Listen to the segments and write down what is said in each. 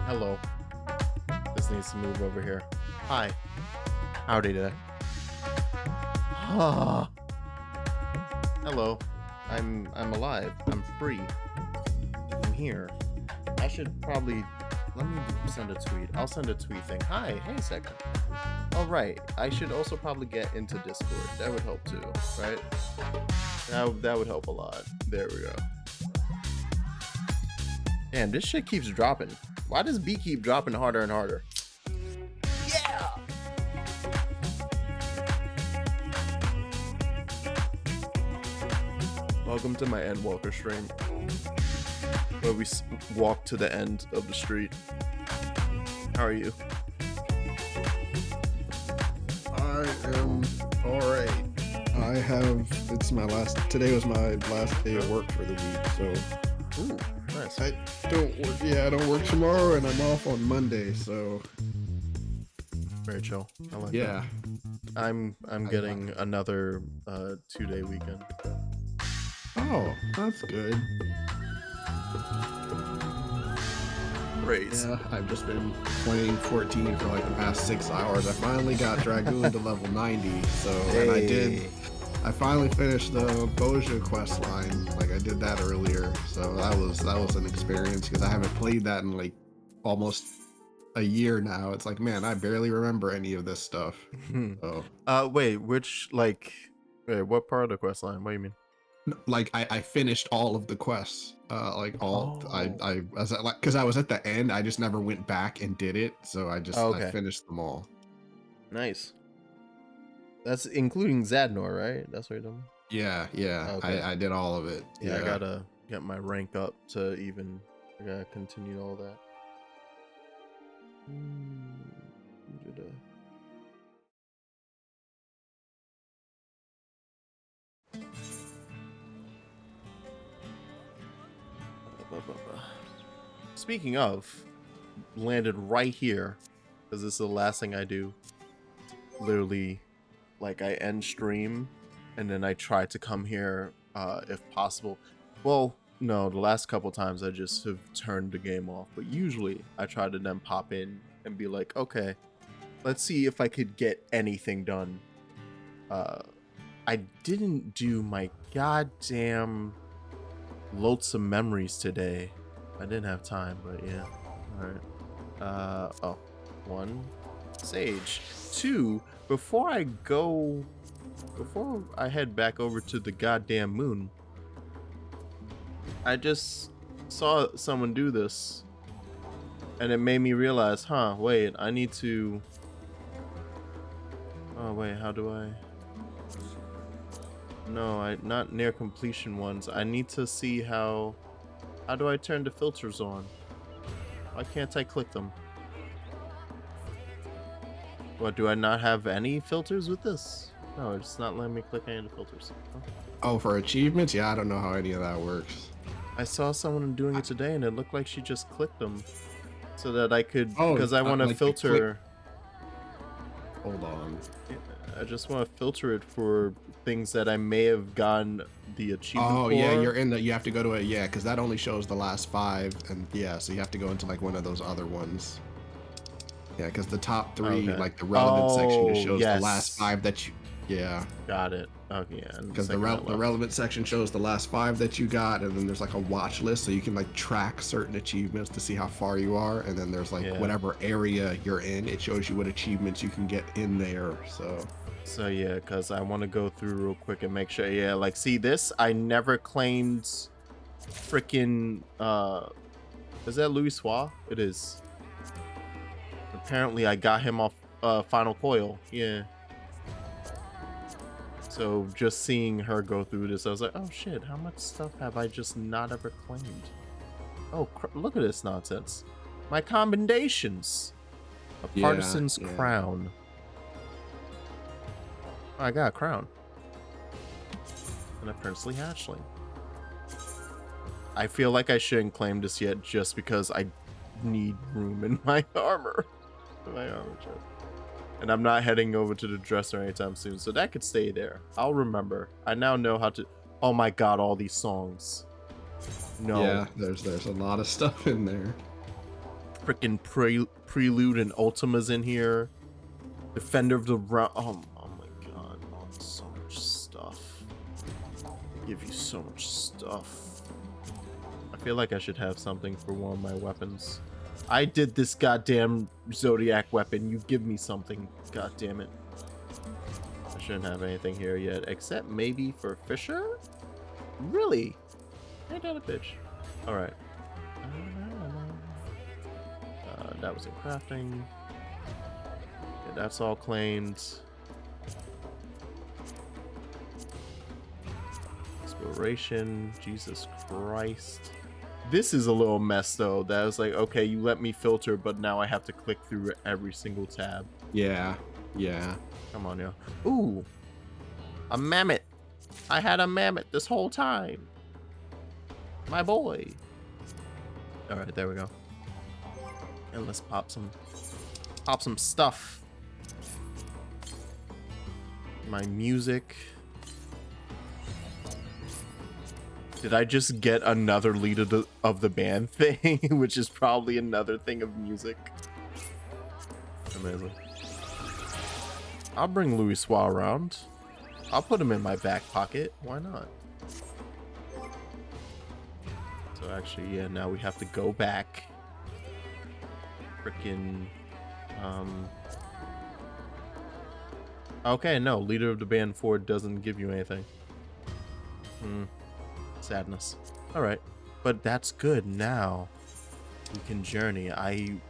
Hello. This needs to move over here. Hi. Howdy there. Ah. Hello. I'm alive. I'm free. I'm here. I should probably let me send a tweet. I'll send a tweet thing. Hi. Hey, second. All right. I should also probably get into Discord. That would help too, right? That would help a lot. There we go. Damn, this shit keeps dropping. Why does B keep dropping harder and harder? Yeah! Welcome to my Endwalker stream, where we walk to the end of the street. How are you? I am alright. Today was my last day of work for the week, so. Ooh, nice. I don't work tomorrow, and I'm off on Monday, so. Very chill. I like yeah. that. I'm getting another 2-day weekend. Oh, that's good. Great. Yeah, I've just been playing 14 for like the past 6 hours. I finally got Dragoon to level 90, so, and I finally finished the Boja quest line. Like, I did that earlier, so that was an experience, because I haven't played that in like almost a year now. It's like, man, I barely remember any of this stuff. So. Wait, what part of the quest line? What do you mean? Like, I finished all of the quests. Because I was at the end, I just never went back and did it, so I finished them all. Nice. That's including Zadnor, right? That's what you're doing? Yeah. Okay. I did all of it. Yeah, I gotta get my rank up to even. I gotta continue all that. Speaking of, landed right here, because this is the last thing I do. Literally, like, I end stream and then I try to come here if possible. Well, no, the last couple times I just have turned the game off, but usually I try to then pop in and be like, okay, let's see if I could get anything done. I didn't do my goddamn loadsome memories today. I didn't have time, but yeah. All right. 1 sage. 2, before I head back over to the goddamn moon, I just saw someone do this, and it made me realize, wait, I need to. Oh wait, how do I? No, not near completion ones. I need to see how do I turn the filters on? Why can't I click them? What, do I not have any filters with this? No, it's not letting me click any of the filters. Oh, for achievements? Yeah, I don't know how any of that works. I saw someone doing it today and it looked like she just clicked them so that I could, because I want to filter. Hold on. I just want to filter it for things that I may have gotten the achievement for. Oh, yeah, you have to go to it, yeah, because that only shows the last 5, and yeah, so you have to go into like one of those other ones. Yeah, because the top 3, like the relevant section, just shows the last 5 that you, Got it. Okay, yeah. Because the relevant section shows the last 5 that you got, and then there's like a watch list, so you can like track certain achievements to see how far you are, and then there's like whatever area you're in, it shows you what achievements you can get in there, So yeah, because I want to go through real quick and make sure, like, see this? I never claimed freaking, is that Louis Soir? It is. Apparently I got him off Final Coil, yeah. So just seeing her go through this, I was like, oh shit, how much stuff have I just not ever claimed? Oh, look at this nonsense. My commendations. A partisan's crown. Oh, I got a crown. And a princely hatchling. I feel like I shouldn't claim this yet just because I need room in my armor. And I'm not heading over to the dresser anytime soon, so that could stay there. I'll remember. I now know how to. Oh my god, all these songs. No. Yeah, there's a lot of stuff in there. Freaking Prelude and Ultima's in here. Defender of the Realm. Oh my god. Oh, so much stuff. They give you so much stuff. I feel like I should have something for one of my weapons. I did this goddamn Zodiac weapon. You give me something. God damn it. I shouldn't have anything here yet, except maybe for Fisher? Really? Ain't that a bitch? Alright. That was in crafting. Yeah, that's all claimed. Exploration. Jesus Christ. This is a little mess though. That was like, okay, you let me filter, but now I have to click through every single tab. Yeah, yeah. Come on, yo. Ooh, a mammoth. I had a mammoth this whole time. My boy. All right, there we go. And let's pop some stuff. My music. Did I just get another lead of the band thing, which is probably another thing of music? Amazing. I'll bring Louis Soir around. I'll put him in my back pocket. Why not? So actually, yeah, now we have to go back. Frickin' okay, no, leader of the band 4 doesn't give you anything. Sadness. All right, but that's good. Now we can journey. I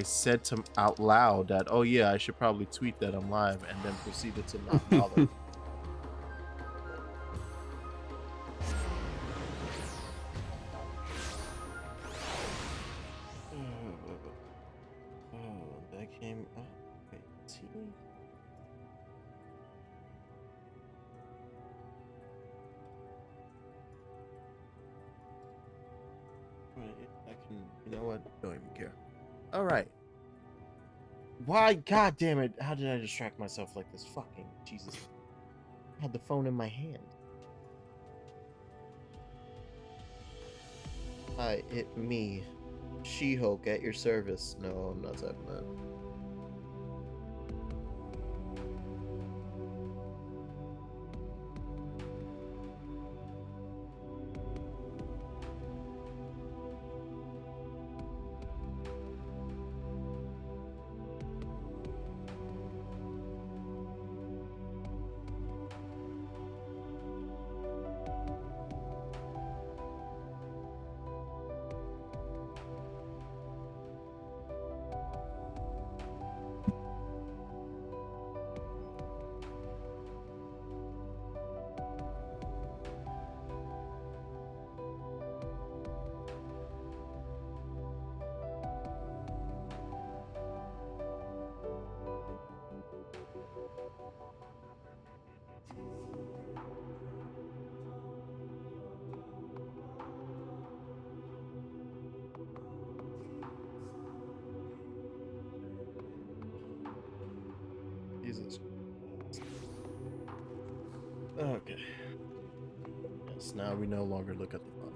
said to out loud that, oh yeah, I should probably tweet that I'm live, and then proceeded to not bother. That came up. Wait, T. I can, you know what? Don't even care. All right. Why? God damn it! How did I distract myself like this? Fucking Jesus! I had the phone in my hand. Hi, it me, She-Hulk at your service. No, I'm not typing that. Jesus. Okay. Yes, now we no longer look at the phone.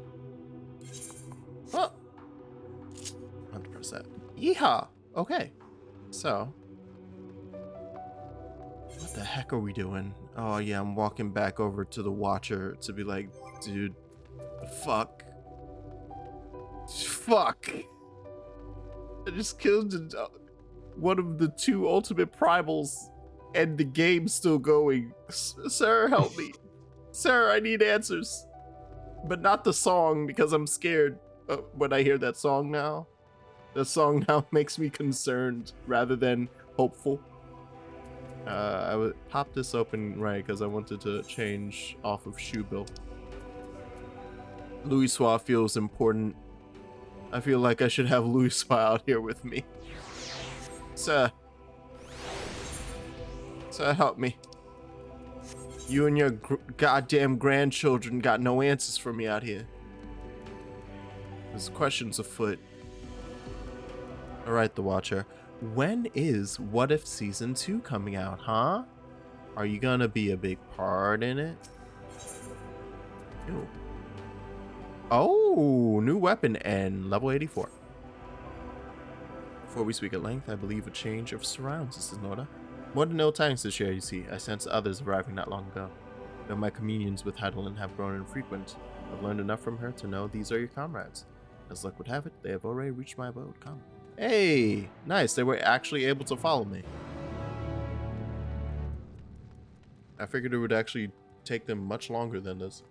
Oh! 100%. Yeehaw! Okay. So. What the heck are we doing? Oh yeah, I'm walking back over to the Watcher to be like, dude, fuck. Fuck! I just killed one of the 2 ultimate primals. And the game's still going. Sir, help me. Sir, I need answers. But not the song, because I'm scared when I hear that song now. The song now makes me concerned rather than hopeful. I would pop this open, right, because I wanted to change off of Shoebill. Louis Soir feels important. I feel like I should have Louis Soir out here with me. Sir. Sir, help me. You and your goddamn grandchildren got no answers for me out here. There's questions afoot. Alright, the Watcher. When is What If Season 2 coming out, huh? Are you gonna be a big part in it? Ew. Oh, new weapon and level 84. Before we speak at length, I believe a change of surrounds is in order. More than no tidings to share, you see. I sense others arriving not long ago. Though my communions with Hydaelyn have grown infrequent, I've learned enough from her to know these are your comrades. As luck would have it, they have already reached my abode. Come. Hey! Nice, they were actually able to follow me. I figured it would actually take them much longer than this.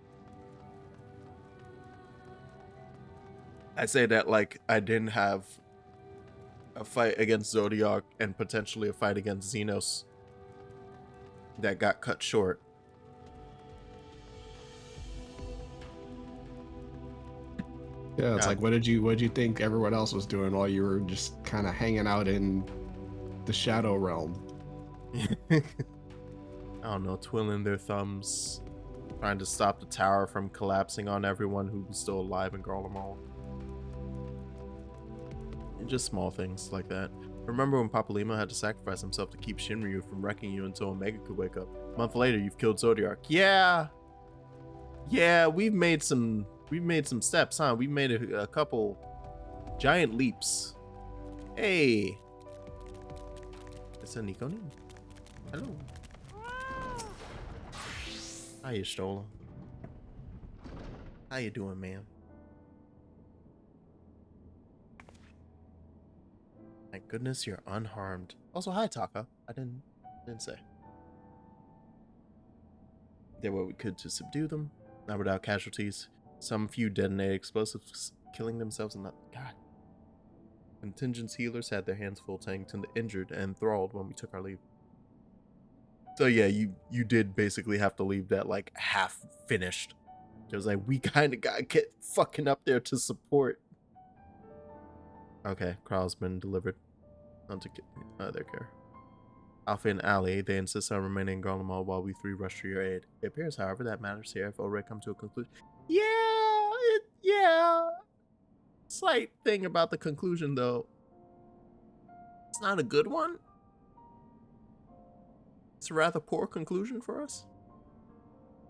I say that like I didn't have a fight against Zodiark and potentially a fight against Xenos that got cut short. Yeah, it's like, what did you think everyone else was doing while you were just kind of hanging out in the Shadow Realm? I don't know, twiddling their thumbs, trying to stop the tower from collapsing on everyone who was still alive in Garlemald. And just small things like that. Remember when Papalima had to sacrifice himself to keep Shinryu from wrecking you until Omega could wake up? A month later, you've killed Zodiark. Yeah, we've made some steps, huh? We made a couple giant leaps. Hey, it's a Nikoni. Hello. How you, Stola? How you doing, man? Thank goodness you're unharmed. Also, hi, Taka. I didn't say. Did what we could to subdue them, not without casualties. Some few detonated explosives, killing themselves in the God. Contingent's healers had their hands full tending to the injured and enthralled when we took our leave. So yeah, you did basically have to leave that like half finished. It was like, we kind of gotta get fucking up there to support. Okay, Kral's been delivered. Not to get their care. Alpha and Ali, they insist on remaining in Garlemald while we three rush to your aid. It appears, however, that matters here have already come to a conclusion. Yeah. Slight thing about the conclusion, though. It's not a good one. It's a rather poor conclusion for us.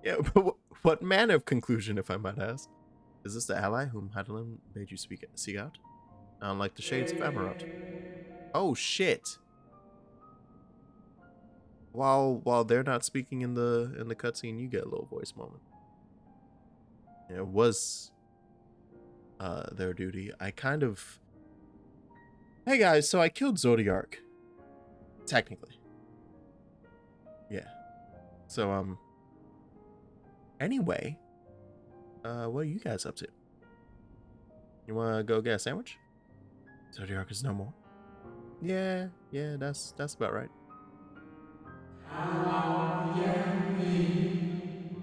Yeah, but what manner of conclusion, if I might ask? Is this the ally whom Hydaelyn made you seek out? Unlike the shades of Amarot. Oh shit! While they're not speaking in the cutscene, you get a little voice moment. Yeah, it was their duty. I kind of. Hey guys, so I killed Zodiark. Technically. Yeah. So anyway, what are you guys up to? You wanna go get a sandwich? Zodiark is no more. Yeah, that's about right.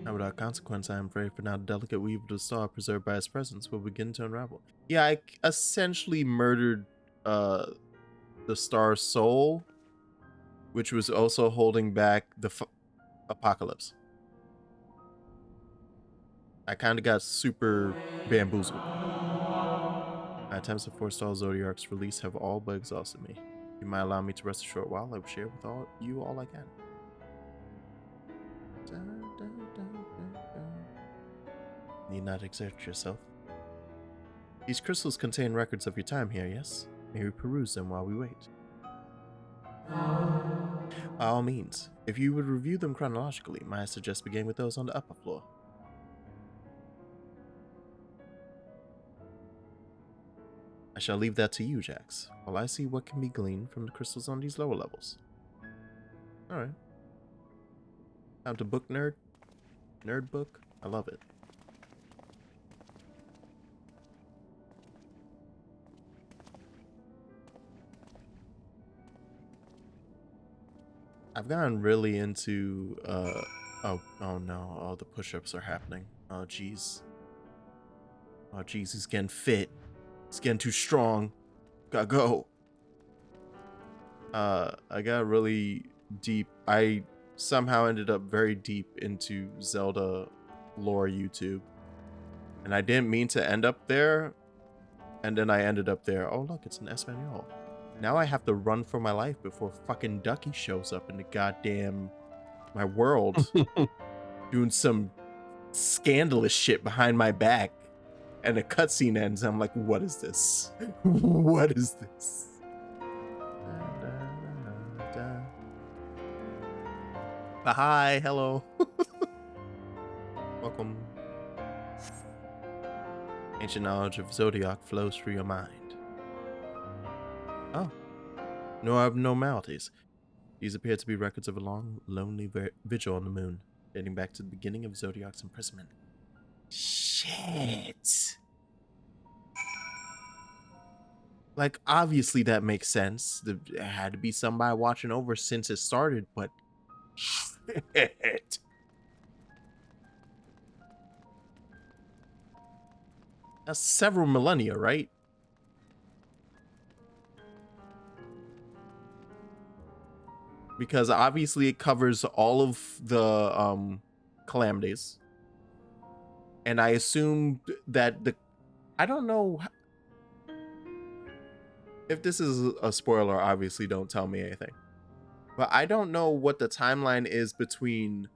Now without consequence, I am afraid, for now the delicate weave of the star preserved by his presence will begin to unravel. Yeah, I essentially murdered the star's soul, which was also holding back the apocalypse. I kind of got super bamboozled. My attempts to forestall Zodiark's release have all but exhausted me. If you might allow me to rest a short while, I will share with all I can. Need not exert yourself. These crystals contain records of your time here, yes? May we peruse them while we wait? By all means, if you would review them chronologically, might I suggest beginning with those on the upper floor? I shall leave that to you, Jax, while I see what can be gleaned from the crystals on these lower levels. Alright. Time to book nerd? Nerd book? I love it. I've gotten really into, oh no, oh, the push-ups are happening. Oh, jeez. Oh, jeez, he's getting fit. He's getting too strong. Gotta go. I got really deep. I somehow ended up very deep into Zelda lore YouTube. And I didn't mean to end up there. And then I ended up there. Oh, look, it's an Espanol. Now I have to run for my life before fucking Ducky shows up in the goddamn my world doing some scandalous shit behind my back, and the cutscene ends. I'm like, what is this? What is this? Hi, hello. Welcome. Ancient knowledge of Zodiark flows through your mind. Oh, no abnormalities. These appear to be records of a long, lonely vigil on the moon, dating back to the beginning of Zodiark's imprisonment. Shit. Like, obviously that makes sense. There had to be somebody watching over since it started, but shit. That's several millennia, right? Because obviously it covers all of the calamities. And I assume that I don't know if this is a spoiler, obviously don't tell me anything. But I don't know what the timeline is between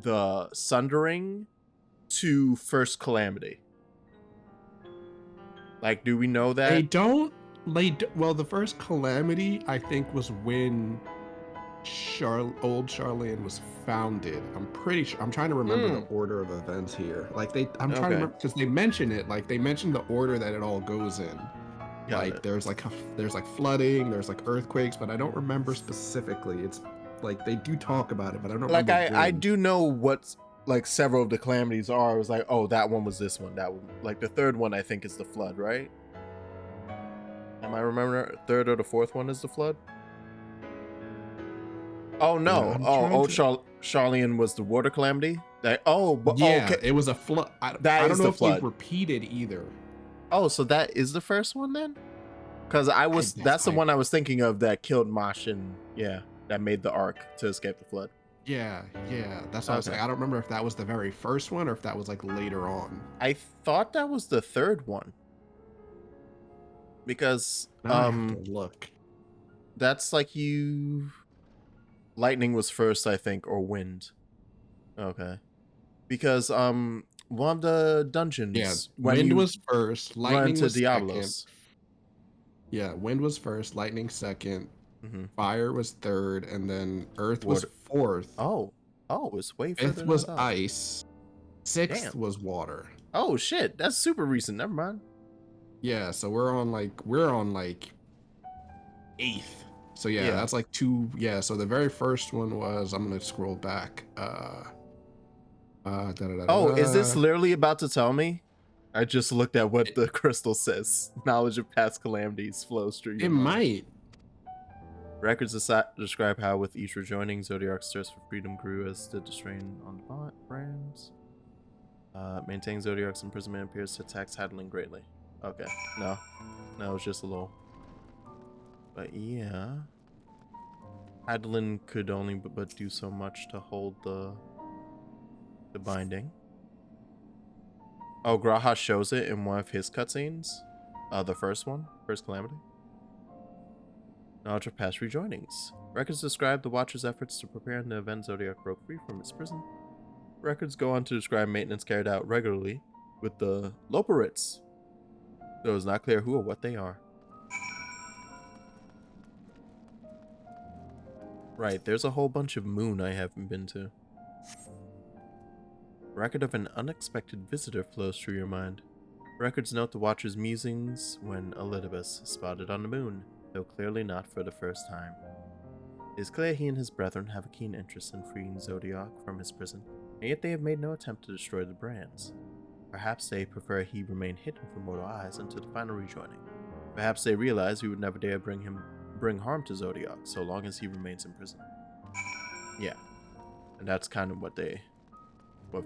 the Sundering to First Calamity. Like, do we know that? Well, the first Calamity, I think, was when old Charlene was founded. I'm pretty sure. I'm trying to remember the order of events here. Like I'm trying to remember because they mention it. Like they mentioned the order that it all goes in. There's like flooding, there's like earthquakes, but I don't remember specifically. It's like they do talk about it, but I don't like remember. I do know what's like several of the calamities are. I was like, oh, that one was this one. That one, like the third one, I think is the flood, right? Am I remembering third or the fourth one is the flood? Oh no! Yeah, Charlene was the water calamity. Okay. It was a flood. I don't know if they repeated either. Oh, so that is the first one then? Because that's the one I was thinking of that killed Mosh and that made the arc to escape the flood. Yeah, that's what I was saying. I don't remember if that was the very first one or if that was like later on. I thought that was the third one. Because I have to look. That's like lightning was first, I think, or wind. Okay. Because one of the dungeons, wind was first, lightning was Diablos. Second. Yeah, wind was first, lightning second, fire was third, and then earth was fourth. Oh, it's way further. Fifth was ice. Sixth was water. Oh shit, that's super recent. Never mind. Yeah, so we're on like eighth. So that's like two. Yeah, so the very first one was, I'm gonna scroll back. Is this literally about to tell me? I just looked at what the crystal says. Knowledge of past calamities flows through your mind. Might. Records describe how with each rejoining, Zodiark's thirst for freedom grew as did the strain on the brands. Maintaining Zodiark's imprisonment appears to tax Hydaelyn greatly. Okay, no, it's just a little. But yeah, Hydaelyn could only but do so much to hold the binding. Oh, Graha shows it in one of his cutscenes. The first Calamity. Knowledge of past rejoinings. Records describe the Watcher's efforts to prepare in the event Zodiark broke free from its prison. Records go on to describe maintenance carried out regularly with the Loporits, though it's not clear who or what they are. Right, there's a whole bunch of moon I haven't been to. Record of an unexpected visitor flows through your mind. Records note the Watcher's musings when Elidibus spotted on the moon, though clearly not for the first time. It is clear he and his brethren have a keen interest in freeing Zodiark from his prison, and yet they have made no attempt to destroy the brands. Perhaps they prefer he remain hidden from mortal eyes until the final rejoining. Perhaps they realize we would never dare bring harm to Zodiark so long as he remains in prison. Yeah, and that's kind of what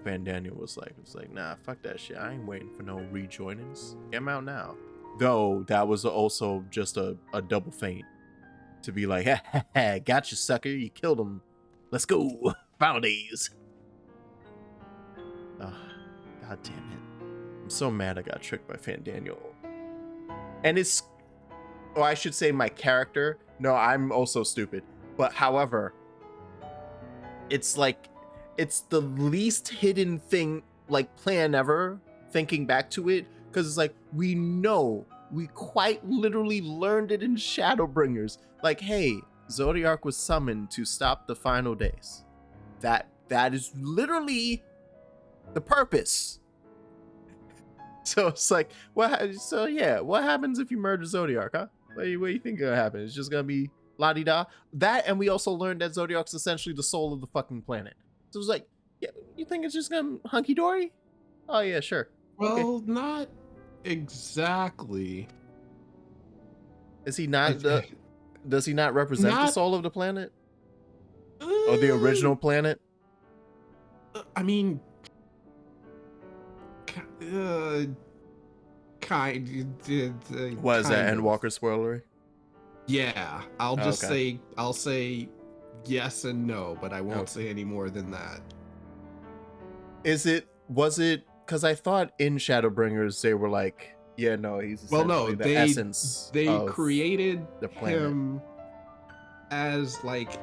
Van Daniel was like. It was like, nah, fuck that shit. I ain't waiting for no rejoinings. Get him out now. Though that was also just a double feint to be like, ha, gotcha, sucker. You killed him. Let's go. Final days. God damn it. I'm so mad I got tricked by Van Daniel. And I should say my character. No, I'm also stupid. But however, it's like, it's the least hidden thing, like, plan ever, thinking back to it, because it's like, we quite literally learned it in Shadowbringers. Like, hey, Zodiark was summoned to stop the final days. That is literally the purpose. So it's like, what happens if you merge Zodiark, huh? What do you think gonna happen? It's just gonna be la-di-da? That, and we also learned that Zodiark's essentially the soul of the fucking planet. So it's like, yeah, you think it's just gonna hunky-dory? Oh yeah, sure. Well, Okay. not exactly. Is he not does he not represent the Not. soul of the planet? Or the original planet? I mean, kind. What is that, Kind of. Endwalker spoilery? Yeah, I'll just Okay. I'll say yes and no, but I won't Okay. say any more than that. Was it, because I thought in Shadowbringers they were like, yeah, no, he's essentially the essence they of created the planet. him as like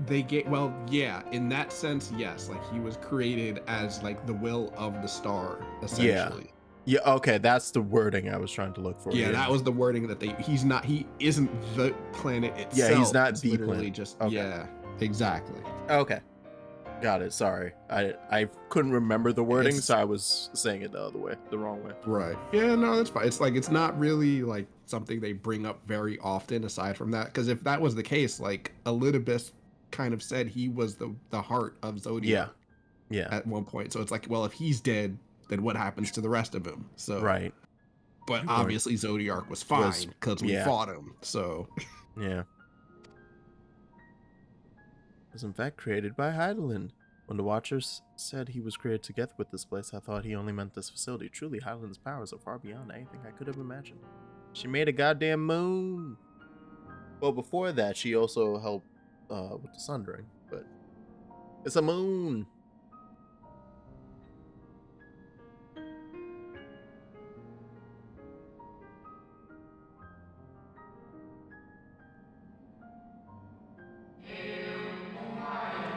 they get, well, yeah, in that sense, yes, like he was created as like the will of the star, essentially. Yeah, okay, that's the wording I was trying to look for. Yeah, that was the wording that he isn't the planet itself. Yeah, he's not it's the literally planet. just Okay. Yeah, exactly. Okay. Got it. Sorry. I couldn't remember the wording, It's- so I was saying it the wrong way. Right. Yeah, no, that's fine. It's like it's not really like something they bring up very often aside from that, because if that was the case, like Elidibus kind of said he was the heart of Zodiac Yeah. at one point. So it's like, well, if he's dead, then what happens to the rest of him? So Right. But Good point. obviously Zodiark was fine because we yeah. fought him. So Yeah. Was in fact created by Hydaelyn. When the Watchers said he was created together with this place, I thought he only meant this facility. Truly, Hydaelyn's powers are far beyond anything I could have imagined. She made a goddamn moon. Well, before that, she also helped with the Sundering, but it's a moon.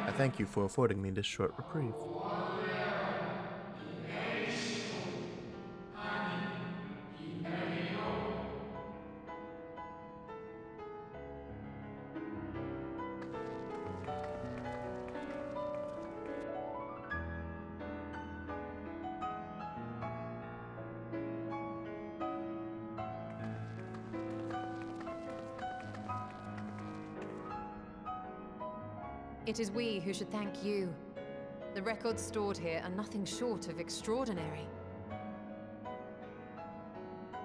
I thank you for affording me this short reprieve. It is we who should thank you. The records stored here are nothing short of extraordinary.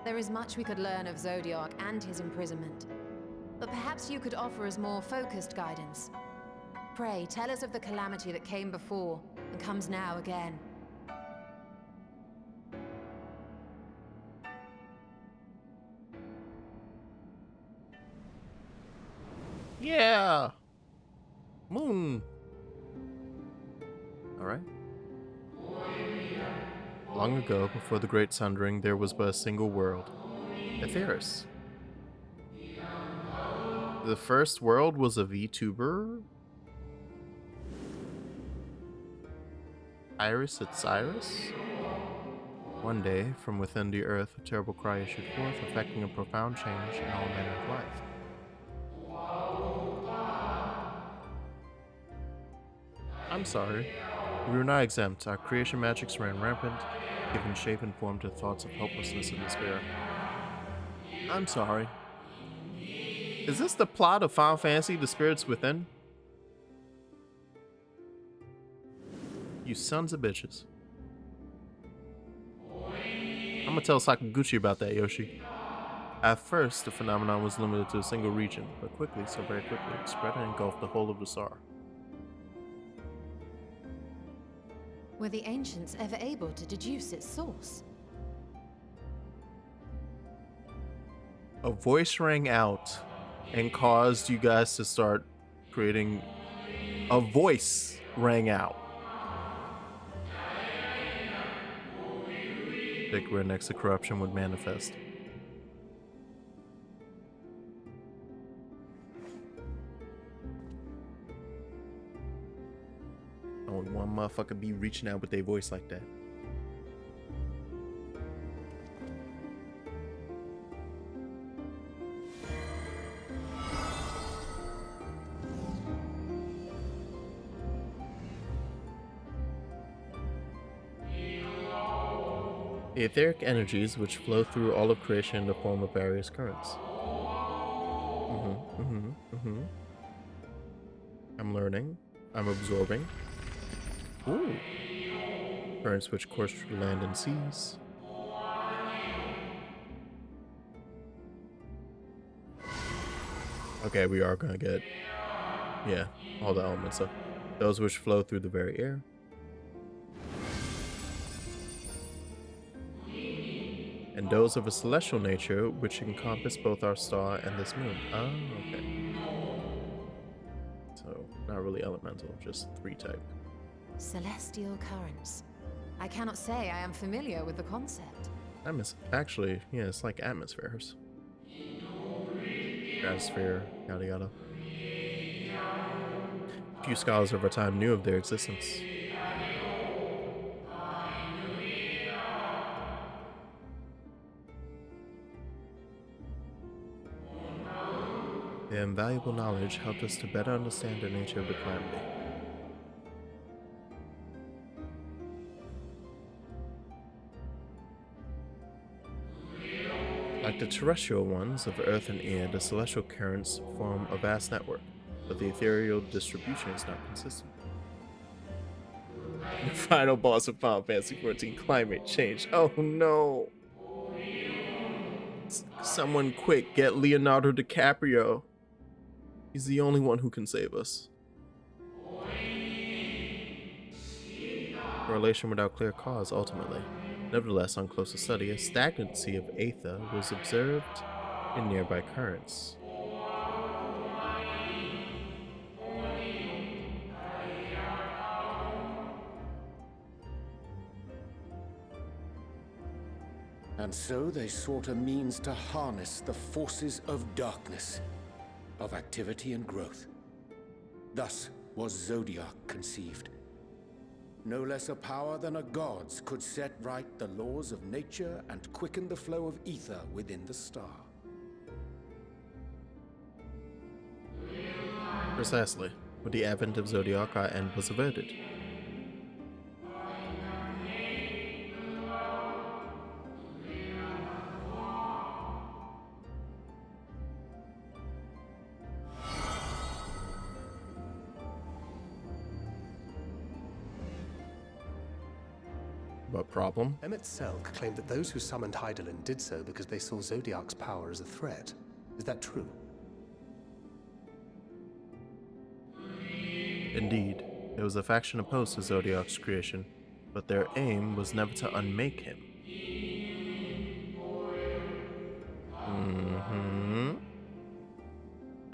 There is much we could learn of Zodiark and his imprisonment, but perhaps you could offer us more focused guidance. Pray, tell us of the calamity that came before and comes now again. Yeah! Moon! Alright. Long ago, before the Great Sundering, there was but a single world. Aetheris. The first world was a VTuber? Iris at Cyrus? One day, from within the earth, a terrible cry issued forth, affecting a profound change in all manner of life. I'm sorry. We were not exempt. Our creation magics ran rampant, giving shape and form to thoughts of hopelessness and despair. I'm sorry. Is this the plot of Final Fantasy, The Spirits Within? You sons of bitches. I'm gonna tell Sakaguchi about that, Yoshi. At first, the phenomenon was limited to a single region, but quickly, so very quickly, it spread and engulfed the whole of the star. Were the ancients ever able to deduce its source? A voice rang out and caused you guys to start creating. A voice rang out. Pick where next the corruption would manifest. Only one motherfucker be reaching out with their voice like that. The etheric energies which flow through all of creation in the form of various currents. I'm learning. I'm absorbing. Ooh. Currents which course through land and seas. Okay, we are gonna get, yeah, all the elements of those which flow through the very air. And those of a celestial nature which encompass both our star and this moon. Oh, okay. So, not really elemental, just 3 type. Celestial currents. I cannot say I am familiar with the concept. Actually, yeah, it's like atmospheres. Stratosphere, yada yada. Few scholars of our time knew of their existence. Their invaluable knowledge helped us to better understand the nature of the calamity. Like the terrestrial ones of Earth and air, the celestial currents form a vast network, but the ethereal distribution is not consistent. The final boss of Final Fantasy XIV, climate change. Oh no! Someone quick, get Leonardo DiCaprio. He's the only one who can save us. Correlation without clear cause, ultimately. Nevertheless, on closer study, a stagnancy of aether was observed in nearby currents. And so they sought a means to harness the forces of darkness, of activity and growth. Thus was Zodiark conceived. No less a power than a god's could set right the laws of nature and quicken the flow of ether within the star. Precisely. With the advent of Zodiark, our end was averted. What problem? Selk claimed that those who summoned Hydaelyn did so because they saw Zodiark's power as a threat. Is that true? Indeed, there was a faction opposed to Zodiark's creation, but their aim was never to unmake him.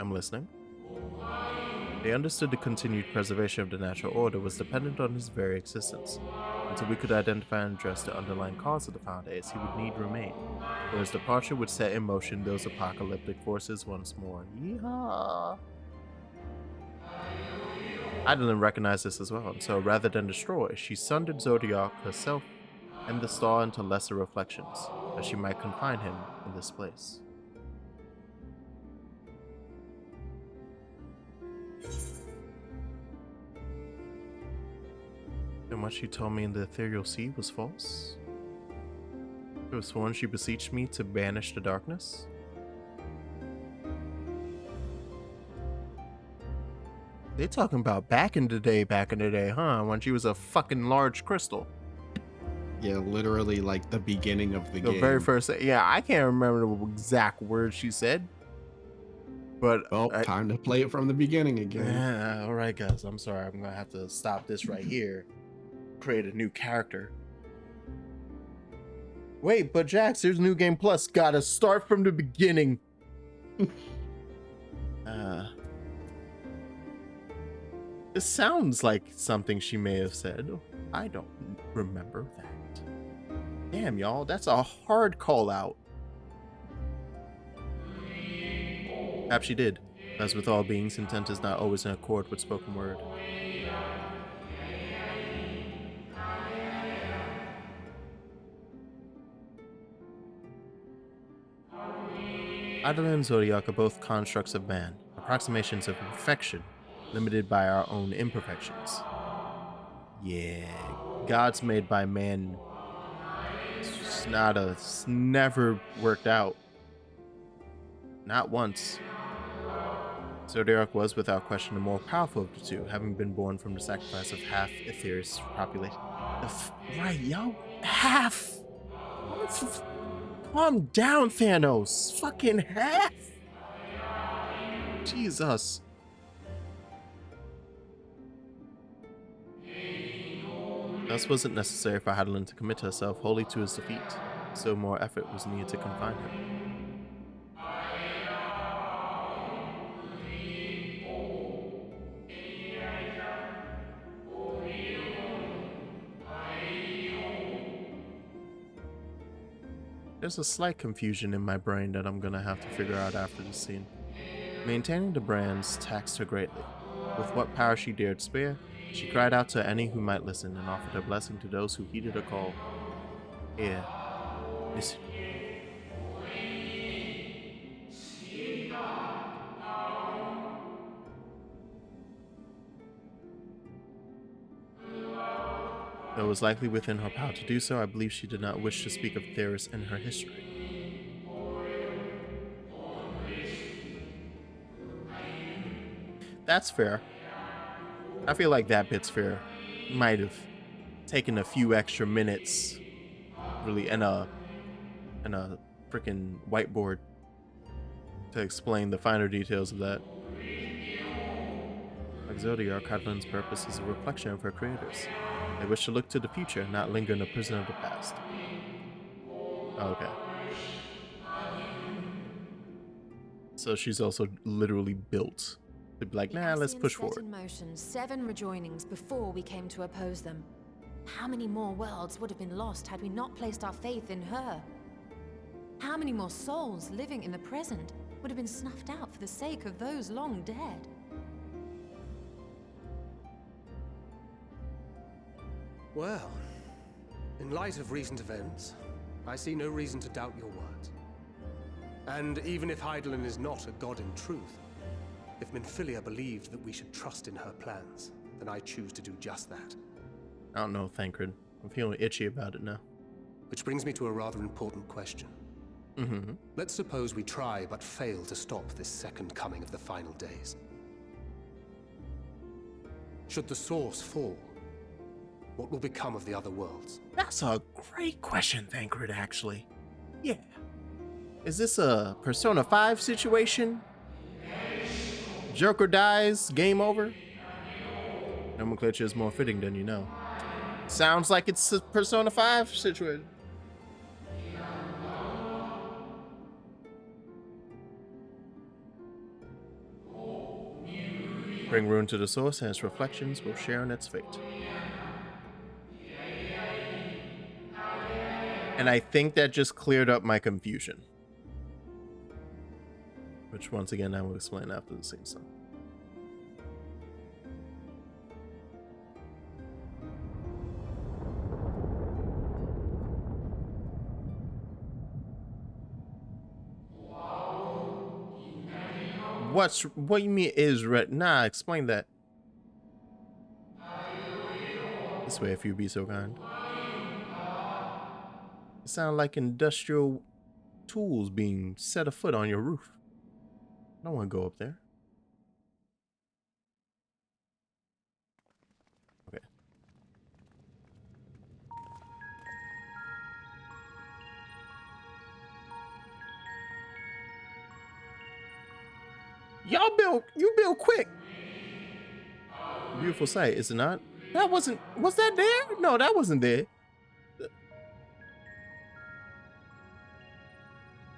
I'm listening. They understood the continued preservation of the natural order was dependent on his very existence. Until we could identify and address the underlying cause of the foundations, he would need remain, where his departure would set in motion those apocalyptic forces once more. Yeehaw! Hydaelyn recognized this as well, and so rather than destroy, she sundered Zodiark herself and the star into lesser reflections, that she might confine him in this place. And what she told me in the ethereal sea was false? It was sworn she beseeched me to banish the darkness? They talking about back in the day, huh? When she was a fucking large crystal. Yeah, literally like the beginning of the game. The very first, yeah, I can't remember the exact words she said. But well, time to play it from the beginning again. Yeah, all right, guys. I'm sorry. I'm gonna have to stop this right here. Create a new character. Wait, but Jax, there's New Game Plus. Gotta start from the beginning. This sounds like something she may have said. I don't remember that. Damn, y'all, that's a hard call out. Perhaps she did. As with all beings, intent is not always in accord with spoken word. Hydaelyn and Zodiark are both constructs of man, approximations of perfection, limited by our own imperfections. Yeah, gods made by man It's never worked out. Not once. Zodiark was without question the more powerful of the two, having been born from the sacrifice of half Aether's population. Right, yo? Half! Calm down, Thanos! Fucking half! Jesus. Thus wasn't necessary for Hydaelyn to commit herself wholly to his defeat, so more effort was needed to confine him. There's a slight confusion in my brain that I'm gonna have to figure out after this scene. Maintaining the brands taxed her greatly. With what power she dared spare, she cried out to any who might listen and offered her blessing to those who heeded her call. Here, listen. Though it was likely within her power to do so, I believe she did not wish to speak of Theris and her history. That's fair. I feel like that bit's fair. Might have taken a few extra minutes, really, and a freaking whiteboard to explain the finer details of that. Like Zodiark, Hydaelyn's purpose is a reflection of her creators. They wish to look to the future, not linger in the prison of the past. Okay. So she's also literally built to be like, nah, let's push forward. In motion 7 rejoinings before we came to oppose them. How many more worlds would have been lost had we not placed our faith in her? How many more souls living in the present would have been snuffed out for the sake of those long dead? Well, in light of recent events, I see no reason to doubt your words. And even if Hydaelyn is not a god in truth, if Minfilia believed that we should trust in her plans, then I choose to do just that. I don't know, Thancred. I'm feeling itchy about it now. Which brings me to a rather important question. Let's suppose we try but fail to stop this second coming of the final days. Should the source fall, what will become of the other worlds? That's a great question, Thancred, actually. Yeah. Is this a Persona 5 situation? Joker dies, game over? Nomenclature is more fitting than you know. Sounds like it's a Persona 5 situation. Bring ruin to the source and its reflections will share in its fate. And I think that just cleared up my confusion. Which, once again, I will explain after the scene's done. What you mean is red? Nah, explain that. This way, if you be so kind. It sounds like industrial tools being set afoot on your roof. I don't want to go up there. Okay. You build quick. Beautiful sight, is it not? Was that there? No, that wasn't there.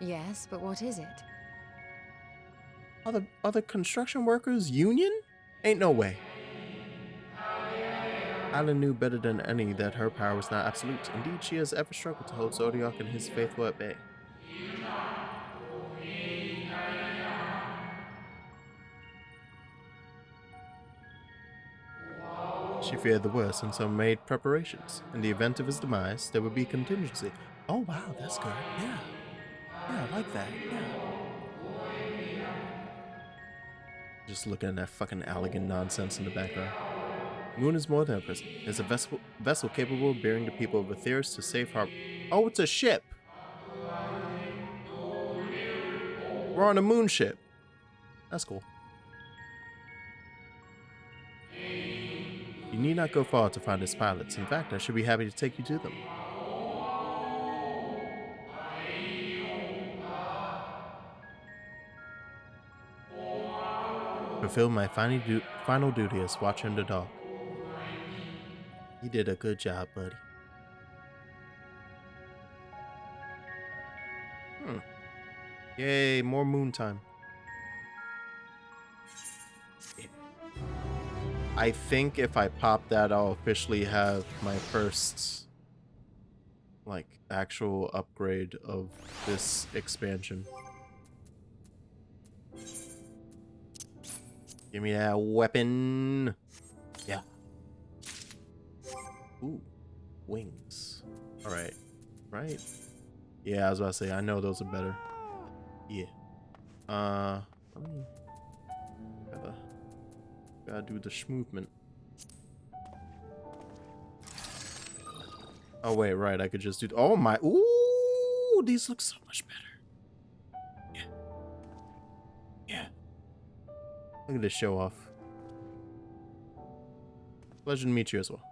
Yes, but what is it? Other construction workers union? Ain't no way. Hydaelyn knew better than any that her power was not absolute. Indeed, she has ever struggled to hold Zodiark and his faithful at bay. She feared the worst and so made preparations. In the event of his demise, there would be contingency. Oh wow, that's good. Yeah. Yeah, I like that. Yeah. Just looking at that fucking elegant nonsense in the background. Moon is more than a prison. It's a vessel capable of bearing the people of Aetheris to safe harbor. Oh, it's a ship. We're on a moon ship. That's cool. You need not go far to find its pilots. In fact, I should be happy to take you to them. Fulfill my final duty as Watcher in the Dark. You did a good job, buddy. Yay, more moon time. I think if I pop that, I'll officially have my first, like, actual upgrade of this expansion. Give me that weapon. Yeah. Ooh, wings. All right. Right. Yeah, I was about to say, I know those are better. Yeah. Let me gotta do the schmovement. Oh wait, right, I could just do. Oh my! Ooh, these look so much better. Yeah. Yeah. Look at this show off. Pleasure to meet you as well.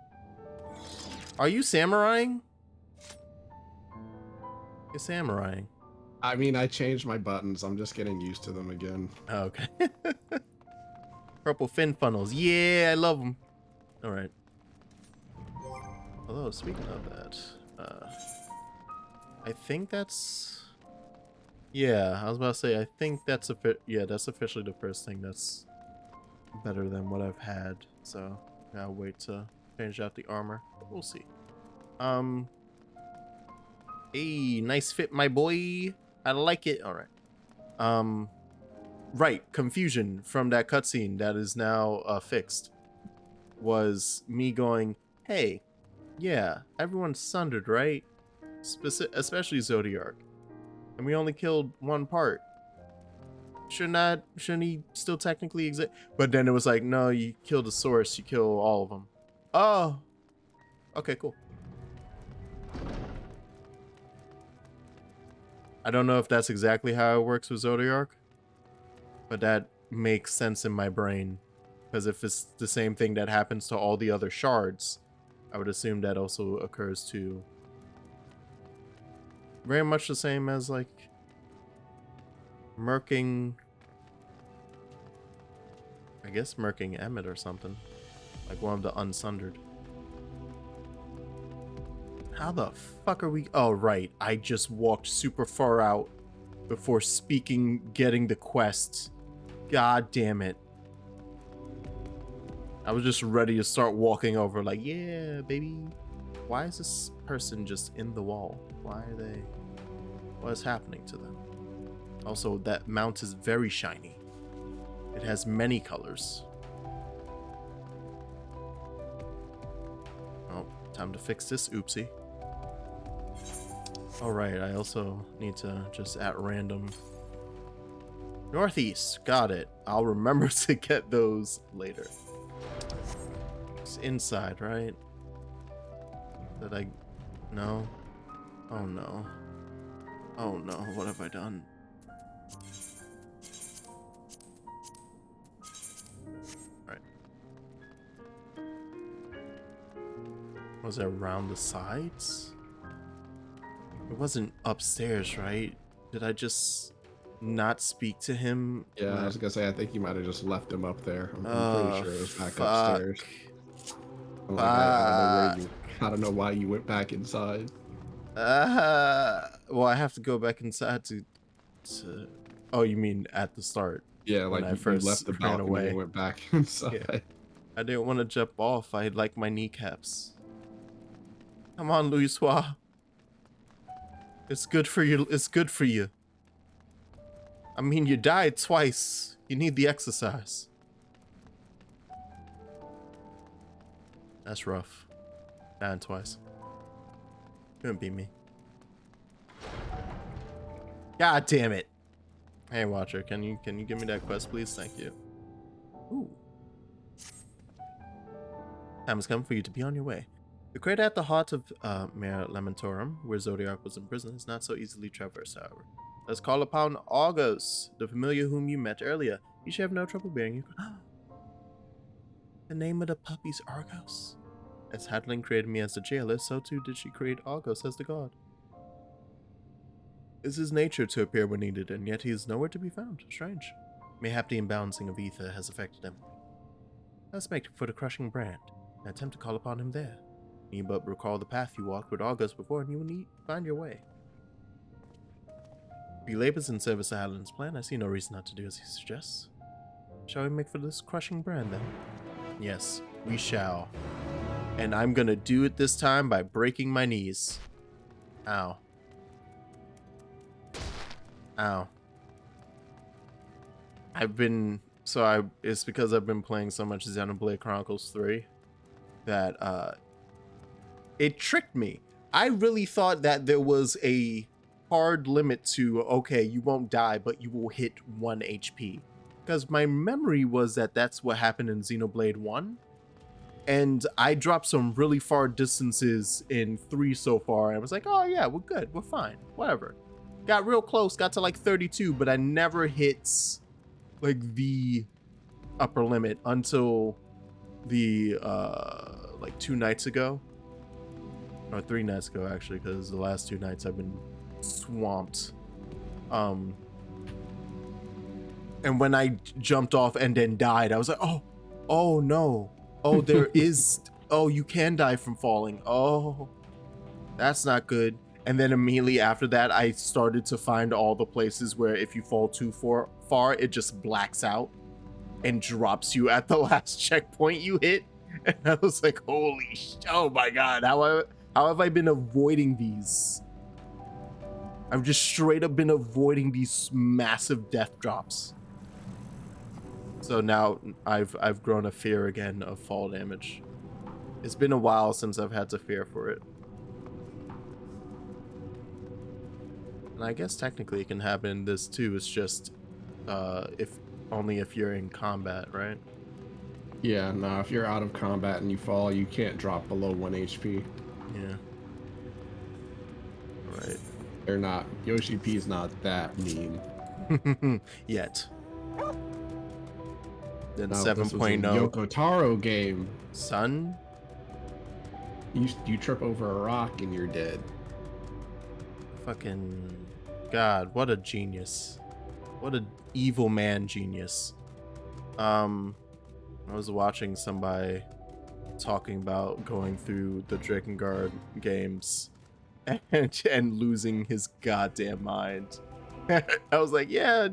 Are you samuraiing? You're samuraiing. I mean, I changed my buttons. I'm just getting used to them again. Oh, okay. Purple fin funnels. Yeah, I love them. All right. Although, speaking of that, I think that's... Yeah, I was about to say, I think that's that's officially the first thing that's better than what I've had. So, I'll wait to change out the armor. We'll see. Hey, nice fit, my boy. I like it. All right. Right, confusion from that cutscene that is now fixed was me going, hey, yeah, everyone's sundered, right? Especially Zodiark. And we only killed one part. Shouldn't he still technically exist? But then it was like, no, you kill the source, you kill all of them. Oh, okay, cool. I don't know if that's exactly how it works with Zodiark, but that makes sense in my brain. Because if it's the same thing that happens to all the other shards, I would assume that also occurs to... Very much the same as, like, murking... I guess murking Emmett or something. Like one of the unsundered. How the fuck are we... Oh, right. I just walked super far out before getting the quest. God damn it. I was just ready to start walking over like, yeah, baby. Why is this person just in the wall? Why are they... What is happening to them? Also, that mount is very shiny. It has many colors. Oh, time to fix this oopsie. Alright, I also need to just at random... Northeast, got it. I'll remember to get those later. It's inside, right? Did I... No? Oh no. Oh no, what have I done? Alright. Was it around the sides? It wasn't upstairs, right? Did I just not speak to him? Yeah, I was gonna say, I think you might have just left him up there. I'm pretty sure it was back fuck. upstairs. Like, I don't know why you went back inside. Well, I have to go back inside to... Oh, you mean at the start? Yeah, like I first you left the ran balcony away and went back inside. Yeah. I didn't want to jump off. I had like my kneecaps. Come on, Louisoix. It's good for you. It's good for you. I mean, you died twice. You need the exercise. That's rough. Dying twice. Couldn't be me. God damn it. Hey, Watcher, can you give me that quest, please? Thank you. Ooh. Time has come for you to be on your way. The crater at the heart of Mare Lamentorum, where Zodiark was imprisoned, is not so easily traversed, however. Let's call upon Argos, the familiar whom you met earlier. You should have no trouble bearing you. The name of the puppy's Argos. As Hydaelyn created me as the jailer, so too did she create Argos as the god. It's his nature to appear when needed, and yet he is nowhere to be found. Strange. Mayhap the imbalancing of ether has affected him. Let's make for the crushing brand, and attempt to call upon him there. You but recall the path you walked with Argos before, and you will find your way. If he labors in service of Hydaelyn's plan, I see no reason not to do as he suggests. Shall we make for this crushing brand, then? Yes, we shall. And I'm gonna do it this time by breaking my knees. Ow. Ow. It's because I've been playing so much Xenoblade Chronicles 3 that it tricked me. I really thought that there was a hard limit to, okay, you won't die, but you will hit 1 HP. Because my memory was that that's what happened in Xenoblade 1. And I dropped some really far distances in 3 so far. And I was like, oh yeah, we're good. We're fine. Whatever. Got real close. Got to like 32, but I never hit like the upper limit until the like 2 nights ago. Or 3 nights ago, actually, because the last 2 nights I've been swamped. And when I jumped off and then died, I was like, oh no. Oh, there is, oh, you can die from falling. Oh, that's not good. And then immediately after that, I started to find all the places where if you fall too far, it just blacks out and drops you at the last checkpoint you hit. And I was like, holy oh my God, how have I been avoiding these? I've just straight up been avoiding these massive death drops. So now I've grown a fear again of fall damage. It's been a while since I've had to fear for it. And I guess technically it can happen in this too. It's just if you're in combat, right? Yeah, no, if you're out of combat and you fall, you can't drop below 1 HP. Yeah. Right. They're not, Yoshi P's not that mean. Yet. Then No, 7.0 Yoko Taro game. Son? You trip over a rock and you're dead. Fucking God, what a genius. What an evil man genius. I was watching somebody talking about going through the Drakengard games and losing his goddamn mind. I was like, yeah.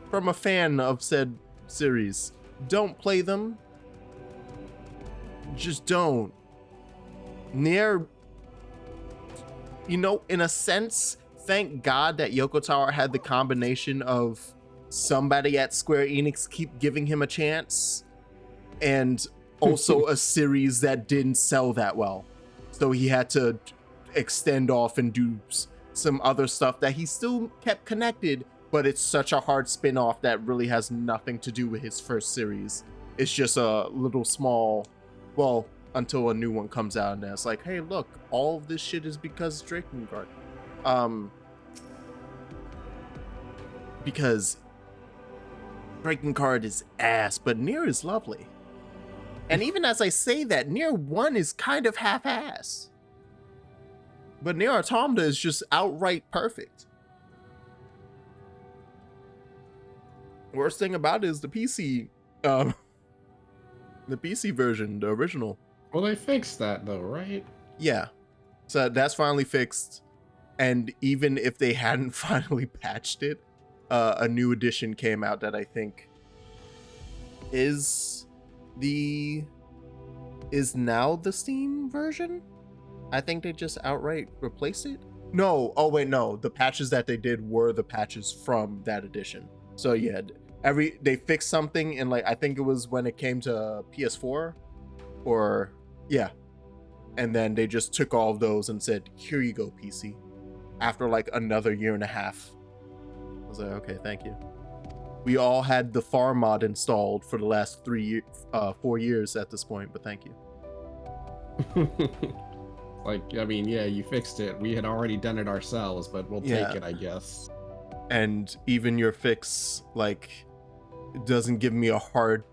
From a fan of said series, don't play them. Just don't. Nier, in a sense, thank God that Yoko Taro had the combination of somebody at Square Enix keep giving him a chance, and also a series that didn't sell that well. So he had to extend off and do some other stuff that he still kept connected, but it's such a hard spin-off that really has nothing to do with his first series. It's just a little small, well, until a new one comes out and it's like, hey, look, all of this shit is because Drakengard. Because Drakengard is ass, but Nier is lovely. And even as I say that, Nier 1 is kind of half-ass. But Nier Automata is just outright perfect. Worst thing about it is the PC, the PC version, the original. Well, they fixed that though, right? Yeah. So that's finally fixed. And even if they hadn't finally patched it, a new edition came out that I think is now the Steam version. I think they just outright replaced it. No, oh wait, no. The patches that they did were the patches from that edition. So yeah, they fixed something in, like, I think it was when it came to PS4, or yeah. And then they just took all of those and said, here you go, PC. After like another year and a half. I was like, okay, thank you. We all had the farm mod installed for the last 4 years at this point, but thank you. Like, I mean, yeah, you fixed it. We had already done it ourselves, but we'll Yeah. take it, I guess. And even your fix, like, doesn't give me a hard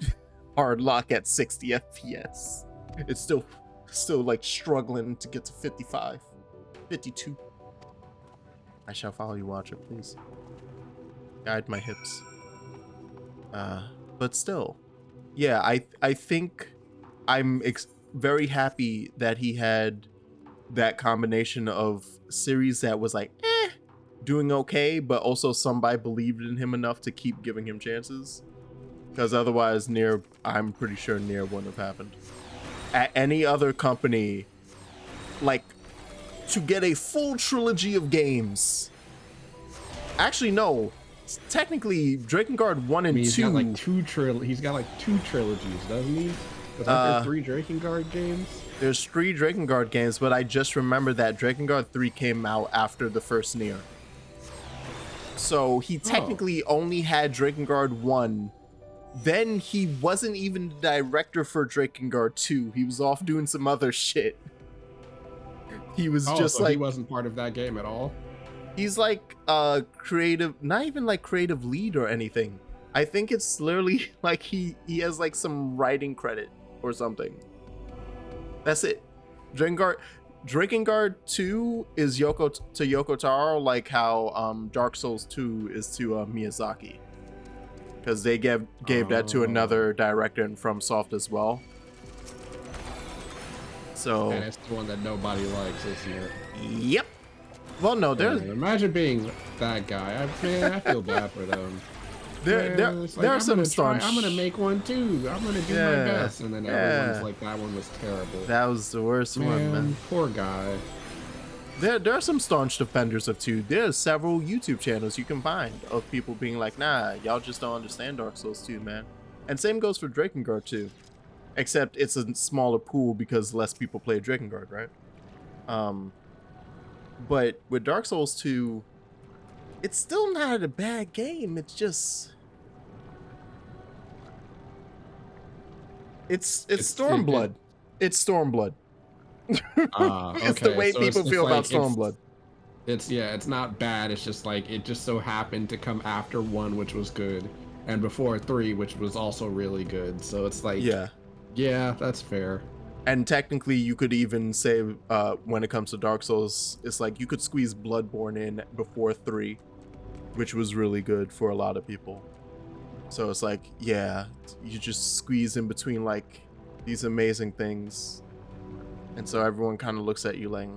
lock at 60 FPS. It's still like struggling to get to 55, 52. I shall follow you, Watcher, please. Guide my hips. But still, yeah, I think I'm very happy that he had that combination of series that was like, doing okay, but also somebody believed in him enough to keep giving him chances. Because otherwise, I'm pretty sure Nier wouldn't have happened. At any other company, like, to get a full trilogy of games. Actually, no. Technically, Drakengard 1 and 2. He's got like two trilogies, doesn't he? Was there 3 Drakengard games? There's 3 Drakengard games, but I just remember that Drakengard 3 came out after the first Nier. So he technically only had Drakengard 1. Then he wasn't even the director for Drakengard 2. He was off doing some other shit. He was just so like, he wasn't part of that game at all? he's like creative, not even like creative lead or anything. I think it's literally like he has like some writing credit or something. That's it. Drakengard 2 is Yoko Taro, like how Dark Souls 2 is to Miyazaki, because they gave that to another director and FromSoft as well. So And it's the one that nobody likes, isn't it? Yep. Well, no, there's imagine being that guy. I feel bad for them. there are some staunch. I'm gonna make one too. I'm gonna do my best, and then everyone's like, "That one was terrible." That was the worst one, man. Poor guy. There are some staunch defenders of 2. There's several YouTube channels you can find of people being like, nah, y'all just don't understand Dark Souls 2, man. And same goes for Drakengard 2. Except it's a smaller pool because less people play Drakengard, right? But with Dark Souls 2, it's still not a bad game. It's just... It's Stormblood. It's Stormblood. It's the way people feel about Stormblood. It's not bad. It's just like, it just so happened to come after 1, which was good, and before 3, which was also really good. So it's like, yeah, that's fair. And technically, you could even say, when it comes to Dark Souls, it's like you could squeeze Bloodborne in before 3, which was really good for a lot of people. So it's like, yeah, you just squeeze in between like these amazing things. And so everyone kind of looks at you like,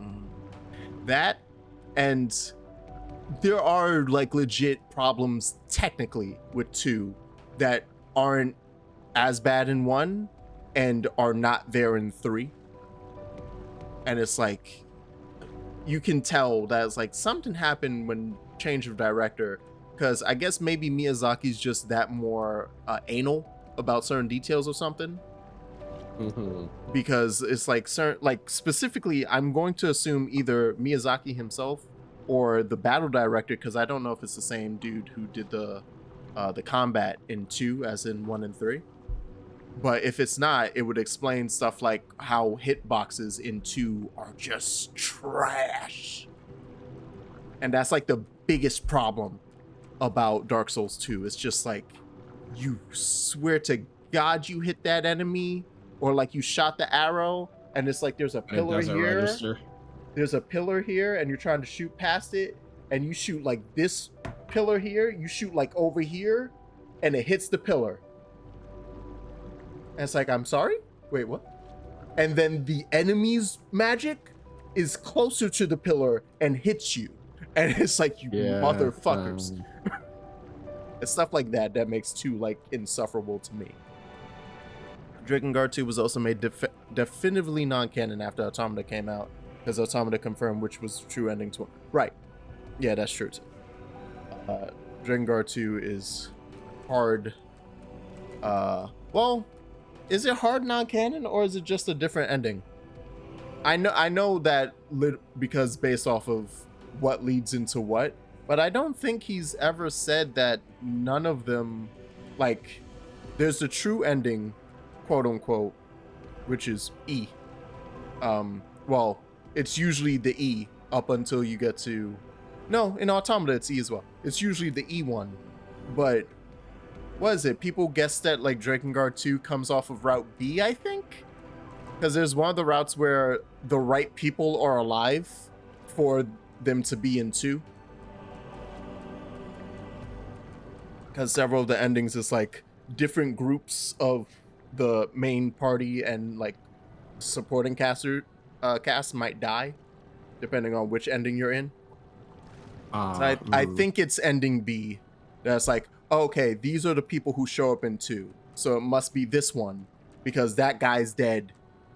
that. And there are like legit problems technically with 2 that aren't as bad in 1 and are not there in 3. And it's like, you can tell that it's like something happened when change of director, because I guess maybe Miyazaki's just that more anal about certain details or something. Because it's like certain, like specifically, I'm going to assume either Miyazaki himself or the battle director, because I don't know if it's the same dude who did the combat in 2 as in 1 and 3. But if it's not, it would explain stuff like how hitboxes in 2 are just trash. And that's like the biggest problem about Dark Souls 2. It's just like, you swear to God you hit that enemy, or like you shot the arrow, and it's like there's a pillar here. There's a pillar here, and you're trying to shoot past it, and you shoot like this pillar here, you shoot like over here, and it hits the pillar. And it's like, I'm sorry? Wait, what? And then the enemy's magic is closer to the pillar and hits you. And it's like, you motherfuckers. It's stuff like that that makes 2 like insufferable to me. Drakengard 2 was also made definitively non-canon after Automata came out, because Automata confirmed which was true ending to... Right. Yeah, that's true too. Drakengard 2 is hard... well, is it hard non-canon, or is it just a different ending? I know that because based off of what leads into what, but I don't think he's ever said that none of them, like, there's the true ending, quote unquote, which is E. Well, it's usually the E up until you get to, no, in Automata it's E as well. It's usually the E one, but what is it? People guess that like Drakengard 2 comes off of Route B, I think? Because there's one of the routes where the right people are alive for them to be in 2. Because several of the endings is like different groups of the main party and like supporting cast might die depending on which ending you're in. So I think it's ending B. That's like, okay, these are the people who show up in 2. So it must be this one because that guy's dead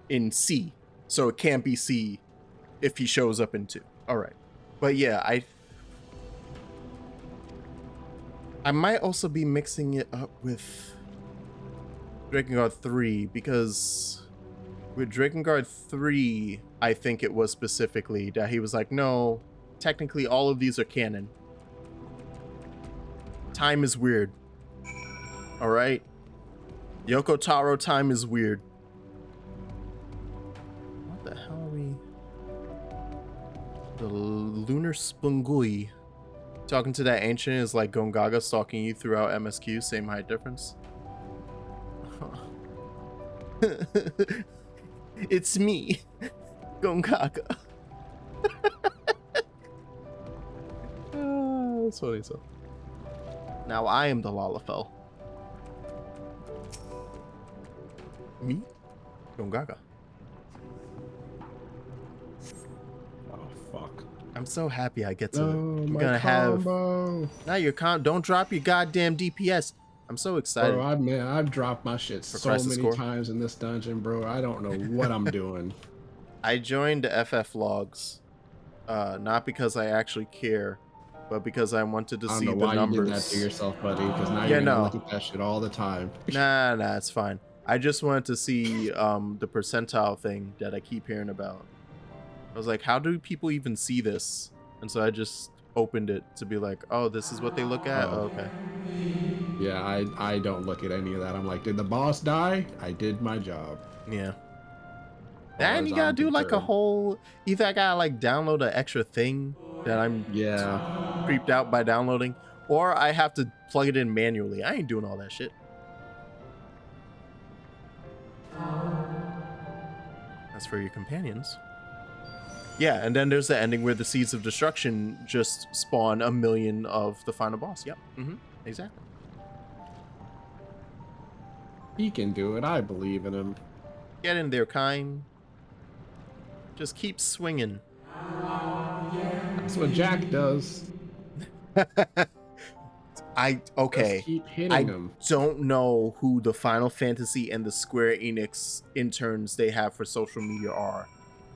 in C. So it can't be C if he shows up in 2. All right. But yeah, I might also be mixing it up with Drakengard 3 because with Drakengard 3, I think it was specifically that he was like, no, technically all of these are canon. Time is weird. All right. Yoko Taro time is weird. What the hell are we? The Lunar Spungui. Talking to that ancient is like Gongaga stalking you throughout MSQ, same height difference. It's me, Gongaga. That's funny, so. Now I am the Lalafell. Me? Gongaga. Oh, fuck. I'm so happy I get to. No, I'm my gonna combo. have. Now your don't drop your goddamn DPS. I'm so excited. Bro, I've dropped my shit so Crisis many Core. times in this dungeon, bro. I don't know what I'm doing. I joined the FF logs, not because I actually care, but because I wanted to I don't see know the why numbers. you did that to yourself, buddy, because now Yeah, you're gonna no. look at that shit all the time. Nah, it's fine. I just wanted to see the percentile thing that I keep hearing about. I was like, how do people even see this? And so I just opened it to be like, oh, this is what they look at? Oh, okay. Yeah, I don't look at any of that. I'm like, did the boss die? I did my job. Yeah. Far And as you gotta I'm do like a concerned. whole, either I gotta like download an extra thing that I'm creeped out by downloading, or I have to plug it in manually. I ain't doing all that shit. As for your companions. Yeah, and then there's the ending where the Seeds of Destruction just spawn 1 million of the final boss. Yep. Exactly. He can do it. I believe in him. Get in there, Kime. Just keep swinging. That's what Jack does. Okay. Just keep hitting I him. don't know who the Final Fantasy and the Square Enix interns they have for social media are,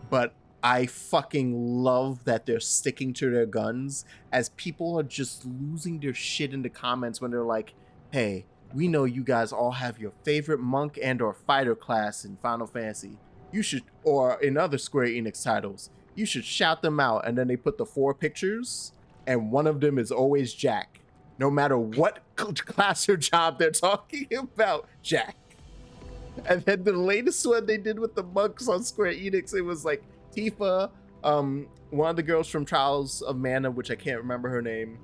but I fucking love that they're sticking to their guns as people are just losing their shit in the comments when they're like, hey, we know you guys all have your favorite monk and or fighter class in Final Fantasy. You should, or in other Square Enix titles, you should shout them out. And then they put the 4 pictures and one of them is always Jack. No matter what class or job they're talking about, Jack. And then the latest one they did with the monks on Square Enix, it was like Tifa, one of the girls from Trials of Mana, which I can't remember her name,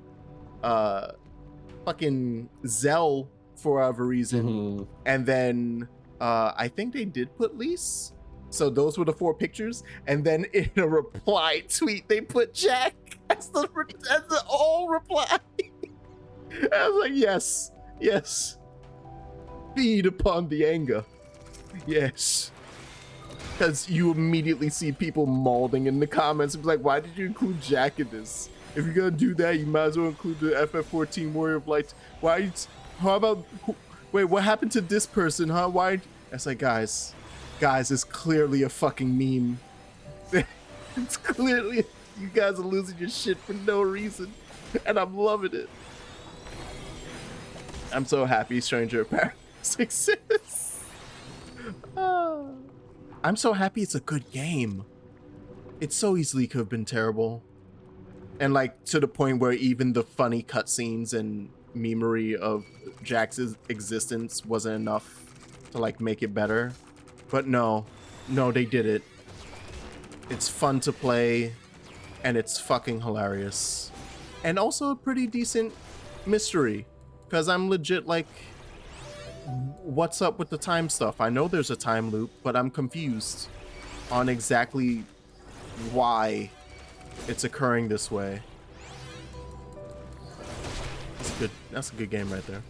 fucking Zell for whatever reason, and then I think they did put Lise. So those were the 4 pictures, and then in a reply tweet they put Jack as the all reply. I was like, yes, feed upon the anger, yes. Because you immediately see people molding in the comments. It's like, why did you include Jack in this? If you're gonna do that, you might as well include the FF14 Warrior of Light. Why? How about? Wait, what happened to this person? Huh? Why? It's like, guys, it's clearly a fucking meme. It's clearly you guys are losing your shit for no reason, and I'm loving it. I'm so happy Stranger of Paradise exists. I'm so happy it's a good game. It so easily could have been terrible. And like to the point where even the funny cutscenes and memery of Jack's existence wasn't enough to like make it better. But no, they did it. It's fun to play, and it's fucking hilarious. And also a pretty decent mystery, because I'm legit like, what's up with the time stuff? I know there's a time loop, but I'm confused on exactly why it's occurring this way. That's a good game right there.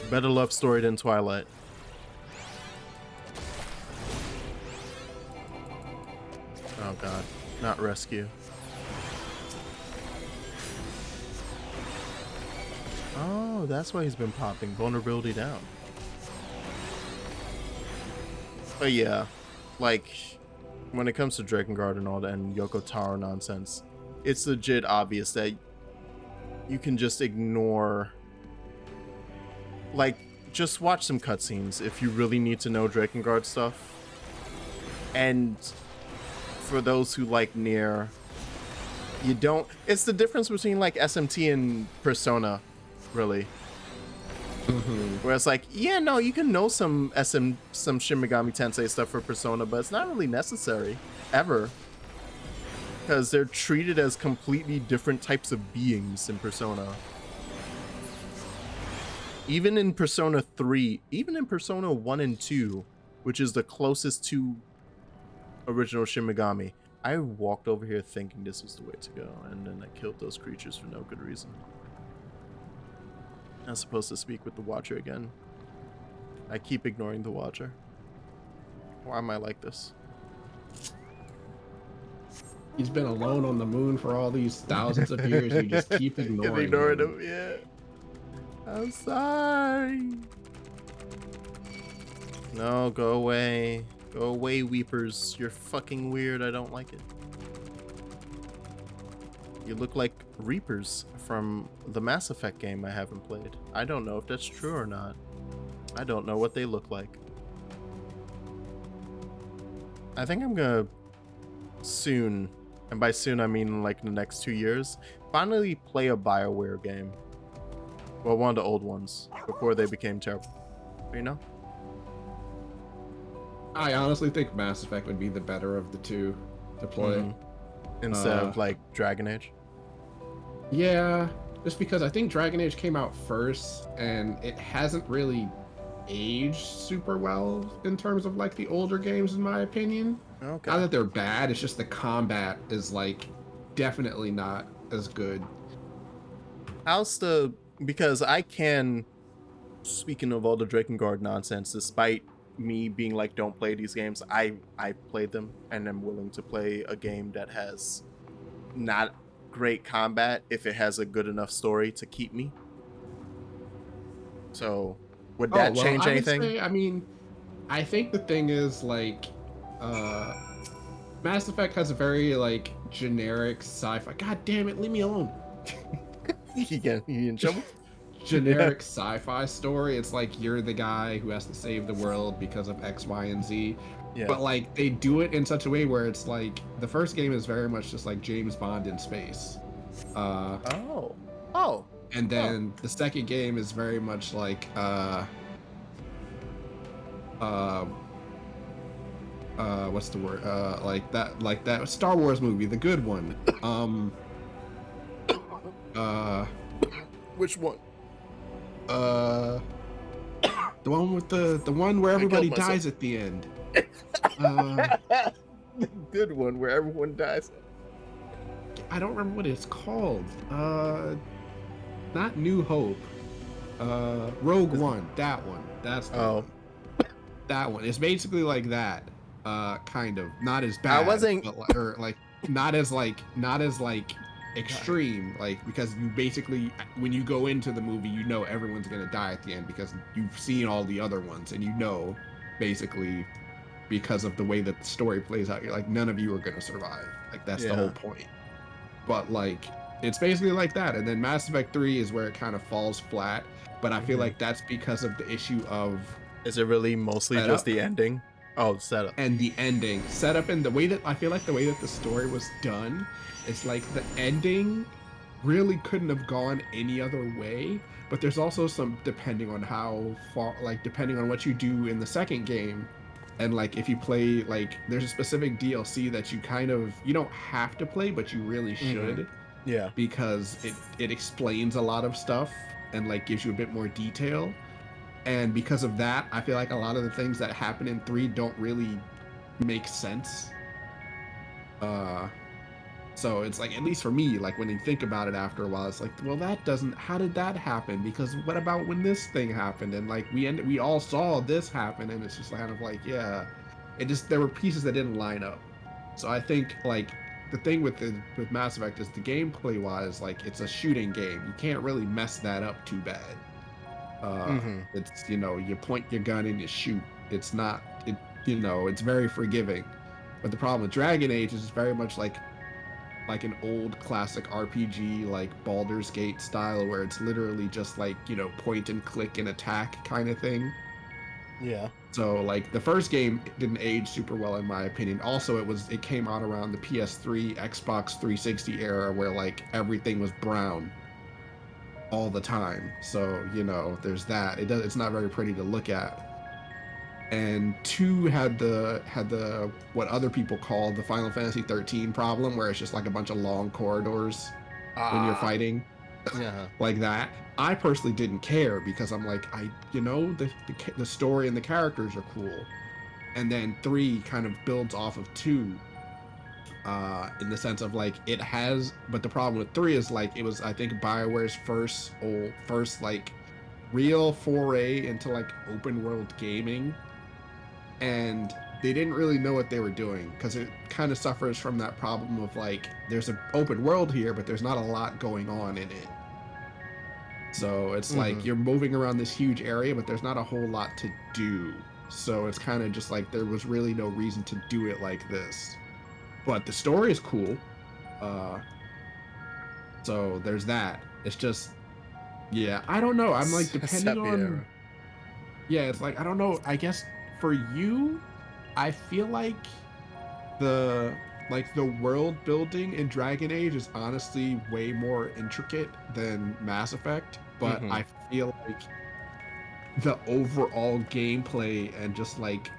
Better love story than Twilight. Oh god, not rescue. Oh, that's why he's been popping vulnerability down. But yeah, like when it comes to Drakengard and all that and Yoko Taro nonsense, it's legit obvious that you can just ignore, like, just watch some cutscenes if you really need to know Drakengard stuff. And for those who like Nier, you don't. It's the difference between like SMT and Persona, really. Where it's like, yeah, no, you can know some Shin Megami Tensei stuff for Persona, but it's not really necessary ever, because they're treated as completely different types of beings in Persona. Even in Persona 3, even in Persona 1 and 2, which is the closest to original Shin Megami, I walked over here thinking this was the way to go, and then I killed those creatures for no good reason. I'm supposed to speak with the Watcher again. I keep ignoring the Watcher. Why am I like this? He's been alone on the moon for all these thousands of years. You just keep ignoring him. Yeah. I'm sorry. No, go away. Go away, Weepers. You're fucking weird. I don't like it. You look like Reapers from the Mass Effect game I haven't played. I don't know if that's true or not. I don't know what they look like. I think I'm gonna soon, and by soon I mean like in the next 2 years, finally play a BioWare game. Well, one of the old ones before they became terrible. You know? I honestly think Mass Effect would be the better of the two to play. Instead of like Dragon Age. Yeah, just because I think Dragon Age came out first and it hasn't really aged super well in terms of like the older games, in my opinion. Okay. Not that they're bad, it's just the combat is like definitely not as good. Because I can, speaking of all the Drakengard nonsense, despite me being like, don't play these games, I played them and am willing to play a game that has not great combat if it has a good enough story to keep me. So would that change anything? I mean, I think the thing is like Mass Effect has a very like generic sci-fi. God damn it, leave me alone. You in trouble? Generic sci-fi story. It's like you're the guy who has to save the world because of X, Y, and Z. Yeah. But like they do it in such a way where it's like the first game is very much just like James Bond in space. And then the second game is very much like what's the word? Like that Star Wars movie, the good one. Which one? The one with the one where everybody dies at the end. The good one where everyone dies. I don't remember what it's called. Not New Hope. Rogue One. That one. That's the one. That one. It's basically like that. Kind of. Not as bad. Not as extreme, like, because you basically, when you go into the movie, you know everyone's gonna die at the end because you've seen all the other ones, and you know basically because of the way that the story plays out, you're like, none of you are gonna survive. Like, that's the whole point. But like, it's basically like that. And then Mass Effect 3 is where it kind of falls flat, but I feel like that's because of the issue of, is it really mostly just the ending? Oh, setup. And the ending setup, and the way that I feel like the way that the story was done, it's like the ending really couldn't have gone any other way. But there's also some, depending on how far, like depending on what you do in the second game, And like if you play, like there's a specific DLC that you don't have to play, but you really should, Yeah. because it explains a lot of stuff and like gives you a bit more detail. And because of that, I feel like a lot of the things that happen in 3 don't really make sense. So it's like, at least for me, like when you think about it after a while, it's like, well, how did that happen? Because what about when this thing happened? And like we all saw this happen, and it's just kind of like, yeah, there were pieces that didn't line up. So I think like the thing with Mass Effect is the gameplay wise, like it's a shooting game. You can't really mess that up too bad. It's, you point your gun and you shoot. It's not, it's very forgiving. But the problem with Dragon Age is it's very much like an old classic RPG, like Baldur's Gate style, where it's literally just like, point and click and attack kind of thing. Yeah. So like the first game didn't age super well in my opinion. Also, it came out around the PS3, Xbox 360 era, where like everything was brown all the time. So, there's that. It's not very pretty to look at. And 2 had the what other people call the Final Fantasy XIII problem, where it's just like a bunch of long corridors when you're fighting. Yeah. Like that. I personally didn't care, because I'm like, the story and the characters are cool. And then 3 kind of builds off of 2, in the sense of like but the problem with 3 is like it was, I think, BioWare's first like real foray into like open world gaming. And they didn't really know what they were doing, because it kind of suffers from that problem of like, there's an open world here, but there's not a lot going on in it. So it's like you're moving around this huge area, but there's not a whole lot to do. So it's kind of just like there was really no reason to do it like this. But the story is cool. So there's that. It's just, yeah, I don't know. I'm like, depending on... Yeah, it's like, I don't know. I guess for you, I feel like the world building in Dragon Age is honestly way more intricate than Mass Effect, but I feel like the overall gameplay and just like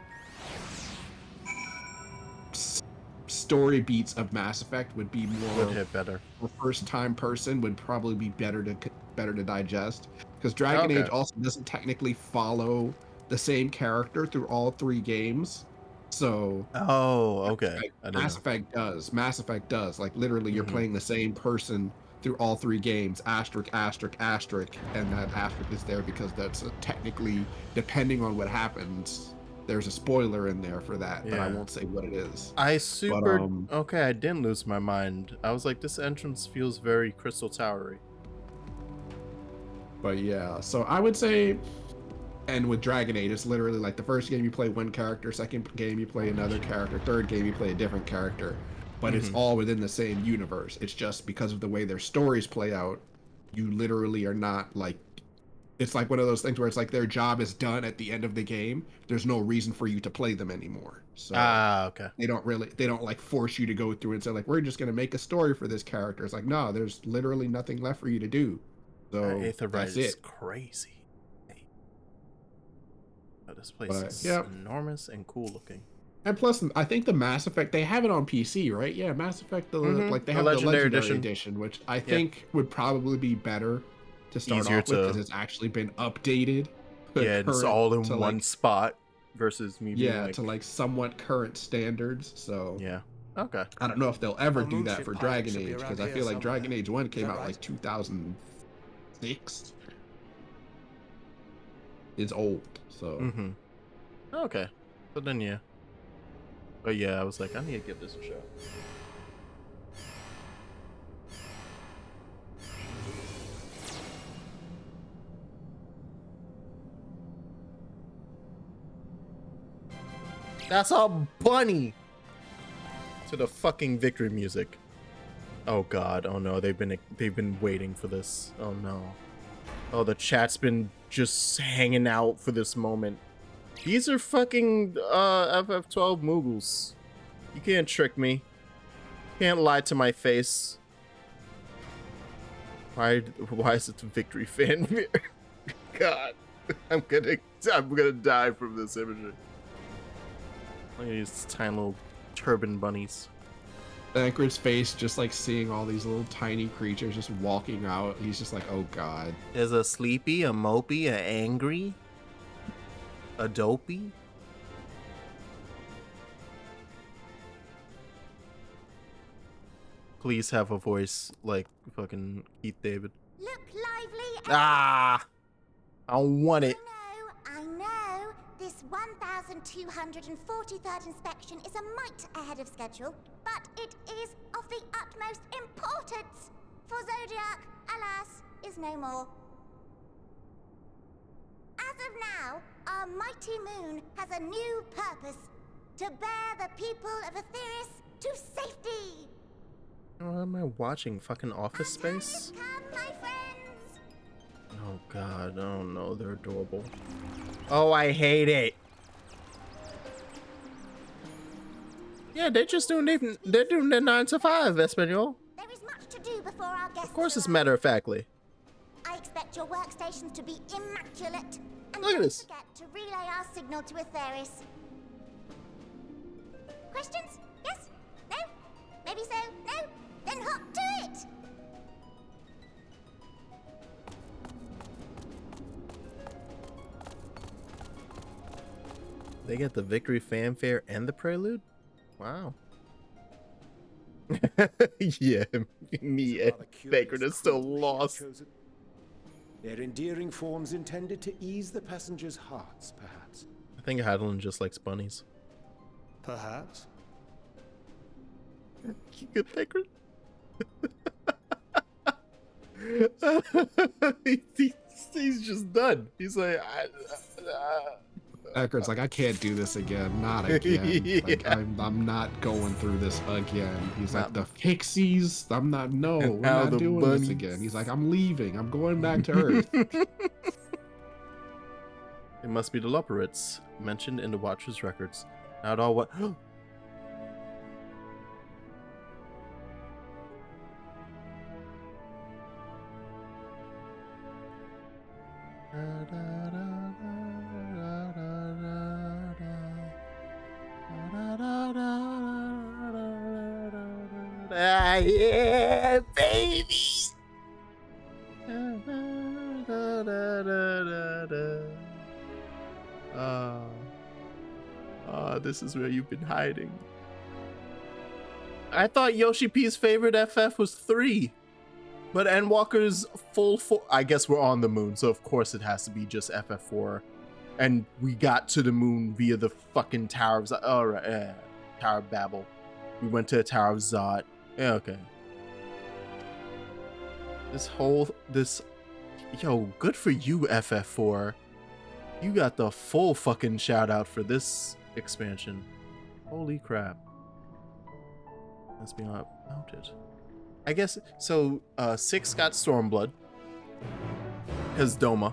story beats of Mass Effect would be more hit better. For first time person would probably be better to digest, because Dragon Age also doesn't technically follow the same character through all 3 games. So Mass Effect does. Like literally you're playing the same person through all 3 games, asterisk, asterisk, asterisk, and that asterisk is there because that's technically, depending on what happens, there's a spoiler in there for that, but I won't say what it is. I didn't lose my mind. I was like, this entrance feels very Crystal Towery. But yeah, so I would say, and with Dragon Age, it's literally like the first game you play one character, second game you play another character, third game you play a different character, but it's all within the same universe. It's just because of the way their stories play out, you literally are not like, it's like one of those things where it's like their job is done at the end of the game. There's no reason for you to play them anymore. So they don't like force you to go through and say like, we're just going to make a story for this character. It's like, no, there's literally nothing left for you to do. So that's is crazy. Oh, this place is enormous and cool looking. And plus, I think the Mass Effect, they have it on PC, right? Yeah, Mass Effect, like they have the Legendary Edition, which I think would probably be better to start off with, because it's actually been updated. Yeah, it's all in one spot versus me being to like somewhat current standards. So yeah, okay. I don't know if they'll ever do that for Dragon Age, because I feel like Dragon Age 1 came out like 2006. It's old, so okay. But then yeah. But yeah, I was like, I need to give this a shot. That's a bunny to the fucking victory music. Oh god, oh no, they've been waiting for this. Oh no. Oh, the chat's been just hanging out for this moment. These are fucking FF12 Moogles. You can't trick me. You can't lie to my face. Why is it the victory fan here? God, I'm gonna die from this imagery. Look at these tiny little turban bunnies. Anchor's face, just like seeing all these little tiny creatures just walking out. He's just like, oh god. There's a sleepy, a mopey, a angry, a dopey. Please have a voice like fucking Keith David. Look lively. Ah! I don't want it. I know. This 1,243rd inspection is a mite ahead of schedule, but it is of the utmost importance. For Zodiark, alas, is no more. As of now, our mighty moon has a new purpose: to bear the people of Aetheris to safety. Oh, am I watching fucking Office Space? Come, my friends. Oh god, oh no, they're adorable. Oh, I hate it. Yeah, they're just doing they're doing their 9 to 5, Espanol. There is much to do before our guests. Of course, it's arrive. matter-of-factly. I expect your workstations to be immaculate. And Look at don't this. forget to relay our signal to Aetheris. Questions? Yes? No? Maybe so? No? Then hop to it! They get the victory fanfare and the prelude? Wow. Yeah, me and Baker is still lost. Their endearing forms intended to ease the passengers' hearts, perhaps. I think Hydaelyn just likes bunnies. Perhaps. You good, Baker? He's just done. He's like, Eckhart's like, I can't do this again. Not again. Like, Yeah. I'm not going through this again. He's Not- like, the pixies? I'm not, no, we're now not the doing bunnies. this again. He's like, I'm leaving. I'm going back to Earth. It must be the Lupperits, mentioned in the Watcher's records. Not all what. Ah, yeah, baby. This is where you've been hiding. I thought Yoshi P's favorite FF was 3. But Endwalker's full 4. I guess we're on the moon, so of course it has to be just FF4. And we got to the moon via the fucking Tower of Zod. Alright, yeah. Tower of Babel. We went to the Tower of Zod. Yeah, okay. Yo, good for you, FF4. You got the full fucking shout out for this expansion. Holy crap. Let's be mounted. I guess, so, 6 got Stormblood. Because Doma.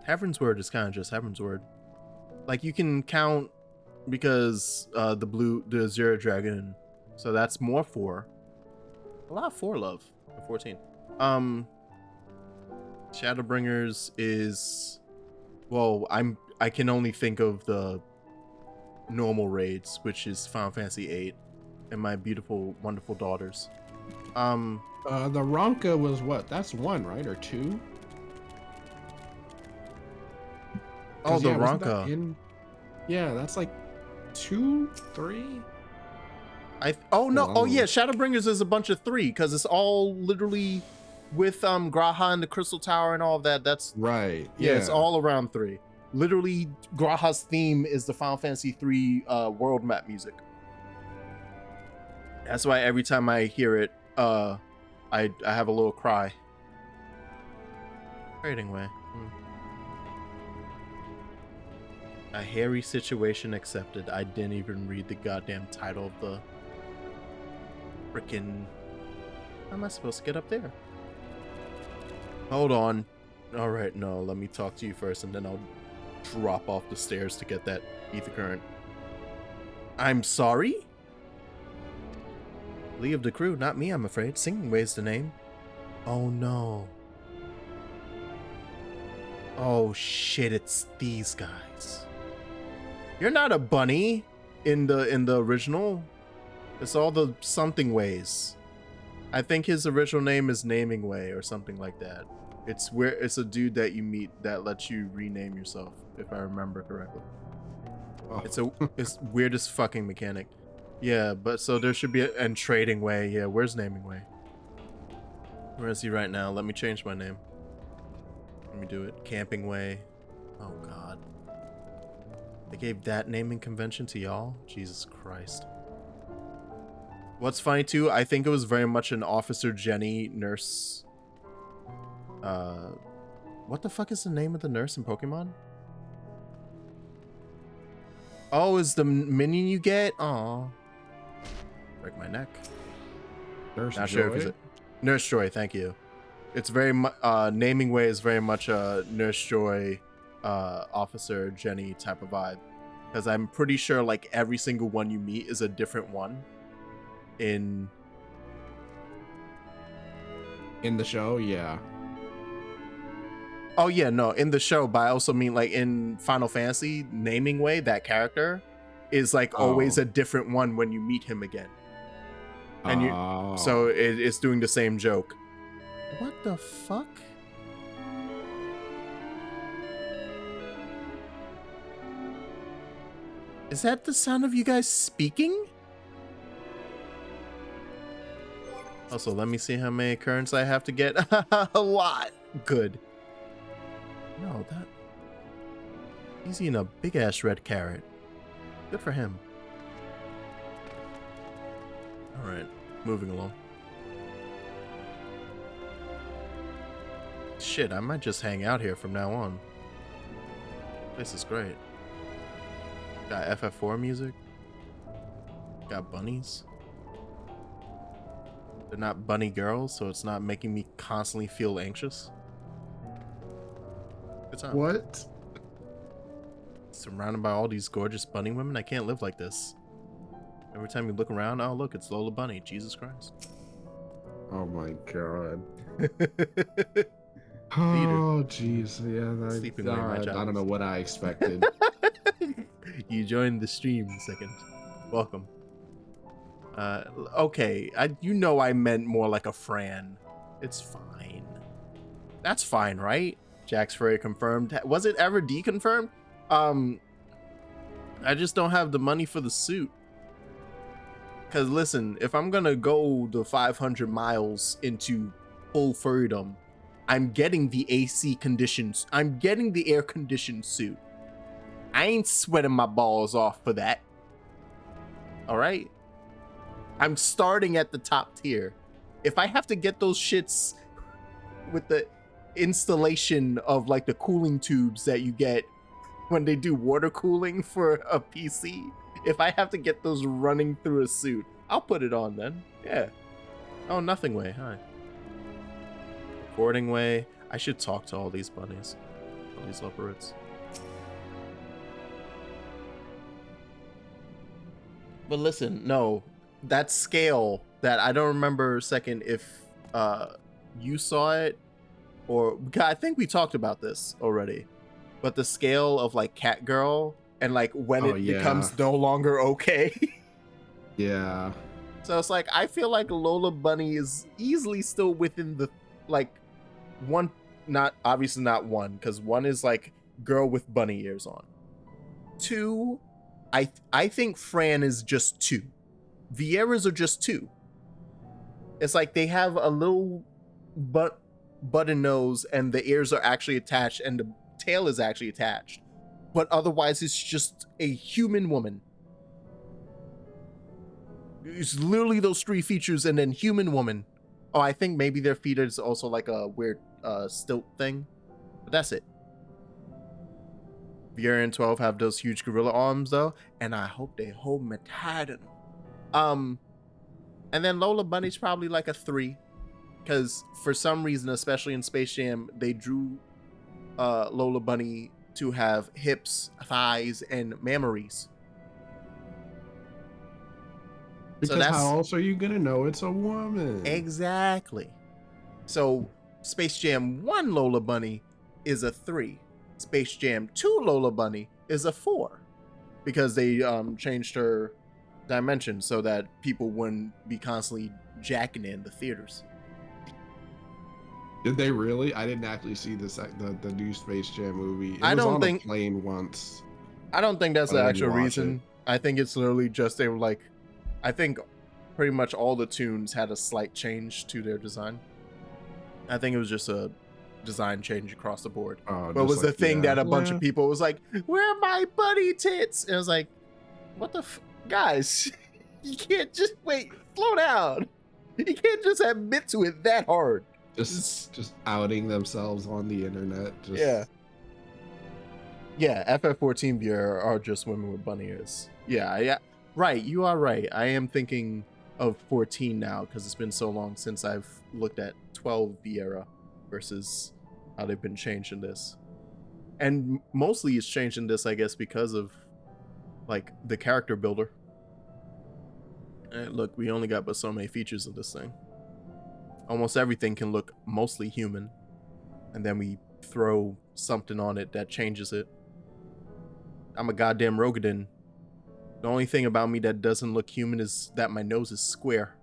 Tavern's Word is kind of just Tavern's Word. Like, you can count because the Zero Dragon. So that's more 4. A lot of 4 love. 14. Shadowbringers is, well, I can only think of the normal raids, which is Final Fantasy VIII and my beautiful, wonderful daughters. The Ronka was what? That's 1, right? Or 2? Oh, the wasn't that Ronka. Yeah, that's like 2, 3. Oh no! Whoa. Oh yeah, Shadowbringers is a bunch of 3 because it's all literally with Graha and the Crystal Tower and all of that. That's Right. yeah, it's all around 3. Literally, Graha's theme is the Final Fantasy III world map music. That's why every time I hear it, I have a little cry. Trading way. A hairy situation accepted. I didn't even read the goddamn title of the frickin'. How am I supposed to get up there? Hold on. All right, no, let me talk to you first, and then I'll drop off the stairs to get that ether current. I'm sorry? Lee of the crew, not me, I'm afraid. Singing Way's the name. Oh no. Oh shit, it's these guys. You're not a bunny in the original. It's all the something ways. I think his original name is Naming Way or something like that. It's a dude that you meet that lets you rename yourself, if I remember correctly. Oh. It's weirdest fucking mechanic. Yeah, but so there should be and Trading Way. Yeah, where's Naming Way? Where is he right now? Let me change my name. Let me do it. Camping Way. Oh god. They gave that naming convention to y'all? Jesus Christ. What's funny too, I think it was very much an Officer Jenny nurse. What the fuck is the name of the nurse in Pokemon? Oh, is the minion you get? Aw. Break my neck. Nurse Not Joy. sure if it's Nurse Joy, thank you. It's very much, Naming Way is very much a Nurse Joy, Officer Jenny type of vibe. Because I'm pretty sure like every single one you meet is a different one. In the show, yeah. Oh yeah, no, in the show, but I also mean like in Final Fantasy, Naming Way, that character is like always a different one when you meet him again. And so it's doing the same joke. What the fuck? Is that the sound of you guys speaking? Also, let me see how many currents I have to get. A lot. Good. No, that... He's eating a big-ass red carrot. Good for him. Alright, moving along. Shit, I might just hang out here from now on. This is great. Got FF4 music. Got bunnies. They're not bunny girls, so it's not making me constantly feel anxious. Good time. What? Surrounded by all these gorgeous bunny women, I can't live like this. Every time you look around, oh look, it's Lola Bunny. Jesus Christ. Oh my god. Oh jeez, yeah. Sleeping away my I child. don't know what I expected. You joined the stream second. Welcome. Okay, you know I meant more like a Fran. It's fine. That's fine, right? Jack's Furry confirmed. Was it ever deconfirmed? I just don't have the money for the suit. Cause listen, if I'm gonna go the 500 miles into full furrydom, I'm getting the AC conditions. I'm getting the air-conditioned suit. I ain't sweating my balls off for that. All right? I'm starting at the top tier. If I have to get those shits with the installation of like the cooling tubes that you get when they do water cooling for a PC, if I have to get those running through a suit, I'll put it on then. Yeah. Oh, Nothing Way. Hi. Recording Way. I should talk to all these bunnies. All these leopards. But listen, no. That scale that I don't remember second if you saw it or I think we talked about this already. But the scale of like Catgirl and like when it becomes no longer okay. Yeah. So it's like I feel like Lola Bunny is easily still within the like one, not obviously not one, because one is like girl with bunny ears on. Two, I think Fran is just two. Vieira's are just two. It's like they have a little button nose and the ears are actually attached and the tail is actually attached. But otherwise it's just a human woman. It's literally those three features and then human woman. Oh, I think maybe their feet is also like a weird stilt thing. But that's it. Vieira and 12 have those huge gorilla arms though. And I hope they hold me tight. And then Lola Bunny's probably like a 3. Because for some reason, especially in Space Jam, they drew Lola Bunny to have hips, thighs, and mammaries. Because how else are you gonna know it's a woman? Exactly. So Space Jam 1 Lola Bunny is a 3. Space Jam 2 Lola Bunny is a 4. Because they changed her dimension so that people wouldn't be constantly jacking in the theaters. Did they really? I didn't actually see the new Space Jam movie. I don't think a plane once. I don't think that's But the I actual didn't watch reason. I think it's literally just they were like, I think pretty much all the tunes had a slight change to their design. I think it was just a design change across the board. But it was the thing that a bunch of people was like, where are my bunny tits? And I was like, what the guys, you can't just slow down. You can't just admit to it that hard. Just outing themselves on the internet. Yeah, FF14 viewer are just women with bunny ears. Yeah, right, you are right. I am thinking of 14 now because it's been so long since I've looked at 12 Vieira versus how they've been changed in this. And mostly it's changed in this, I guess, because of like the character builder. And look, we only got but so many features in this thing. Almost everything can look mostly human, and then we throw something on it that changes it. I'm a goddamn Rogadin. The only thing about me that doesn't look human is that my nose is square.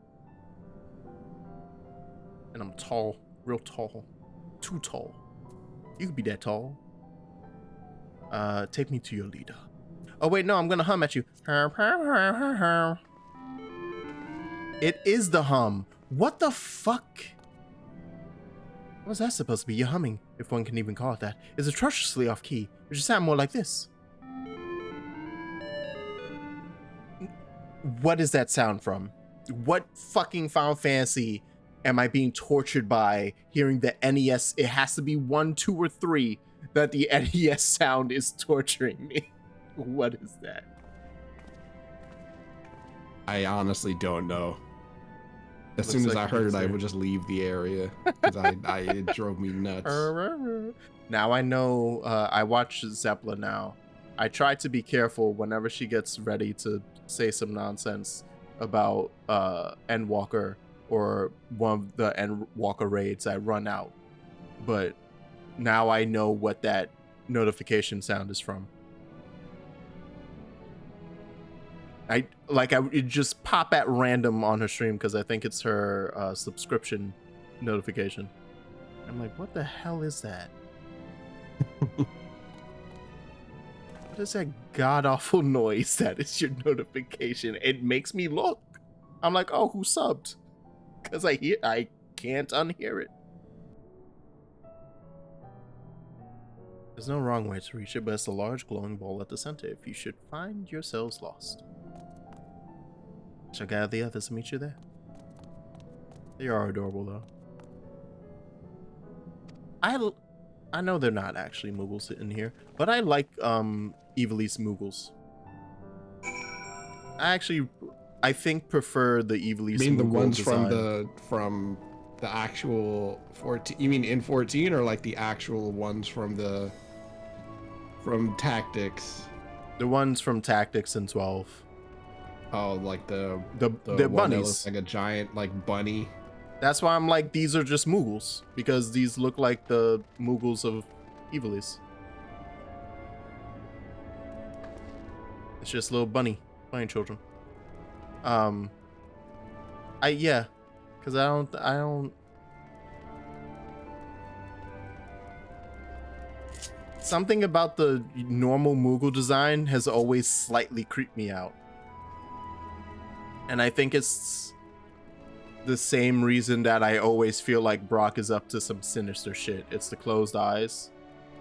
And I'm tall, real tall. Too tall. You could be that tall. Take me to your leader. Oh wait, no, I'm gonna hum at you. It is the hum. What the fuck? What's that supposed to be? You're humming, if one can even call it that. It's atrociously off key. It should sound more like this. What is that sound from? What fucking Final Fantasy am I being tortured by hearing the NES? It has to be 1, 2, or 3 that the NES sound is torturing me. What is that? I honestly don't know. As soon as I heard it, I would just leave the area because it drove me nuts. Now I know. I watch Zeppela now. I try to be careful whenever she gets ready to say some nonsense about Endwalker or one of the Endwalker raids. I run out, but now I know what that notification sound is from. It just pop at random on her stream because I think it's her subscription notification. I'm like, what the hell is that? What is that god awful noise that is your notification? It makes me look. I'm like, oh, who subbed? Because I can't unhear it. There's no wrong way to reach it, but it's a large glowing ball at the center if you should find yourselves lost. Shall gather the others and meet you there. They are adorable, though. I know they're not actually Moogles in here, but I like Ivalice Moogles. I think prefer the Ivalice. You mean the Moogle ones design. from the actual 14? You mean in 14 or like the actual ones from Tactics? The ones from Tactics in 12. Oh, like the bunnies. That looks like a giant bunny. That's why I'm like, these are just Moogles, because these look like the Moogles of Ivalice. It's just little bunny children. Because I don't. Something about the normal Moogle design has always slightly creeped me out. And I think it's the same reason that I always feel like Brock is up to some sinister shit. It's the closed eyes.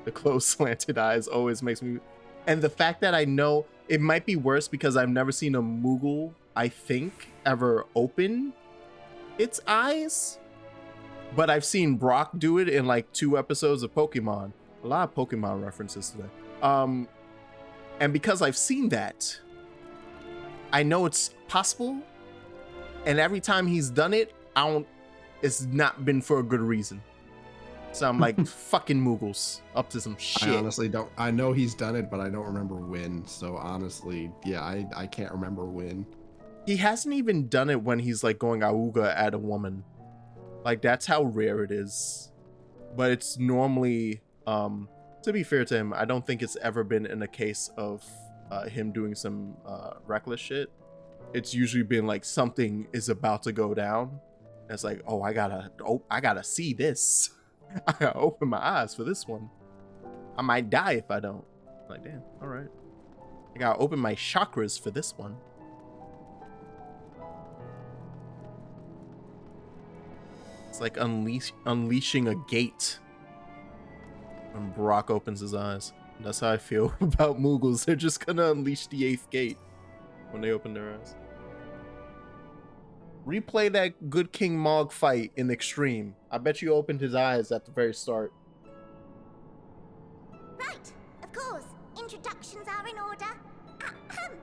The closed slanted eyes always makes me... And the fact that I know it might be worse because I've never seen a Moogle, I think, ever open its eyes. But I've seen Brock do it in like 2 episodes of Pokemon. A lot of Pokemon references today. And because I've seen that, I know it's possible. And every time he's done it, it's not been for a good reason. So I'm like, fucking Moogles, up to some shit. I honestly don't. I know he's done it, but I don't remember when. So honestly, yeah, I can't remember when. He hasn't even done it when he's like going auga at a woman. Like, that's how rare it is. But it's normally To be fair to him, I don't think it's ever been in a case of him doing some reckless shit. It's usually been like something is about to go down. And it's like, oh, I gotta see this. I gotta open my eyes for this one. I might die if I don't. Like, damn, all right. I gotta open my chakras for this one. It's like unleashing a gate when Brock opens his eyes. And that's how I feel about Moogles. They're just gonna unleash the 8th gate when they open their eyes. Replay that Good King Mog fight in Extreme. I bet you opened his eyes at the very start. Right, of course. Introductions are in order. Ahem.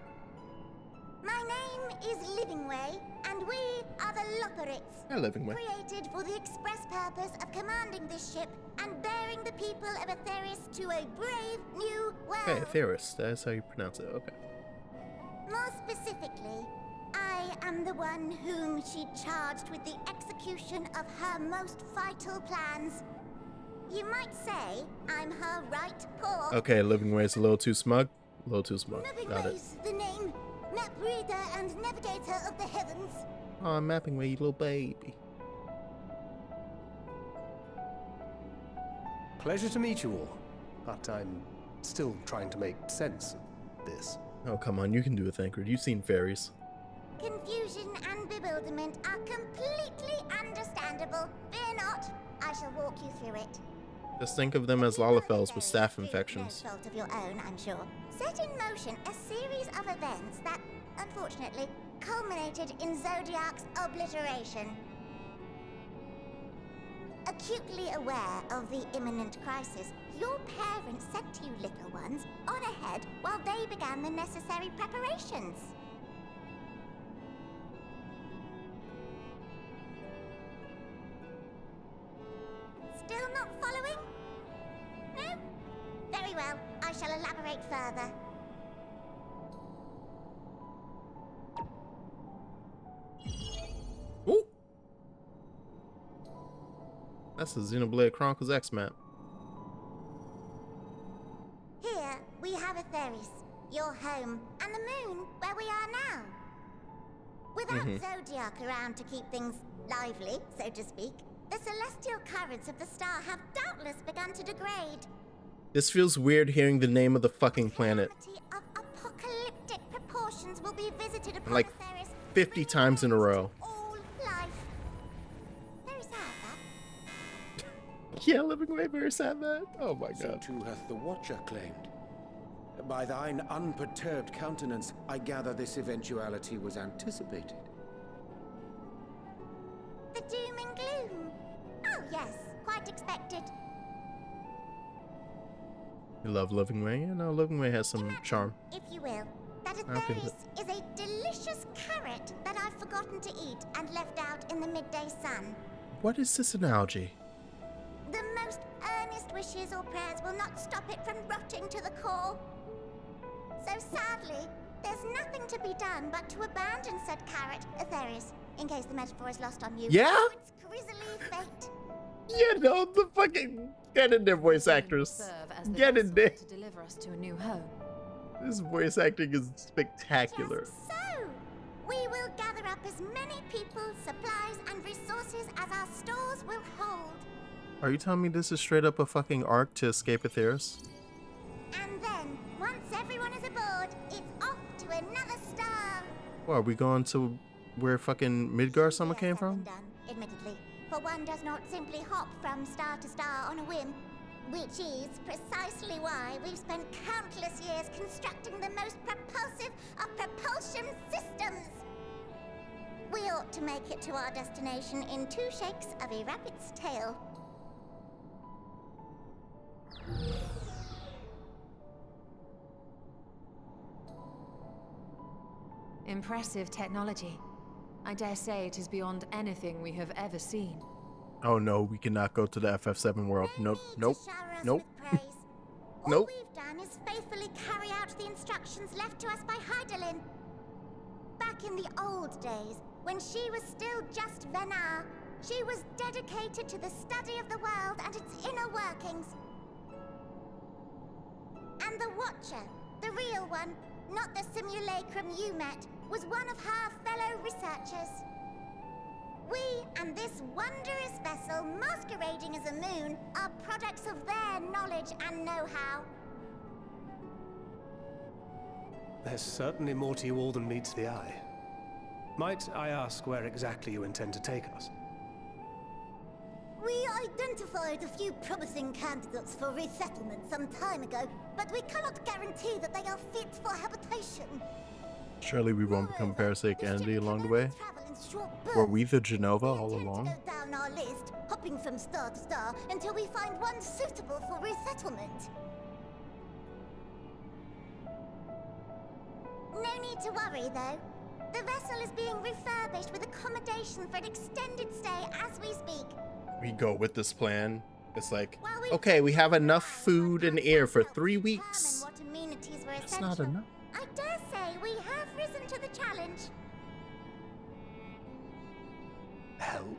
My name is Livingway, and we are the Loporrits. Hi, Livingway. Created for the express purpose of commanding this ship and bearing the people of Aetheris to a brave new world. Hey, Aetheris. That's how you pronounce it. Okay. More specifically, I am the one whom she charged with the execution of her most vital plans. You might say I'm her right paw. Okay, Livingway's a little too smug. A little too smug. Got it. Livingway's the name, map reader and navigator of the heavens. Oh, Mapping Way, you little baby. Pleasure to meet you all, but I'm still trying to make sense of this. Oh, come on, you can do it, Thancred. You've seen fairies. Confusion and bewilderment are completely understandable. Fear not, I shall walk you through it. Just think of them as Lalafels with staph infections. No fault of your own, I'm sure. Set in motion a series of events that, unfortunately, culminated in Zodiark's obliteration. Acutely aware of the imminent crisis, your parents sent you little ones on ahead while they began the necessary preparations. Still not following? No? Very well, I shall elaborate further. Ooh! That's the Xenoblade Chronicles X map. Here we have Aetheris, your home, and the moon, where we are now. Without Zodiark around to keep things lively, so to speak, the celestial currents of the star have doubtless begun to degrade. This feels weird hearing the name of the fucking planet. Calamity of apocalyptic proportions will be visited upon Like Aetheris, 50 times in a row. all life. Very sad, that. Yeah, Livingway, very sad, man. Oh my So god. too hath the Watcher claimed. By thine unperturbed countenance, I gather this eventuality was anticipated. The doom and gloom. Oh yes, quite expected. You love Livingway? Yeah, no, Livingway has some Imagine, charm. if you will, that I feel Aetheris is a delicious carrot that I've forgotten to eat and left out in the midday sun. What is this analogy? The most earnest wishes or prayers will not stop it from rotting to the core. So sadly, there's nothing to be done but to abandon said carrot, Aetheris, in case the metaphor is lost on you. Yeah? To its grisly fate. Yeah, no, the fucking... Get in there, voice actors. Serve as the Get in vessel there. to deliver us to a new home. This voice acting is spectacular. Just so, we will gather up as many people, supplies, and resources as our stores will hold. Are you telling me this is straight up a fucking arc to escape Aetheris? And then, once everyone is aboard, it's off to another star. What, are we going to where fucking Midgar Summer Yes, came I've been from? done, admittedly, for one does not simply hop from star to star on a whim, which is precisely why we've spent countless years constructing the most propulsive of propulsion systems. We ought to make it to our destination in 2 shakes of a rabbit's tail. Impressive technology. I dare say it is beyond anything we have ever seen. Oh no, we cannot go to the FF7 world. No Nope, need nope, to shower us nope. with praise. All Nope. we've done is faithfully carry out the instructions left to us by Hydaelyn. Back in the old days, when she was still just Venar, she was dedicated to the study of the world and its inner workings. And the Watcher, the real one, not the simulacrum you met, was one of her fellow researchers. We and this wondrous vessel masquerading as a moon are products of their knowledge and know-how. There's certainly more to you all than meets the eye. Might I ask where exactly you intend to take us? We identified a few promising candidates for resettlement some time ago, but we cannot guarantee that they are fit for habitation. Surely we won't become parasitic entity along the way. Were we the Genova all along? Go down our list, hopping from star to star until we find one suitable for resettlement. No need to worry, though. The vessel is being refurbished with accommodation for an extended stay as we speak. We go with this plan. It's like, okay, we have enough food and air for 3 weeks. What amenities were That's not essential. enough. I dare say we have risen to the challenge. Help?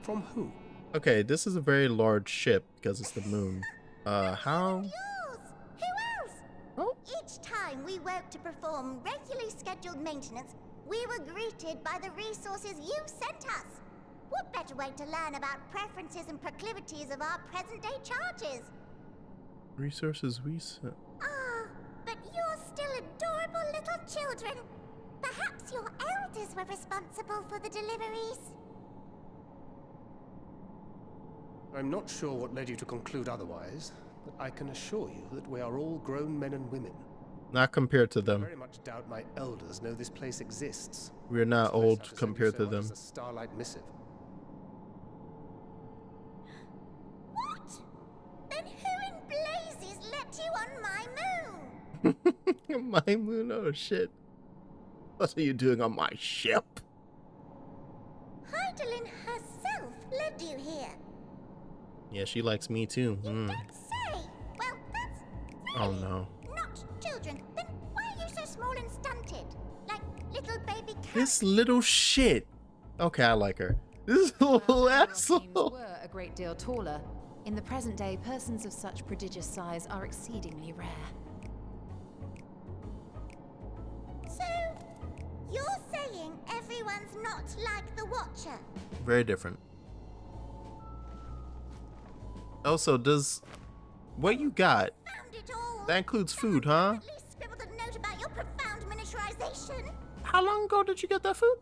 From who? Okay, this is a very large ship because it's the moon. How? Yours! Who else? Oh. Each time we worked to perform regularly scheduled maintenance, we were greeted by the resources you sent us. What better way to learn about preferences and proclivities of our present-day charges? Resources we sent. Ah, but you're still adorable little children. Perhaps your elders were responsible for the deliveries. I'm not sure what led you to conclude otherwise, but I can assure you that we are all grown men and women. Not compared to I them. very much doubt my elders know this place exists. We're not Much less how old to send compared you to so them. much as a starlight missive. What? Then who in blazes let you on my moon? My moon? Oh shit. What are you doing on my ship? Hydaelyn herself led you here. Yeah, she likes me too. You don't say. Well, that's Oh really no. not children. Then why are you so small and stunted? Like little baby cats? This little shit. Okay, I like her. This little Teams asshole. were a great deal taller. In the present day, persons of such prodigious size are exceedingly rare. So, you're saying everyone's not like the Watcher? Very different. Also, does what you got, Found it all. that includes food, huh? At least scribbled a note about your profound miniaturization. How long ago did you get that food?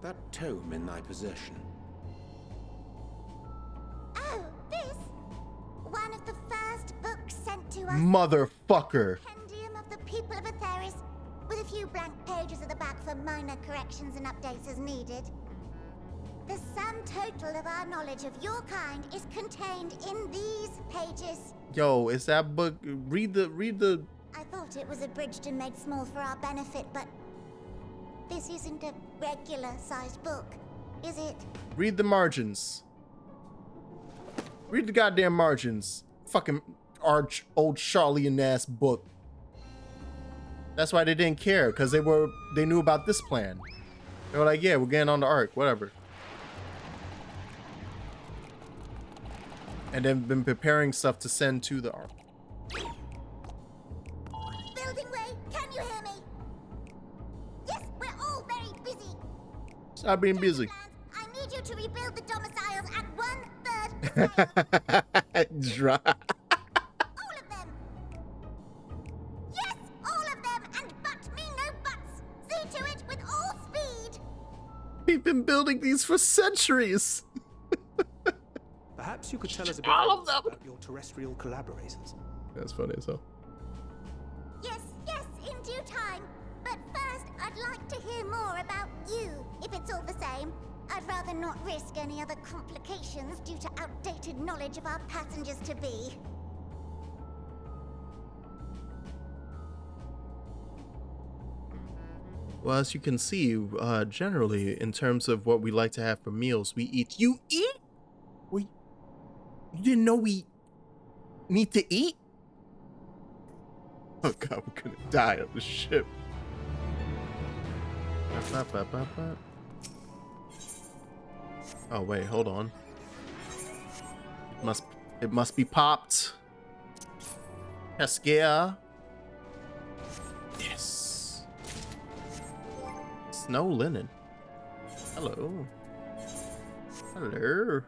That tome in thy possession. Oh, this? One of the first books sent to us. Motherfucker. Compendium of the People of Atheris, with a few blank pages at the back for minor corrections and updates as needed. The sum total of our knowledge of your kind is contained in these pages. Yo, is that book? Read the. I thought it was abridged and made small for our benefit, but this isn't a regular-sized book, is it? Read the margins. Read the goddamn margins. Fucking old Charlian ass book. That's why they didn't care, because they knew about this plan. They were like, yeah, we're getting on the Ark, whatever. And then been preparing stuff to send to the Ark. Building way, can you hear me? Yes, we're all very busy. Stop being busy. Plans, I need you to rebuild the domiciles at 1/3 scale. Dry. All of them. Yes, all of them, and but me no buts. See to it with all speed. We've been building these for centuries. Perhaps you could tell us a bit All of more them. about your terrestrial collaborators. That's funny as hell. Yes, in due time. But first, I'd like to hear more about you, if it's all the same. I'd rather not risk any other complications due to outdated knowledge of our passengers-to-be. Well, as you can see, generally, in terms of what we like to have for meals, we eat. You eat? You didn't know we need to eat? Oh god, we're gonna die on the ship. Oh wait, hold on. It must be popped. Heskia. Yes. Snow linen. Hello. Hello.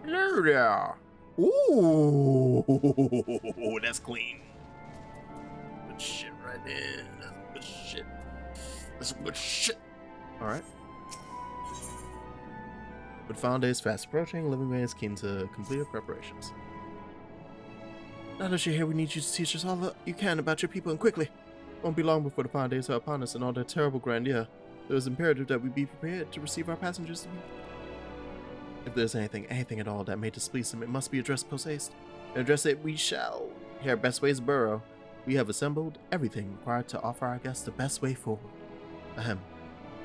Hello there. Ooh, that's clean. Good shit right there. That's good shit. That's good shit. All right. With final days fast approaching, Living Way is keen to complete our preparations. Now that you're here, we need you to teach us all that you can about your people, and quickly. Won't be long before the final days are upon us and all their terrible grandeur. It is imperative that we be prepared to receive our passengers. If there's anything at all that may displease them, it must be addressed post-haste. And address it we shall. Here at Best Ways Borough, we have assembled everything required to offer our guests the best way forward. Ahem.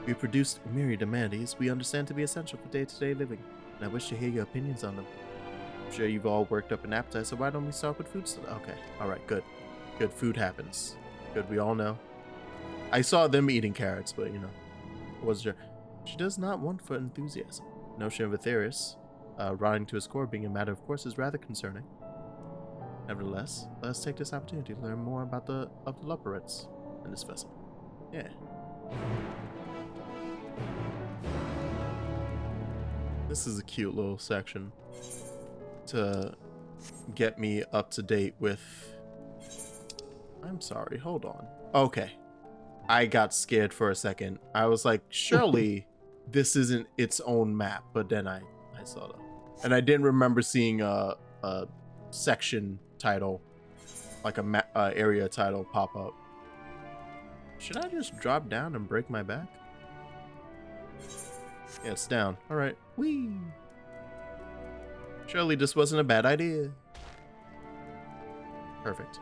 We have produced a myriad amenities we understand to be essential for day-to-day living, and I wish to hear your opinions on them. I'm sure you've all worked up an appetite, so why don't we start with food? Okay, alright, good. Good, food happens. Good, we all know. I saw them eating carrots, but you know, I wasn't sure. She does not want for enthusiasm. The notion of Aetherius rotting to his core being a matter of course is rather concerning. Nevertheless, let us take this opportunity to learn more about the Luperites in this vessel. Yeah. This is a cute little section to get me up to date with. I'm sorry, hold on. Okay. I got scared for a second. I was like, surely this isn't its own map, but then I saw that. And I didn't remember seeing a section title, like a area title pop up. Should I just drop down and break my back? Yeah, it's down. All right. Whee! Surely this wasn't a bad idea. Perfect.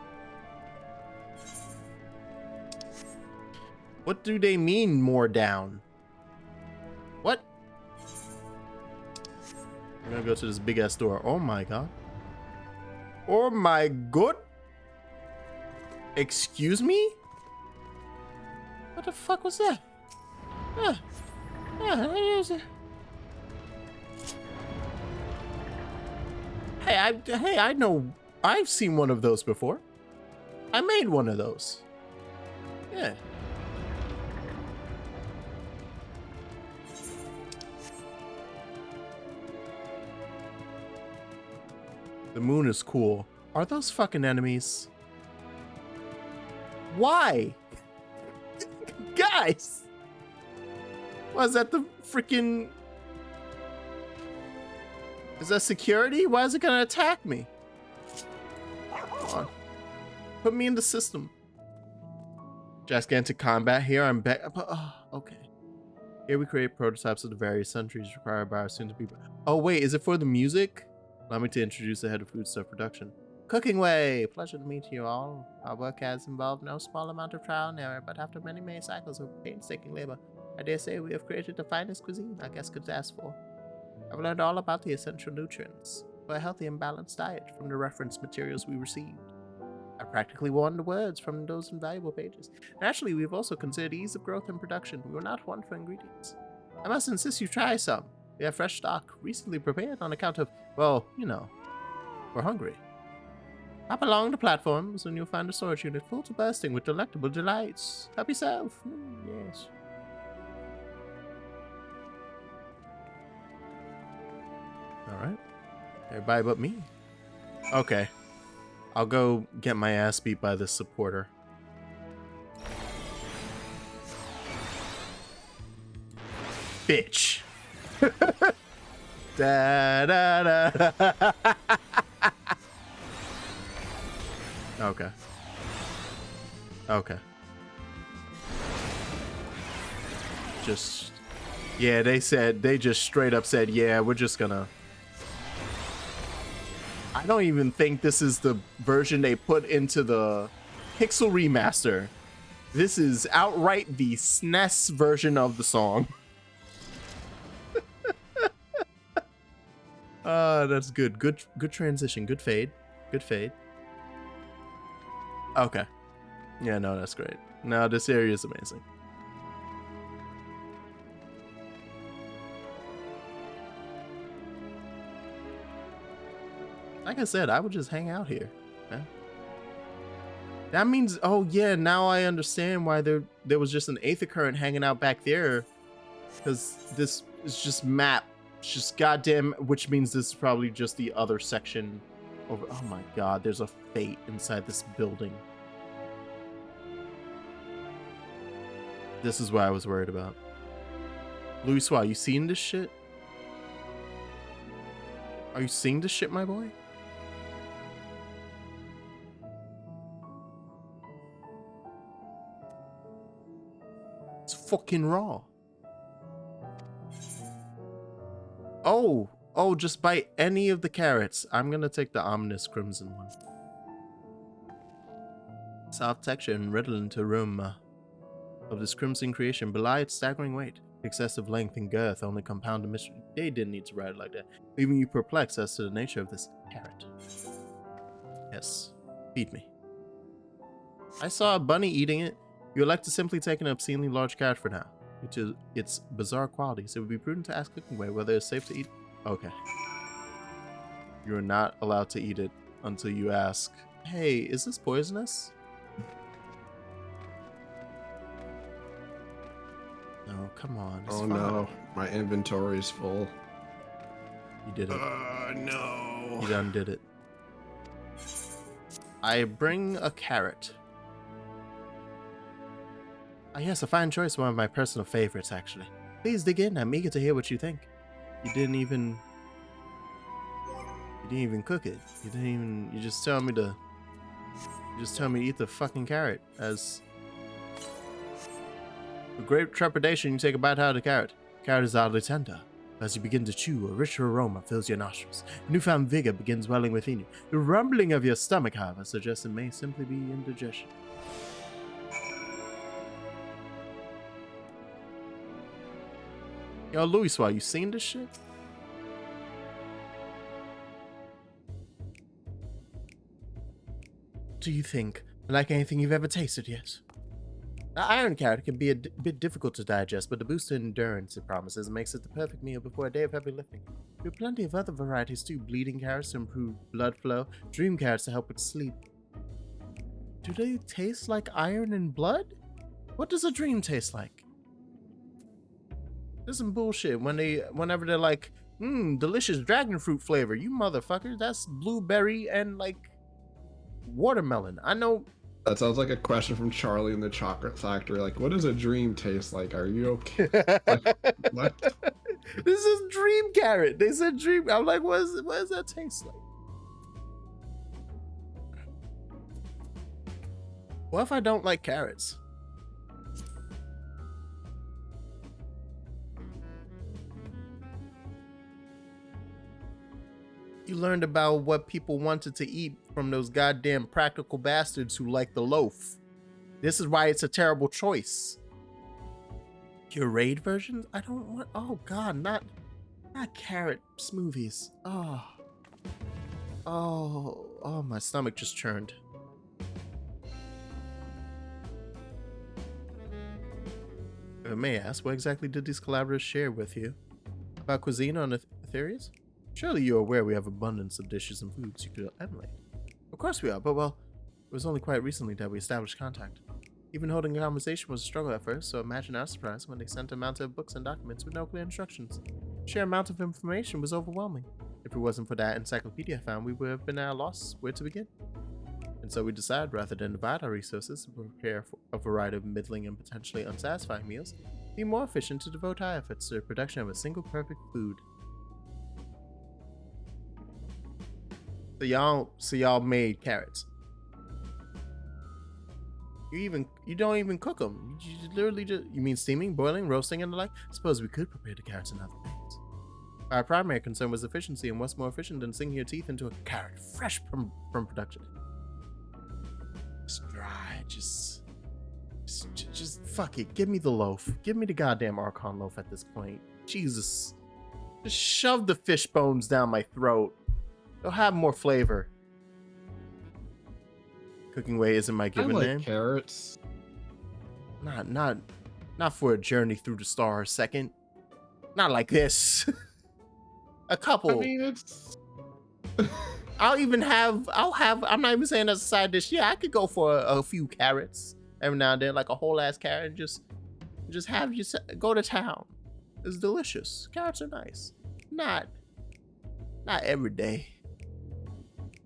What do they mean more down? What? I'm gonna go to this big ass door. Oh my god. Oh my god. Excuse me? What the fuck was that? Hey, I know. I've seen one of those before. I made one of those. Yeah. The moon is cool. Are those fucking enemies? Why? Guys! Was that the freaking... Is that security? Why is it gonna attack me? Come on. Put me in the system. Gigantic combat here. I'm back. Oh, okay. Here we create prototypes of the various sentries required by our soon-to-be... Oh, wait. Is it for the music? Allow me to introduce the head of foodstuff production. Cooking Way! Pleasure to meet you all. Our work has involved no small amount of trial and error, but after many cycles of painstaking labor, I dare say we have created the finest cuisine our guests could ask for. I've learned all about the essential nutrients for a healthy and balanced diet from the reference materials we received. I practically won the words from those invaluable pages. Naturally, we've also considered ease of growth and production. We were not one for ingredients. I must insist you try some. We have fresh stock, recently prepared on account of, well, you know, we're hungry. Hop along the platforms and you'll find a storage unit full to bursting with delectable delights. Help yourself. Yes. Alright. Everybody but me. Okay. I'll go get my ass beat by this supporter. Bitch. Da, da, da, da. Okay. Okay. Just... Yeah, they just straight up said, yeah, we're just gonna... I don't even think this is the version they put into the Pixel Remaster. This is outright the SNES version of the song. That's good. Good transition. Good fade. Good fade. Okay. Yeah, no, that's great. No, this area is amazing. Like I said, I would just hang out here. Yeah. That means, oh yeah, now I understand why there was just an Aether current hanging out back there. Because this is just map. It's just goddamn, which means this is probably just the other section over. Oh my god, there's a fate inside this building. This is what I was worried about. Louis Swa, you seeing this shit? Are you seeing this shit, my boy? It's fucking raw. Oh, just buy any of the carrots. I'm gonna take the ominous crimson one. Soft texture and redolent aroma of this crimson creation belie its staggering weight. Excessive length and girth only compound the mystery. They didn't need to write it like that, leaving you perplexed as to the nature of this carrot. Yes, feed me. I saw a bunny eating it. You elect to simply take an obscenely large carrot for now. Due to its bizarre qualities, it would be prudent to ask Cooking Way whether it's safe to eat. Okay. You are not allowed to eat it until you ask, hey, is this poisonous? No, come on. Oh no, my inventory is full. You did it. No. You done did it. I bring a carrot. Ah, yes, a fine choice, one of my personal favorites, actually. Please dig in. I'm eager to hear what you think. You didn't even cook it. You just tell me to eat the fucking carrot. As with great trepidation, you take a bite out of the carrot. The carrot is oddly tender. As you begin to chew, a richer aroma fills your nostrils. Newfound vigor begins welling within you. The rumbling of your stomach, however, suggests it may simply be indigestion. Yo, Louis, you seen this shit? Do you think like anything you've ever tasted yet? The iron carrot can be a bit difficult to digest, but the boost in endurance it promises makes it the perfect meal before a day of heavy lifting. There are plenty of other varieties too. Bleeding carrots to improve blood flow, dream carrots to help with sleep. Do they taste like iron and blood? What does a dream taste like? There's some bullshit whenever they're like, delicious dragon fruit flavor. You motherfucker, that's blueberry and like watermelon. I know. That sounds like a question from Charlie in the Chocolate Factory. Like, what does a dream taste like? Are you okay? Like, what? This is dream carrot. They said dream. I'm like, what does that taste like? What if I don't like carrots? You learned about what people wanted to eat from those goddamn practical bastards who like the loaf. This is why it's a terrible choice. Pureed versions? I don't want. Oh god, not carrot smoothies. Oh, my stomach just churned. If I may ask, what exactly did these collaborators share with you? About cuisine on Aetherius? Surely you're aware we have abundance of dishes and foods you could emulate. Of course we are, but well, it was only quite recently that we established contact. Even holding a conversation was a struggle at first, so imagine our surprise when they sent a mountain of books and documents with no clear instructions. The sheer amount of information was overwhelming. If it wasn't for that encyclopedia I found, we would have been at a loss where to begin. And so we decided, rather than divide our resources and prepare for a variety of middling and potentially unsatisfying meals, it'd be more efficient to devote our efforts to the production of a single perfect food. So y'all made carrots. You don't even cook them. You literally just, you mean steaming, boiling, roasting, and the like? I suppose we could prepare the carrots in other ways. Our primary concern was efficiency, and what's more efficient than sinking your teeth into a carrot fresh from production? Just dry, just fuck it. Give me the loaf. Give me the goddamn Archon loaf at this point. Jesus. Just shove the fish bones down my throat. They'll have more flavor. Cooking Way isn't my given name. Carrots. Not for a journey through the stars. Second, not like this. A couple. I mean, it's I'm not even saying as a side dish. Yeah, I could go for a few carrots every now and then, like a whole ass carrot, and just have you go to town. It's delicious. Carrots are nice. Not every day.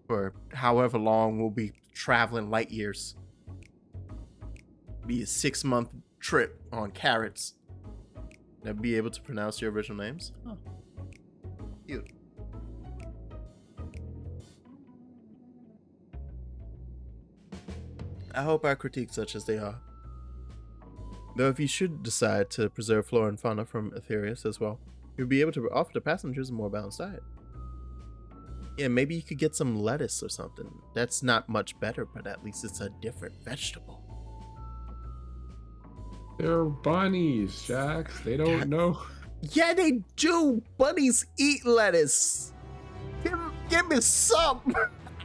For however long we'll be traveling light years. Be a 6-month trip on carrots. Never be able to pronounce your original names. Huh. Cute. I hope our critiques such as they are. Though if you should decide to preserve flora and fauna from Aetherius as well, you'll be able to offer to passengers a more balanced diet. Yeah, maybe you could get some lettuce or something. That's not much better, but at least it's a different vegetable. They're bunnies, Jax. They don't know. Yeah, they do. Bunnies eat lettuce. Give me some.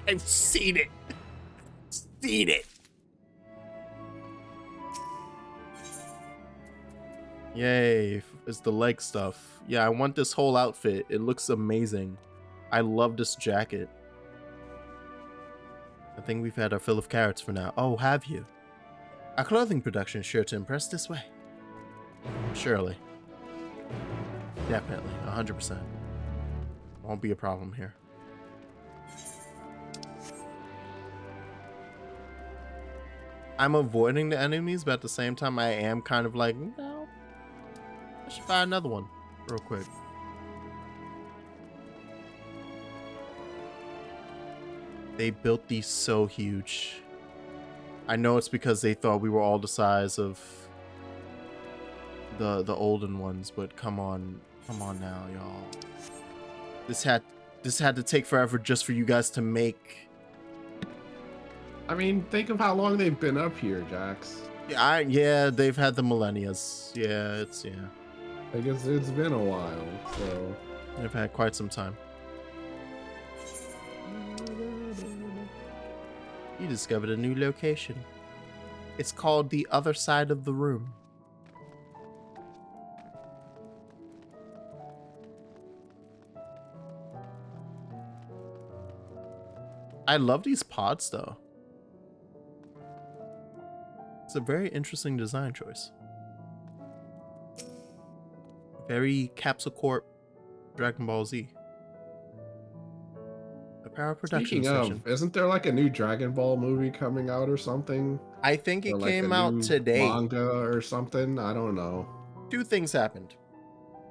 I've seen it. Seen it. Yay, it's the leg stuff. Yeah, I want this whole outfit. It looks amazing. I love this jacket. I think we've had our fill of carrots for now. Oh, have you? Our clothing production is sure to impress this way. Surely. Definitely, 100%. Won't be a problem here. I'm avoiding the enemies, but at the same time, I am kind of like, no, I should find another one real quick. They built these so huge. I know it's because they thought we were all the size of the olden ones, but come on now, y'all. This had to take forever just for you guys to make. I mean, think of how long they've been up here, Jax. Yeah, they've had the millennias. I guess it's been a while, so They've had quite some time. You discovered a new location. It's called the other side of the room. I love these pods though. It's a very interesting design choice. Very Capsule Corp Dragon Ball Z. A power production speaking station. of, isn't there like a new Dragon Ball movie coming out or something? I think it Or like came a out new today. Manga or something? I don't know. Two things happened.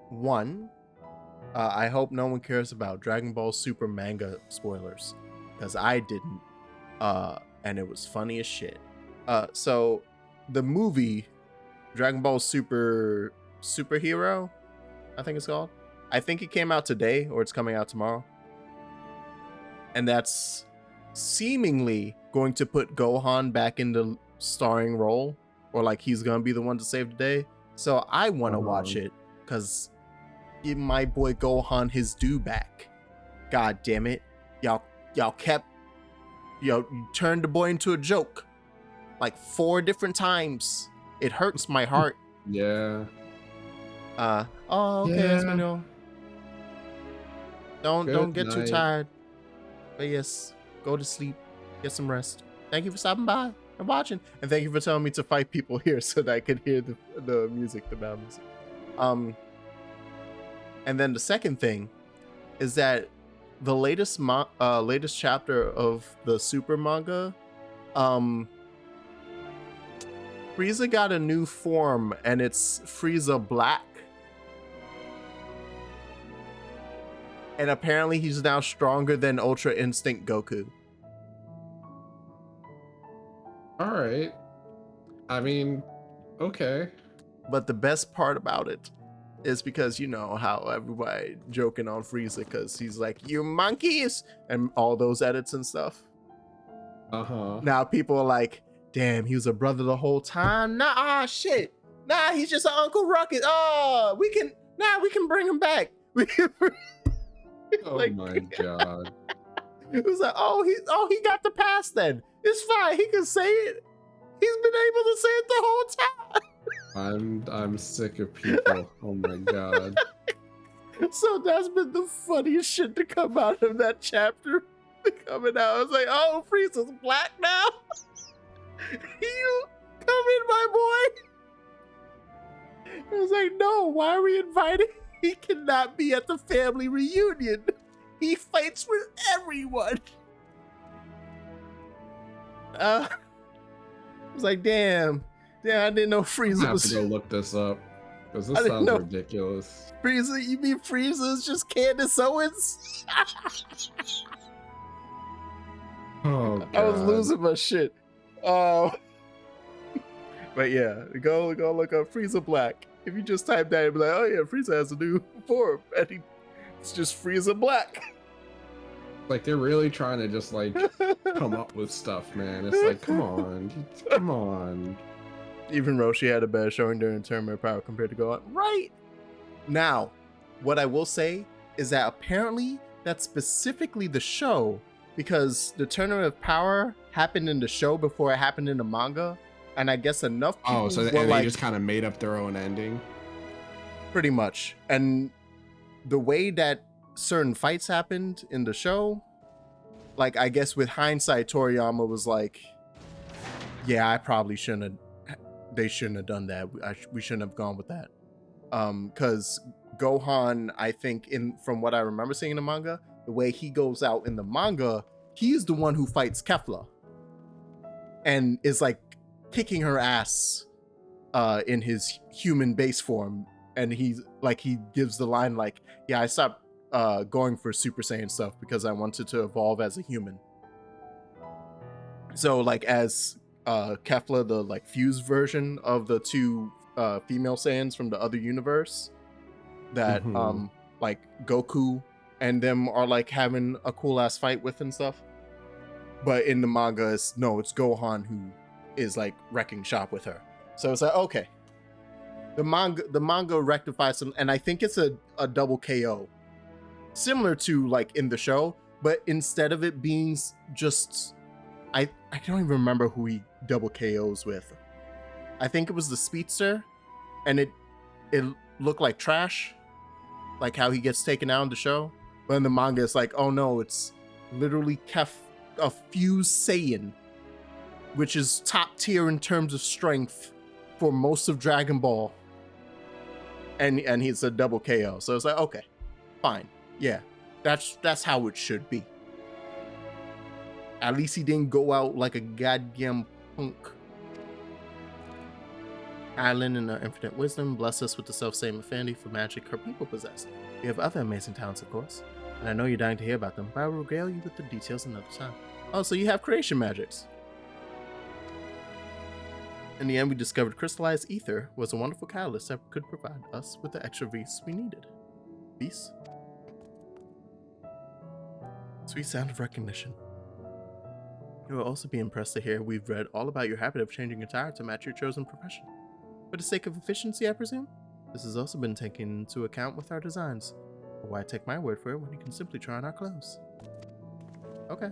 One, I hope no one cares about Dragon Ball Super manga spoilers, because I didn't, and it was funny as shit. So the movie Dragon Ball Superhero, I think it's called. I think it came out today, or it's coming out tomorrow, and that's seemingly going to put Gohan back in the starring role, or like he's gonna be the one to save the day. So I want to watch it because give my boy Gohan his due back. God damn it, y'all kept, you turned the boy into a joke like 4 different times. It hurts my heart. Yeah. Oh, okay, Yeah. Espanol. Don't Good get too night. tired. But yes, go to sleep, get some rest. Thank you for stopping by and watching, and thank you for telling me to fight people here so that I could hear the music, the bad music. And then the second thing is that the latest chapter of the Super manga, Frieza got a new form, and it's Frieza Black. And apparently he's now stronger than Ultra Instinct Goku. All right. I mean, okay. But the best part about it is because you know how everybody joking on Frieza because he's like, you monkeys, and all those edits and stuff. Uh-huh. Now people are like, damn, he was a brother the whole time. Nah, shit. Nah, he's just an Uncle Ruckus. Oh, we can bring him back. Oh Like- my god. It was like, he got the pass then. It's fine. He can say it. He's been able to say it the whole time. I'm sick of people. Oh my god. So that's been the funniest shit to come out of that chapter. coming out. I was like, oh, Frieza's black now. You come in, my boy. I was like, no, why are we inviting? He cannot be at the family reunion. He fights with everyone. I was like, damn, I didn't know Frieza I have to go look this up because this sounds ridiculous. Frieza, you mean Frieza is just Candace Owens? Oh, God. I was losing my shit. But yeah, go look up Frieza Black. If you just type that, you'll be like, oh yeah, Frieza has a new form, and it's just Frieza Black. Like, they're really trying to just, like, come up with stuff, man. It's like, come on. Even Roshi had a better showing during Tournament of Power compared to Gohan. Right! Now, what I will say is that apparently that's specifically the show, because the Tournament of Power happened in the show before it happened in the manga, and I guess enough people so were they just kind of made up their own ending? Pretty much. And the way that certain fights happened in the show, like, I guess with hindsight, Toriyama was like, yeah, I probably they shouldn't have done that. We shouldn't have gone with that. Because Gohan, I think, from what I remember seeing in the manga, the way he goes out in the manga, he's the one who fights Kefla and is like kicking her ass in his human base form. And he gives the line like, yeah, I stopped going for Super Saiyan stuff because I wanted to evolve as a human. So like as Kefla, the like fused version of the two female Saiyans from the other universe that like Goku and them are like having a cool ass fight with and stuff. But in the manga, it's Gohan who is like wrecking shop with her. So it's like, okay. The manga rectifies some, and I think it's a double KO. Similar to like in the show, but instead of it being just, I don't even remember who he double KOs with. I think it was the speedster, and it looked like trash, like how he gets taken out in the show. But in the manga, it's like, oh no, it's literally a fused Saiyan, which is top tier in terms of strength for most of Dragon Ball, and he's a double KO. So it's like, okay, fine. Yeah, that's how it should be. At least he didn't go out like a goddamn punk. Hydaelyn, in her infinite wisdom, bless us with the self-same affinity for magic her people possess. We have other amazing talents, of course, and I know you're dying to hear about them, but I will regale you with the details another time. Oh, so you have creation magics. In the end, we discovered crystallized ether was a wonderful catalyst that could provide us with the extra beasts we needed. Beasts? Sweet sound of recognition. You will also be impressed to hear we've read all about your habit of changing attire to match your chosen profession. For the sake of efficiency, I presume? This has also been taken into account with our designs. But why take my word for it when you can simply try on our clothes? Okay.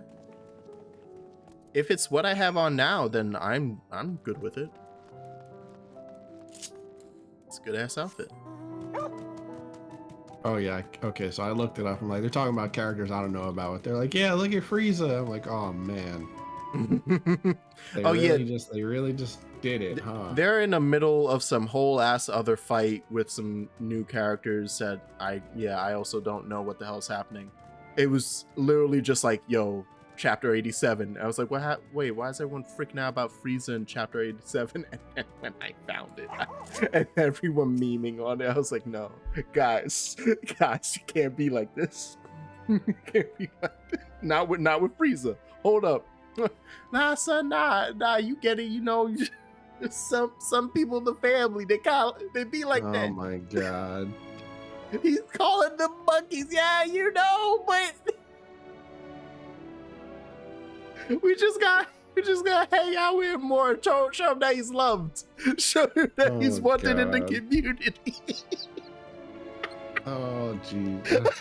If it's what I have on now, then I'm good with it. It's a good ass outfit. Oh yeah, okay, so I looked it up. I'm like, they're talking about characters I don't know about. They're like, yeah, look at Frieza. I'm like, oh man. They really just did it, huh? They're in the middle of some whole ass other fight with some new characters that I also don't know what the hell's happening. It was literally just like, yo, chapter 87. I was like, wait, why is everyone freaking out about Frieza in chapter 87? And when I found it, and everyone memeing on it, I was like, no, guys, you can't be like this. You can't be like this. Not with Frieza. Hold up. Nah, son, nah, you get it, you know. Some people in the family, they be like that. Oh my god. He's calling them monkeys, yeah, you know, but we just got hang out with him more. Show him that he's loved. Show him that he's wanted in the community. Oh, jeez.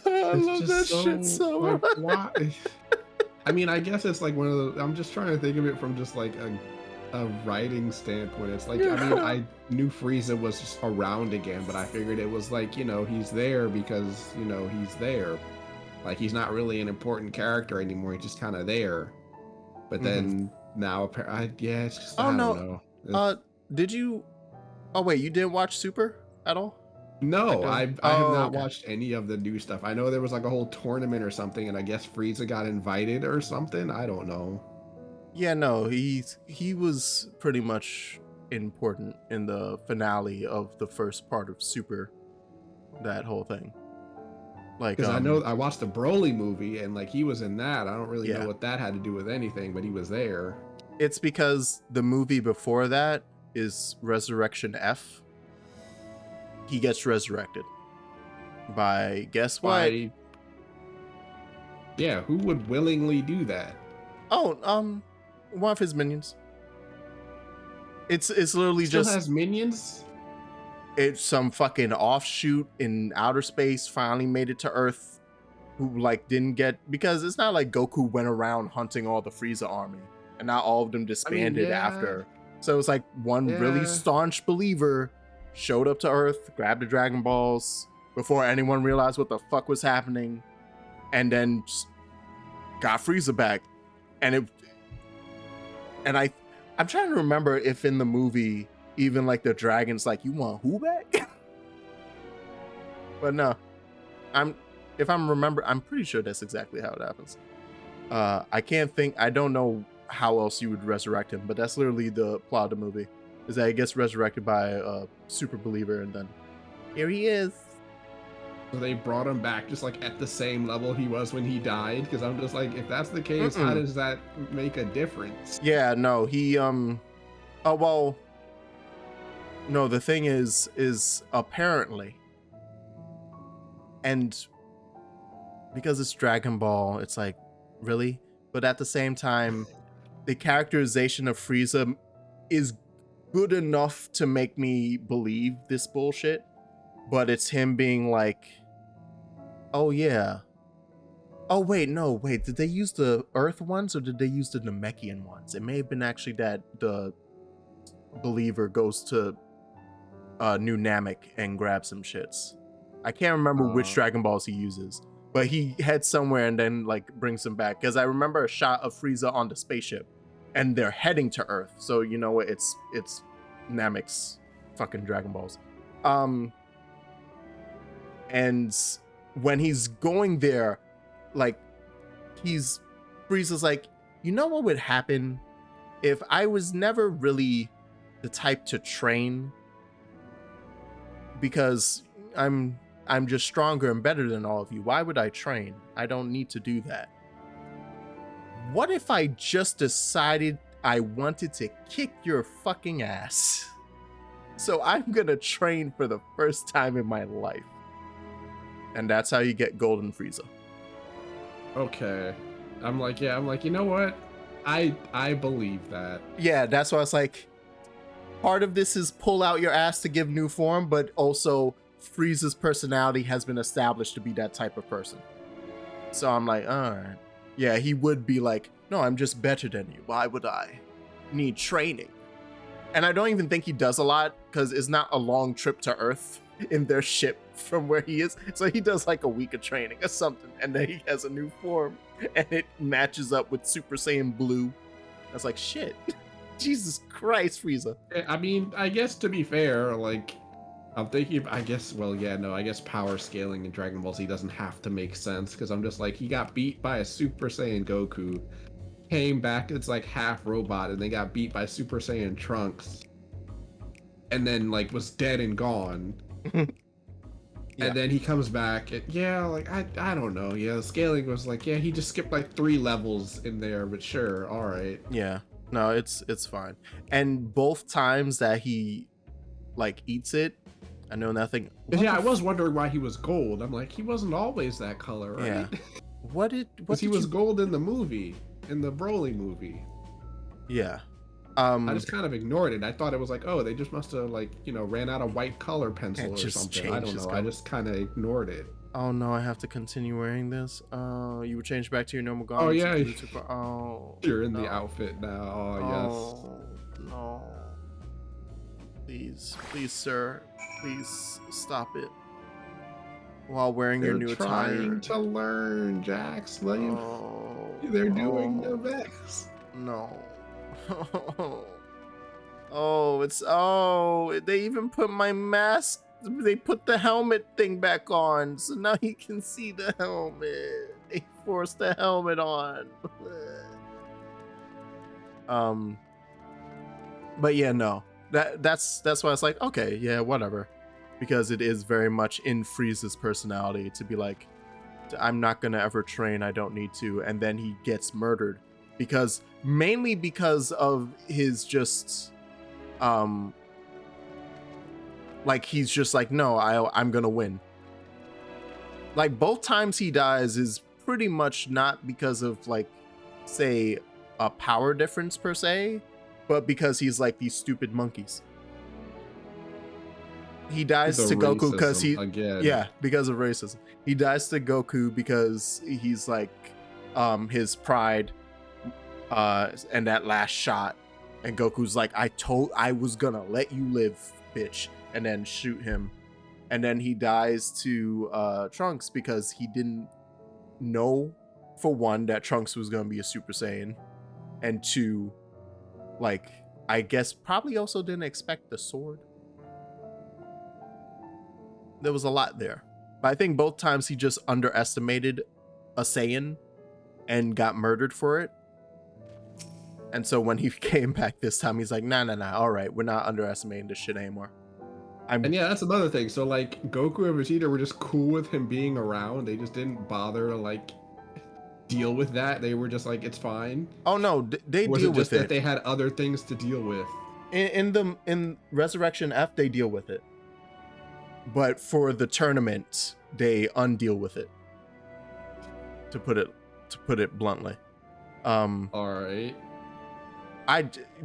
I love that shit so much. Why? I mean, I guess it's like one of the. I'm just trying to think of it from just like a writing standpoint. It's like, I mean, I knew Frieza was just around again, but I figured it was like, you know, he's there because, you know, he's there. Like he's not really an important character anymore. He's just kind of there. But then now, yeah, it's just, I don't know. Did you? Oh wait, you didn't watch Super at all? No, I have not okay. watched any of the new stuff. I know there was like a whole tournament or something, and I guess Frieza got invited or something. I don't know. Yeah, no, he was pretty much important in the finale of the first part of Super. That whole thing. Like, because I know I watched the Broly movie, and like he was in that. I don't really Yeah. know what that had to do with anything, but he was there. It's because the movie before that is Resurrection F. He gets resurrected by, guess what? Yeah, who would willingly do that? Oh, one of his minions. It's literally Still just has minions. It's some fucking offshoot in outer space finally made it to Earth, who like didn't get, because it's not like Goku went around hunting all the Frieza army and not all of them disbanded after. So it's like one really staunch believer showed up to Earth, grabbed the Dragon Balls before anyone realized what the fuck was happening, and then just got Frieza back. And I'm trying to remember if in the movie even like the dragon's like, you want who back? But no, I'm pretty sure that's exactly how it happens. I don't know how else you would resurrect him, but that's literally the plot of the movie, is that he gets resurrected by a super believer, and then here he is. So they brought him back just like at the same level he was when he died, because I'm just like, if that's the case, how does that make a difference? Yeah, no, he oh well, no, the thing is apparently, and because it's Dragon Ball, it's like, really? But at the same time, the characterization of Frieza is good enough to make me believe this bullshit, but it's him being like, oh yeah, oh wait, did they use the Earth ones or did they use the Namekian ones? It may have been actually that the believer goes to New Namek and grabs some shits. I can't remember which Dragon Balls he uses, but he heads somewhere and then like brings them back, because I remember a shot of Frieza on the spaceship and they're heading to Earth, so you know what, it's Namek's fucking Dragon Balls. And when he's going there, like, Frieza's like, you know what would happen if I was never really the type to train, because I'm just stronger and better than all of you. Why would I train? I don't need to do that. What if I just decided I wanted to kick your fucking ass? So I'm gonna train for the first time in my life. And that's how you get Golden Frieza. Okay. I'm like, you know what? I believe that. Yeah, that's why it's like, part of this is pull out your ass to give new form, but also Frieza's personality has been established to be that type of person. So I'm like, all right. Yeah, he would be like, no, I'm just better than you. Why would I need training? And I don't even think he does a lot, because it's not a long trip to Earth in their ship from where he is. So he does like a week of training or something, and then he has a new form, and it matches up with Super Saiyan Blue. I was like, shit. Jesus Christ, Frieza. I mean, I guess to be fair, like, I'm thinking, I guess power scaling in Dragon Ball Z doesn't have to make sense, because I'm just like, he got beat by a Super Saiyan Goku, came back, it's like half robot, and they got beat by Super Saiyan Trunks, and then like was dead and gone. Yeah. And then he comes back, and I don't know. Yeah, the scaling was like, yeah, he just skipped like 3 levels in there, but sure, all right. Yeah, no, it's fine. And both times that he like eats it, I know nothing. Yeah, I was wondering why he was gold. I'm like, he wasn't always that color, right? Yeah. What he was gold in the movie, in the Broly movie. Yeah. I just kind of ignored it. I thought it was like, oh, they just must have like, ran out of white color pencil or something. I don't know. I just kind of ignored it. Oh no, I have to continue wearing this. You would change back to your normal garment. Oh yeah. You're in no. the outfit now. Oh yes. No. Please, sir. Please stop it. while wearing your They're new trying attire. to learn, Jax. Oh, They're doing their oh, best. no. Oh, they even put my mask. They put the helmet thing back on, so now you can see the helmet. They forced the helmet on. But yeah, no. That's why it's like, okay, yeah, whatever. Because it is very much in Frieza's personality to be like, I'm not gonna ever train, I don't need to, and then he gets murdered. Mainly because of his just like he's just like, no, I'm gonna win. Like both times he dies is pretty much not because of like, say, a power difference per se, but because he's like these stupid monkeys. He dies The to Goku because again. because of racism. He dies to Goku because he's like his pride and that last shot, and Goku's like, I was gonna let you live, bitch, and then shoot him. And then he dies to Trunks because he didn't know, for one, that Trunks was gonna be a Super Saiyan, and two, like, I guess probably also didn't expect the sword. There was a lot there. But I think both times he just underestimated a Saiyan and got murdered for it. And so when he came back this time, he's like, nah, all right, we're not underestimating this shit anymore. And yeah, that's another thing. So like Goku and Vegeta were just cool with him being around. They just didn't bother to like deal with that. They were just like, it's fine. Oh no, they was deal it just with that it. they had other things to deal with? In Resurrection F, they deal with it. But for the tournament, they undeal with it. To put it bluntly. All right.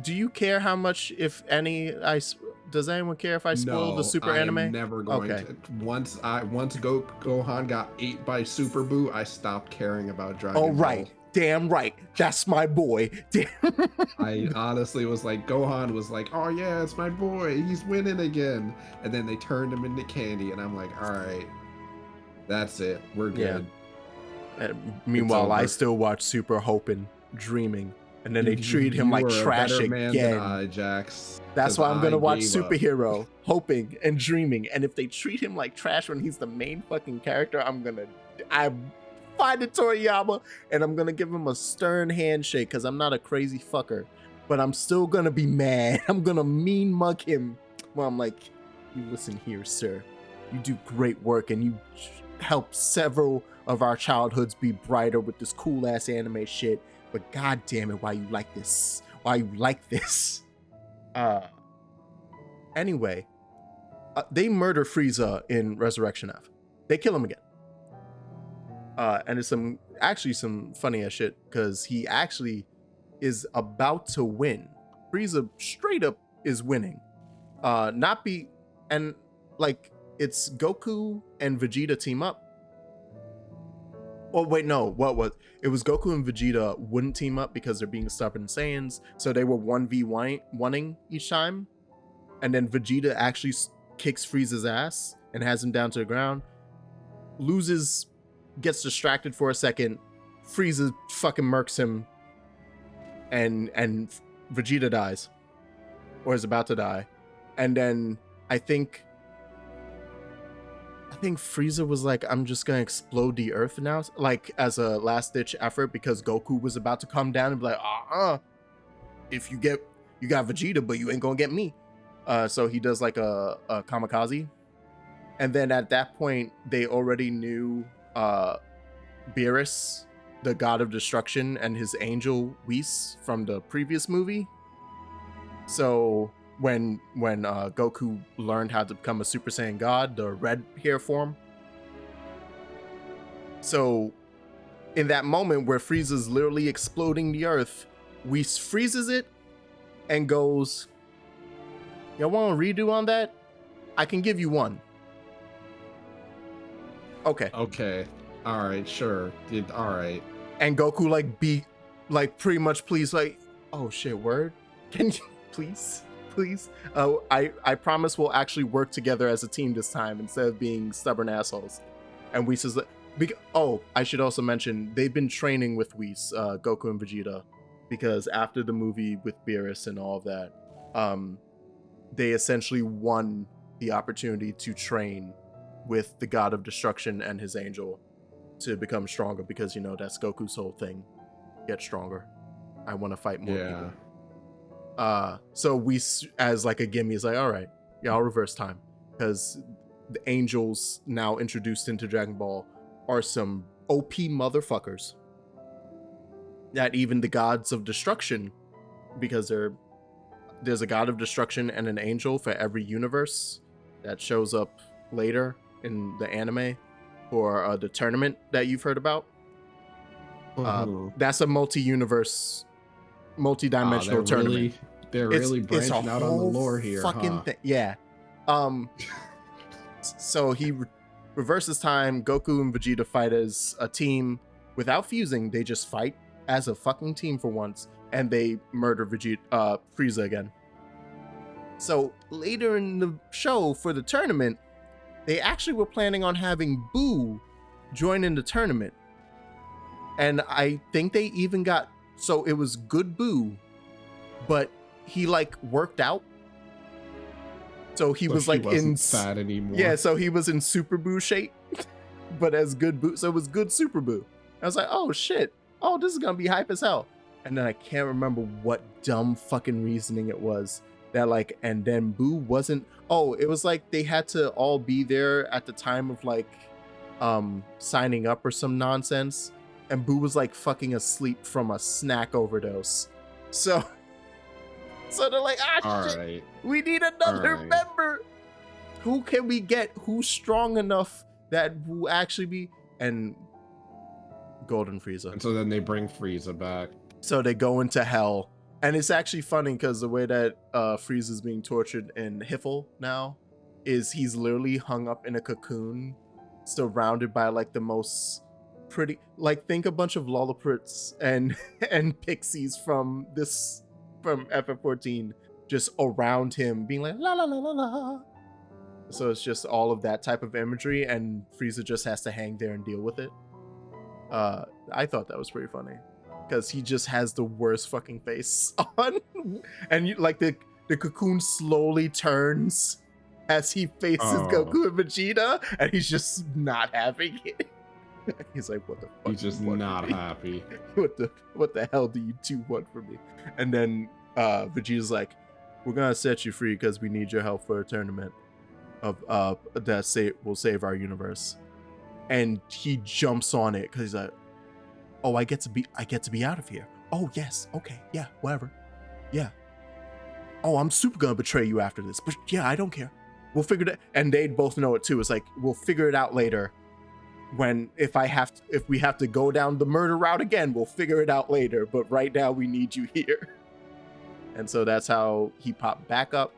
Do you care how much, if any, does anyone care if I spoil the Super anime? I'm never going to. Once Gohan got ate by Super Buu, I stopped caring about Dragon Ball. Oh right, damn right, that's my boy. Damn. I honestly was like, Gohan was like, oh yeah, it's my boy, he's winning again, and then they turned him into candy, and I'm like, all right, that's it, we're good. Yeah. Meanwhile, I still watch Super hoping, dreaming. And then they treat him like trash a better man again. Than I, Jax. That's why I'm gonna watch Superhero, up. hoping and dreaming. And if they treat him like trash when he's the main fucking character, I'm find it Toriyama, and I'm gonna give him a stern handshake because I'm not a crazy fucker. But I'm still gonna be mad. I'm gonna mean mug him. Well, I'm like, you listen here, sir. You do great work, and you help several of our childhoods be brighter with this cool ass anime shit. But god damn it, why you like this? Why you like this? Anyway, they murder Frieza in Resurrection F. They kill him again. And it's some funny ass shit, because he actually is about to win. Frieza straight up is winning. It's Goku and Vegeta team up. Oh wait, no, it was Goku and Vegeta wouldn't team up because they're being stubborn Saiyans, so they were 1v1ing each time, and then Vegeta actually kicks Frieza's ass and has him down to the ground, loses, gets distracted for a second, Frieza fucking murks him, and Vegeta dies, or is about to die, and then I think Frieza was like, I'm just gonna explode the earth now, like as a last ditch effort, because Goku was about to come down and be like, if you got Vegeta, but you ain't gonna get me. So he does like a kamikaze. And then at that point, they already knew Beerus, the god of destruction, and his angel Whis from the previous movie. So when Goku learned how to become a Super Saiyan God, the red hair form. So in that moment where Frieza's literally exploding the earth, Whis freezes it and goes, y'all want a redo on that? I can give you one. Okay. All right, sure. All right. And Goku pretty much please, like, oh shit, word? Can you please? I promise we'll actually work together as a team this time instead of being stubborn assholes. And Whis is oh, I should also mention they've been training with Whis, Goku and Vegeta, because after the movie with Beerus and all of that, they essentially won the opportunity to train with the God of Destruction and his angel to become stronger, because that's Goku's whole thing. Get stronger. I want to fight more people. So Whis, as like a gimme, is like, all right, yeah, I'll reverse time, because the angels now introduced into Dragon Ball are some OP motherfuckers that even the gods of destruction, because there's a god of destruction and an angel for every universe that shows up later in the anime for the tournament that you've heard about. That's a multi-universe, multi-dimensional tournament. They're really branching out on the lore here, fucking thing. Yeah. So he reverses time. Goku and Vegeta fight as a team without fusing. They just fight as a fucking team for once, and they murder Frieza again. So later in the show for the tournament, they actually were planning on having Boo join in the tournament. And I think they even got, so it was good Boo, but he like worked out. So he was like in fat anymore. Yeah, so he was in Super Boo shape, but as good Boo. So it was good Super Boo. I was like, oh shit. Oh, this is gonna be hype as hell. And then I can't remember what dumb fucking reasoning it was that like, and then Boo wasn't. Oh, it was like they had to all be there at the time of like signing up or some nonsense. And Boo was like fucking asleep from a snack overdose. So they're like, shit, right. We need another member. Who can we get? Who's strong enough that will actually be? And Golden Frieza. And so then they bring Frieza back. So they go into hell. And it's actually funny because the way that Frieza's being tortured in Hiffle now is he's literally hung up in a cocoon, surrounded by like the most pretty, like think a bunch of Lollipops and pixies from FF14 just around him being like la la la la la. So it's just all of that type of imagery, and Frieza just has to hang there and deal with it. I thought that was pretty funny because he just has the worst fucking face on, and like the cocoon slowly turns as he faces Goku and Vegeta, and he's just not having it. He's like, what the fuck? He's just not happy. What the hell do you two want from me? And then Vegeta's like, we're gonna set you free because we need your help for a tournament of that will save our universe. And he jumps on it because he's like, oh, I get to be out of here. Oh yes, okay, yeah, whatever, yeah. Oh, I'm super gonna betray you after this, but yeah, I don't care. We'll figure it. And they both know it too. It's like, we'll figure it out later. If we have to go down the murder route again, we'll figure it out later. But right now, we need you here. And so that's how he popped back up.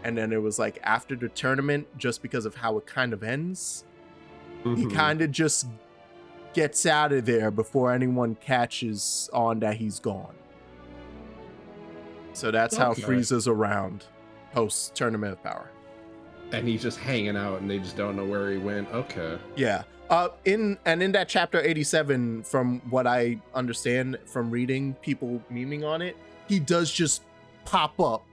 And then it was like after the tournament, just because of how it kind of ends, he kind of just gets out of there before anyone catches on that he's gone. So that's how Frieza's around post Tournament of Power. And he's just hanging out, and they just don't know where he went. Okay. Yeah. In that chapter 87, from what I understand from reading people memeing on it, he does just pop up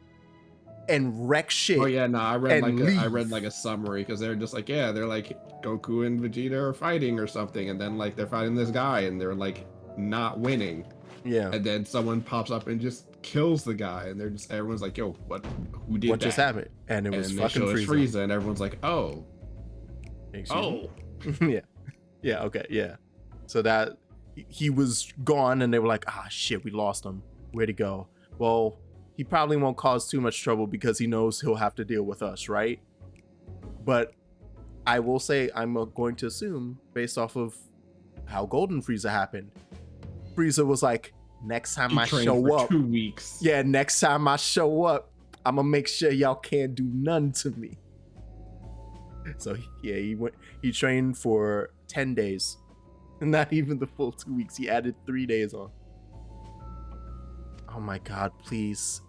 and wreck shit. Oh yeah, no, I read like a summary because they're just like, yeah, they're like Goku and Vegeta are fighting or something, and then like they're fighting this guy and they're like not winning. Yeah. And then someone pops up and just kills the guy, and everyone's like, yo, who did that? What just happened? And it was fucking Frieza, and everyone's like, oh. Yeah, okay, yeah. So that he was gone, and they were like, shit, we lost him. Where'd he go? Well, he probably won't cause too much trouble because he knows he'll have to deal with us, right? But I will say, I'm going to assume, based off of how Golden Frieza happened, Frieza was like, next time I show up, 2 weeks. Yeah, next time I show up, I'm gonna make sure y'all can't do none to me. So yeah, he trained for 10 days. Not even the full 2 weeks. He added 3 days on. Oh my god, please.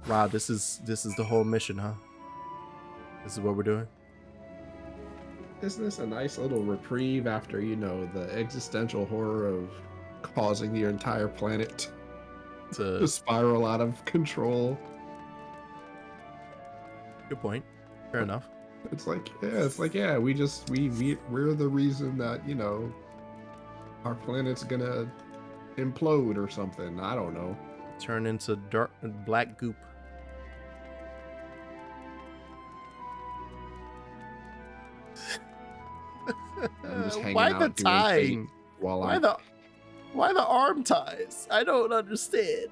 Wow, this is the whole mission, huh? This is what we're doing. Isn't this a nice little reprieve after, you know, the existential horror of causing the entire planet to spiral out of control? Good point. Fair enough. It's like, yeah, we're the reason that, you know, our planet's gonna implode or something. I don't know. Turn into dark black goop. I'm just hanging Why out the doing tying? fate while Why the arm ties? I don't understand.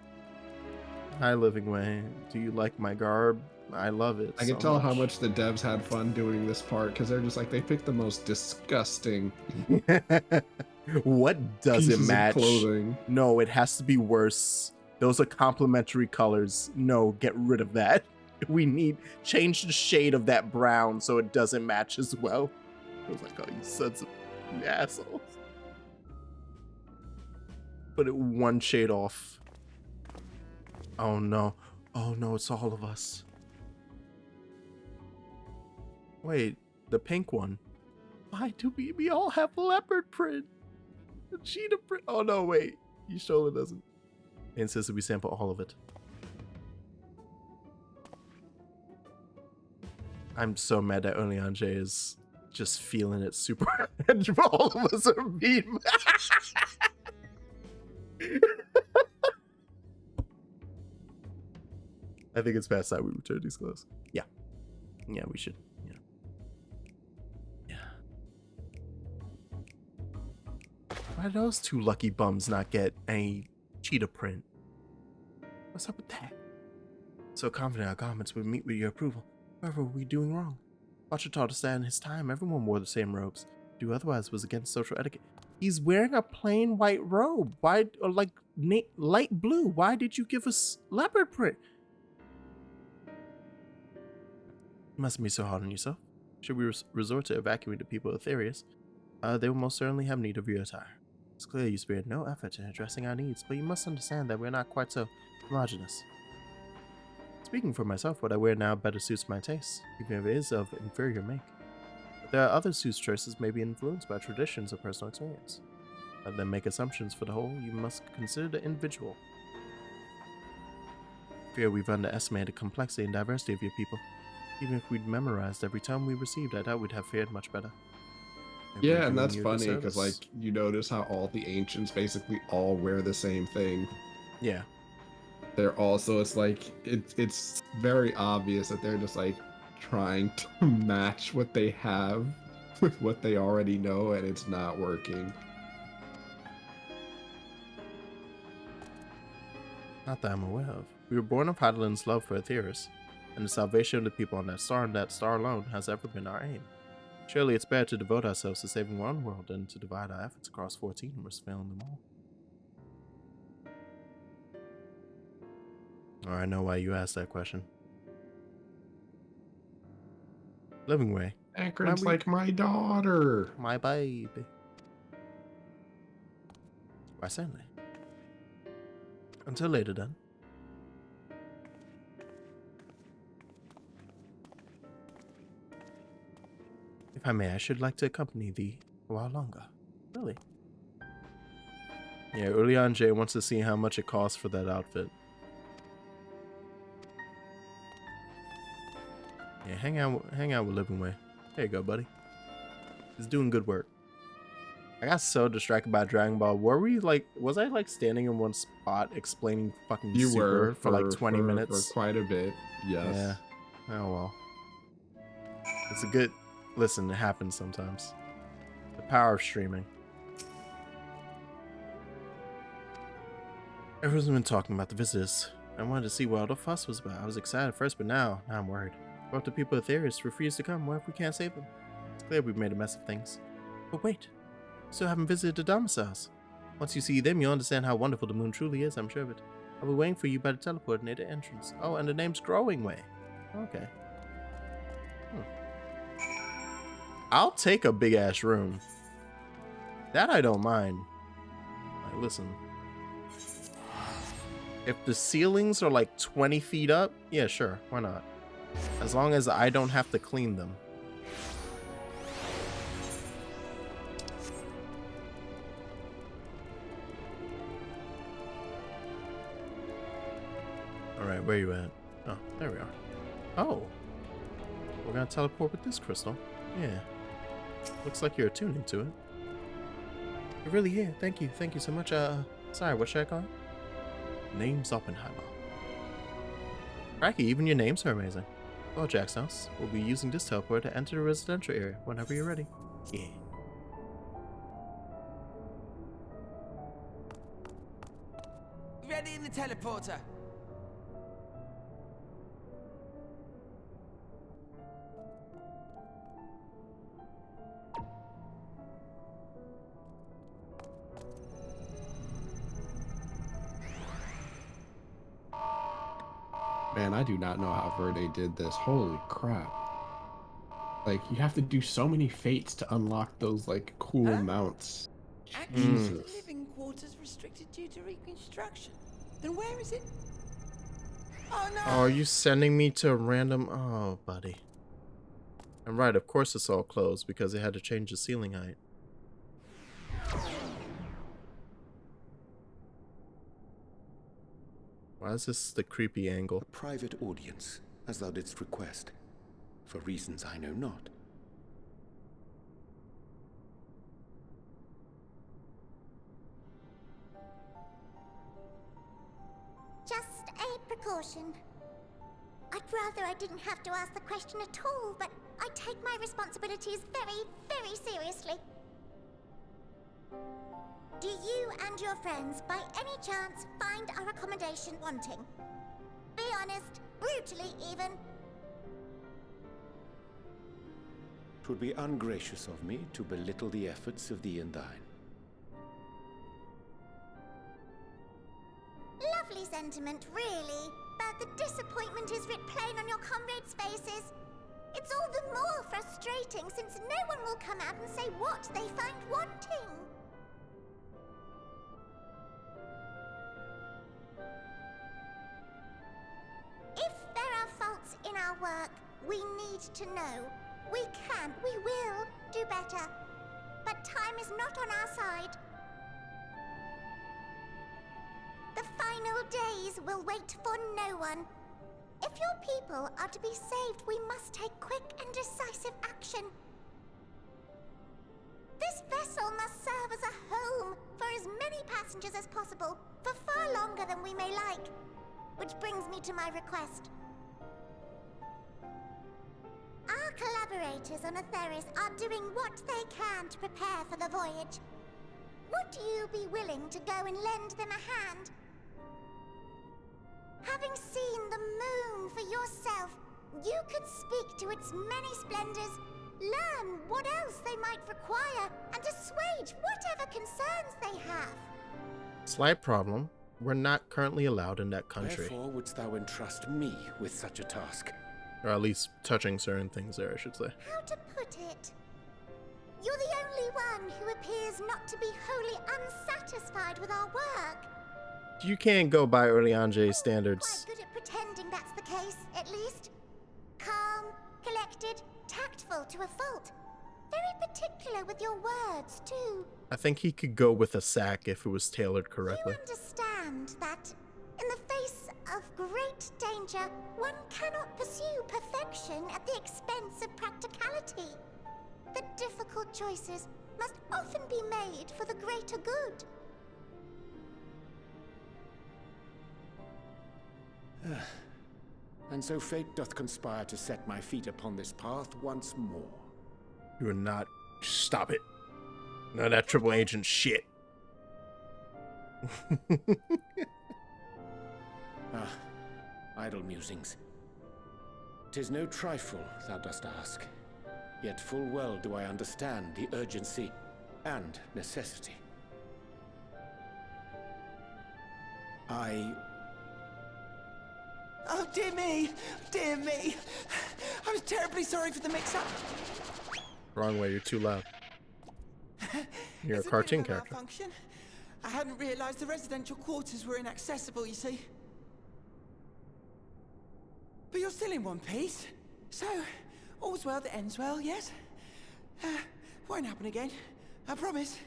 Hi, Living Way. Do you like my garb? I love it. I can tell how much the devs had fun doing this part because they're just like, they picked the most disgusting What doesn't pieces match? of clothing. No, it has to be worse. Those are complementary colors. No, get rid of that. We need change the shade of that brown so it doesn't match as well. I was like, oh, you sons of you assholes. Put it one shade off. Oh no. Oh no, it's all of us. Wait, the pink one. Why do we all have leopard print? The cheetah print. Oh no, wait. Yashola doesn't. It insists that we sample all of it. I'm so mad that Onlyanje is just feeling it super hard. All of us are being I think it's past time we return these clothes. Yeah. Yeah, we should. Yeah. Why did those two lucky bums not get a cheetah print? What's up with that? So confident our garments would meet with your approval. Whatever were we doing wrong? Watcher taught us that in his time, everyone wore the same robes. To do otherwise was against social etiquette. He's wearing a plain white robe. Why, or like light blue? Why did you give us leopard print? You mustn't be so hard on yourself. Should we resort to evacuate the people of Therius, they will most certainly have need of your attire. It's clear you spared no effort in addressing our needs, but you must understand that we're not quite so homogeneous. Speaking for myself, what I wear now better suits my taste, even if it is of inferior make. But there are others whose choices may be influenced by traditions or personal experience. Rather than make assumptions for the whole, you must consider the individual. I fear we've underestimated the complexity and diversity of your people. Even if we'd memorized every tome we received, I doubt we'd have fared much better. Maybe Yeah, we're and doing that's you a funny because, disservice. like, you notice how all the ancients basically all wear the same thing. Yeah. They're also, it's like, it's very obvious that they're just like trying to match what they have with what they already know, and it's not working. Not that I'm aware of. We were born of Hydaelyn's love for Aetheris, and the salvation of the people on that star and that star alone has ever been our aim. Surely it's better to devote ourselves to saving one world than to divide our efforts across 14 and risk failing them all. Oh, I know why you asked that question. Living Way. Akron's like my daughter. My baby. Why certainly. Until later then. If I may, I should like to accompany thee a while longer. Really? Yeah, Onlyanje wants to see how much it costs for that outfit. Yeah, hang out with Living Way. There you go, buddy. He's doing good work. I got so distracted by Dragon Ball. Was I like standing in one spot explaining fucking You Super were for like 20 minutes? for quite a bit. Yes. Yeah. Oh well. It's a good. Listen, it happens sometimes. The power of streaming. Everyone's been talking about the visitors. I wanted to see what all the fuss was about. I was excited at first, but now I'm worried. What if the people of Therius refuse to come? What if we can't save them? It's clear we've made a mess of things. But wait, still haven't visited the domiciles. Once you see them, you'll understand how wonderful the moon truly is, I'm sure of it. I'll be waiting for you by the teleport near the entrance. Oh, and the name's Growing Way. Okay. I'll take a big-ass room. That I don't mind. Like, listen. If the ceilings are like 20 feet up, yeah, sure. Why not? As long as I don't have to clean them. Alright, where you at? Oh, there we are. Oh! We're gonna teleport with this crystal. Yeah. Looks like you're attuning to it. You're really here. Thank you. Thank you so much. Sorry, what should I call it? Name's Oppenheimer. Cracky, even your names are amazing. Well, Jack's house. We'll be using this teleport to enter the residential area whenever you're ready. Yeah. Ready in the teleporter. Man, I do not know how Verde did this. Holy crap. Like, you have to do so many fates to unlock those, like, cool mounts. Actually, living quarters restricted due to reconstruction. Then where is it? Oh no! Oh, are you sending me to a random... Oh, buddy. I'm right, of course it's all closed because they had to change the ceiling height. Why is this the creepy angle? A private audience, as thou didst request, for reasons I know not. Just a precaution. I'd rather I didn't have to ask the question at all, but I take my responsibilities very, very seriously. Do you and your friends, by any chance, find our accommodation wanting? Be honest, brutally even. 'Twould be ungracious of me to belittle the efforts of thee and thine. Lovely sentiment, really. But the disappointment is writ plain on your comrades' faces. It's all the more frustrating since no one will come out and say what they find wanting. If there are faults in our work, we need to know. We can, we will do better. But time is not on our side. The final days will wait for no one. If your people are to be saved, we must take quick and decisive action. This vessel must serve as a home for as many passengers as possible, for far longer than we may like. Which brings me to my request. Our collaborators on Atheris are doing what they can to prepare for the voyage. Would you be willing to go and lend them a hand? Having seen the moon for yourself, you could speak to its many splendors, learn what else they might require, and assuage whatever concerns they have. Slight problem. We're not currently allowed in that country. Wherefore wouldst thou entrust me with such a task? Or at least touching certain things there, I should say. How to put it? You're the only one who appears not to be wholly unsatisfied with our work. You can't go by Orleanje standards. Quite good at pretending that's the case, at least. Calm, collected, tactful to a fault. Very particular with your words, too. I think he could go with a sack if it was tailored correctly. You understand that, in the face of great danger, one cannot pursue perfection at the expense of practicality. The difficult choices must often be made for the greater good. And so fate doth conspire to set my feet upon this path once more. You are not. Stop it. None of that triple agent shit. Idle musings. 'Tis no trifle thou dost ask, yet full well do I understand the urgency and necessity. Oh, dear me! Dear me! I was terribly sorry for the mix-up. Wrong way, you're too loud. You're a It's cartoon bit of a character. malfunction. I hadn't realized the residential quarters were inaccessible, you see. But you're still in one piece. So, all's well that ends well, yes? Won't happen again. I promise.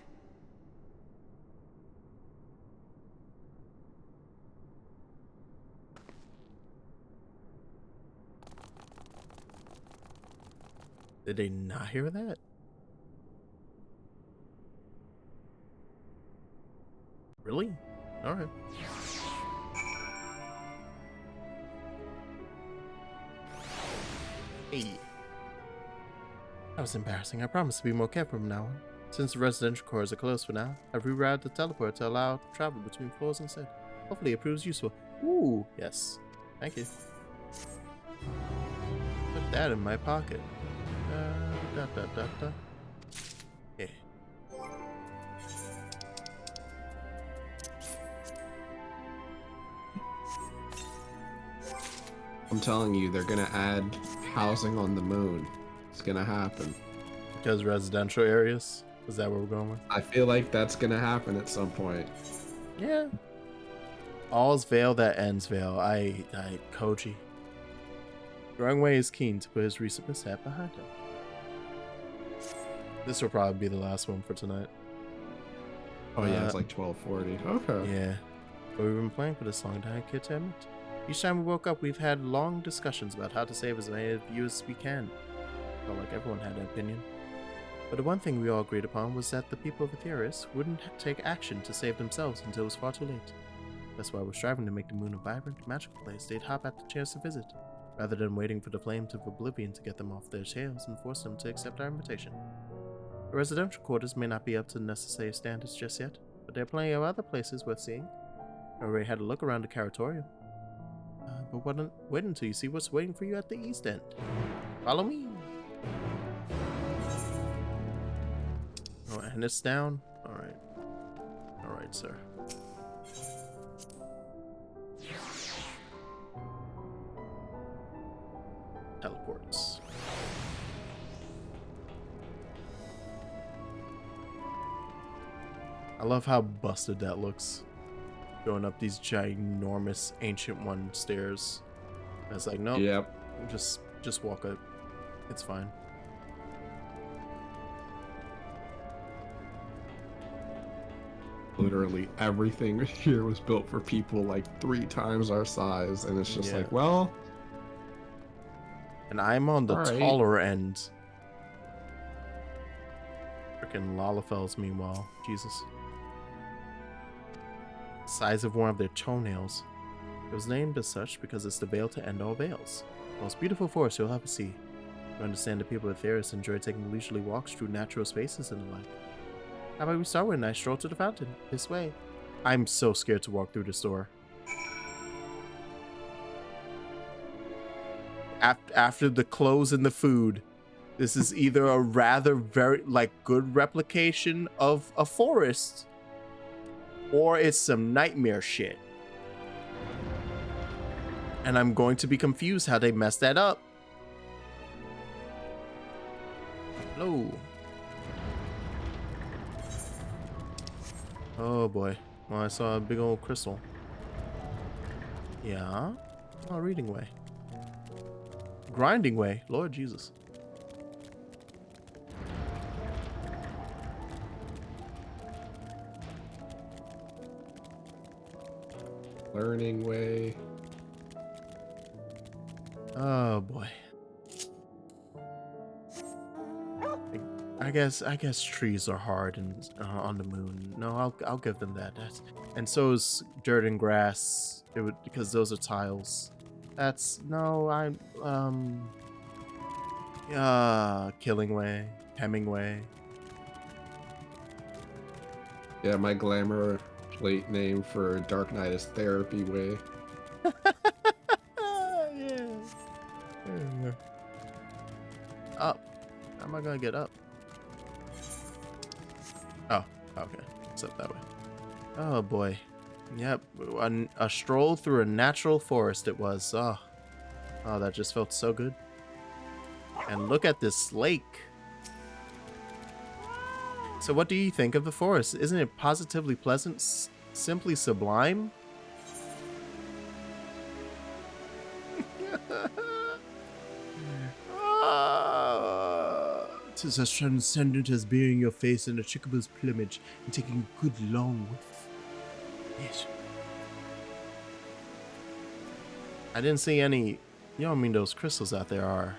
Did they not hear that? Really? Alright. Hey. That was embarrassing. I promise to be more careful from now on. Since the residential cores are closed for now, I've rerouted the teleport to allow travel between floors instead. Hopefully it proves useful. Ooh, yes. Thank you. Put that in my pocket. Yeah. I'm telling you, they're gonna add housing on the moon. It's gonna happen. Because residential areas? Is that where we're going with? I feel like that's gonna happen at some point. Yeah. All's veil that ends veil. Koji. Wrongway is keen to put his recent mishap behind him. This will probably be the last one for tonight. Oh yeah, it's like 12:40. Okay. Yeah. But we've been playing for this long, and I can't to admit. Each time we woke up, we've had long discussions about how to save as many of you as we can. Felt like everyone had an opinion. But the one thing we all agreed upon was that the people of Etheirys wouldn't take action to save themselves until it was far too late. That's why we're striving to make the moon a vibrant, magical place they'd hop at the chance to visit, rather than waiting for the flames of oblivion to get them off their tails and force them to accept our invitation. The residential quarters may not be up to the necessary standards just yet, but there are plenty of other places worth seeing. I already had a look around the Curatorium. But wait until you see what's waiting for you at the East End. Follow me! Oh, and it's down? Alright. Alright, sir. Teleports. I love how busted that looks. Going up these ginormous Ancient One stairs. I was like, nope. Yep. Just walk up. It's fine. Literally everything here was built for people like 3 times our size, and it's just Yeah. like, well. And I'm on the Alright. taller end. Freaking Lalafels, meanwhile. Jesus. Size of one of their toenails. It was named as such because it's the veil to end all veils. The most beautiful forest you'll ever see. You understand the people of Etheirys enjoy taking leisurely walks through natural spaces and the like. How about we start with a nice stroll to the fountain? This way. I'm so scared to walk through the store. After the clothes and the food, this is either a rather very good replication of a forest, or it's some nightmare shit. And I'm going to be confused how they messed that up. Hello. Oh boy. Well, I saw a big old crystal. Yeah. Oh, reading way. Grinding way. Lord Jesus. Learning way. Oh boy. I guess trees are hard and on the moon. No, I'll give them that. And so is dirt and grass. It would, because those are tiles. That's no. I'm killing way, Hemingway. Yeah, my glamour plate name for Dark Knight is Therapy Way. Yeah. Up. How am I gonna get up? Oh, okay. It's up that way. Oh boy. Yep. A stroll through a natural forest it was. Oh, that just felt so good. And look at this lake. So what do you think of the forest? Isn't it positively pleasant? Simply sublime? 'Tis as transcendent as burying your face in a chickaboos plumage and taking a good long whiff. Yes. I didn't see any. You don't mean those crystals out there are.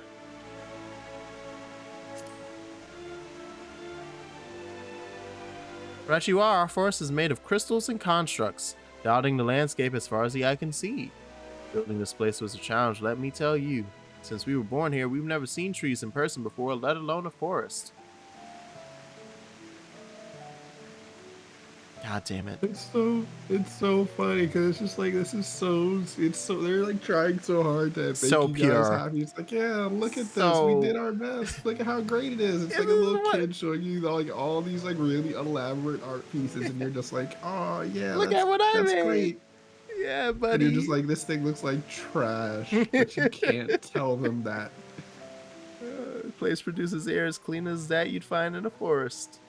Right you are, our forest is made of crystals and constructs, dotting the landscape as far as the eye can see. Building this place was a challenge, let me tell you. Since we were born here, we've never seen trees in person before, let alone a forest. God damn it. It's so funny because it's just like it's so they're like trying so hard to make So you pure. guys happy. It's like, yeah, look at this, So- we did our best. Look at how great it is. It's like a little kid showing you like all these like really elaborate art pieces, and you're just like, oh yeah, Look that's, at what I that's made. great. Yeah, And buddy. you're just like, this thing looks like trash, but you can't tell them that. The place produces air as clean as that you'd find in a forest.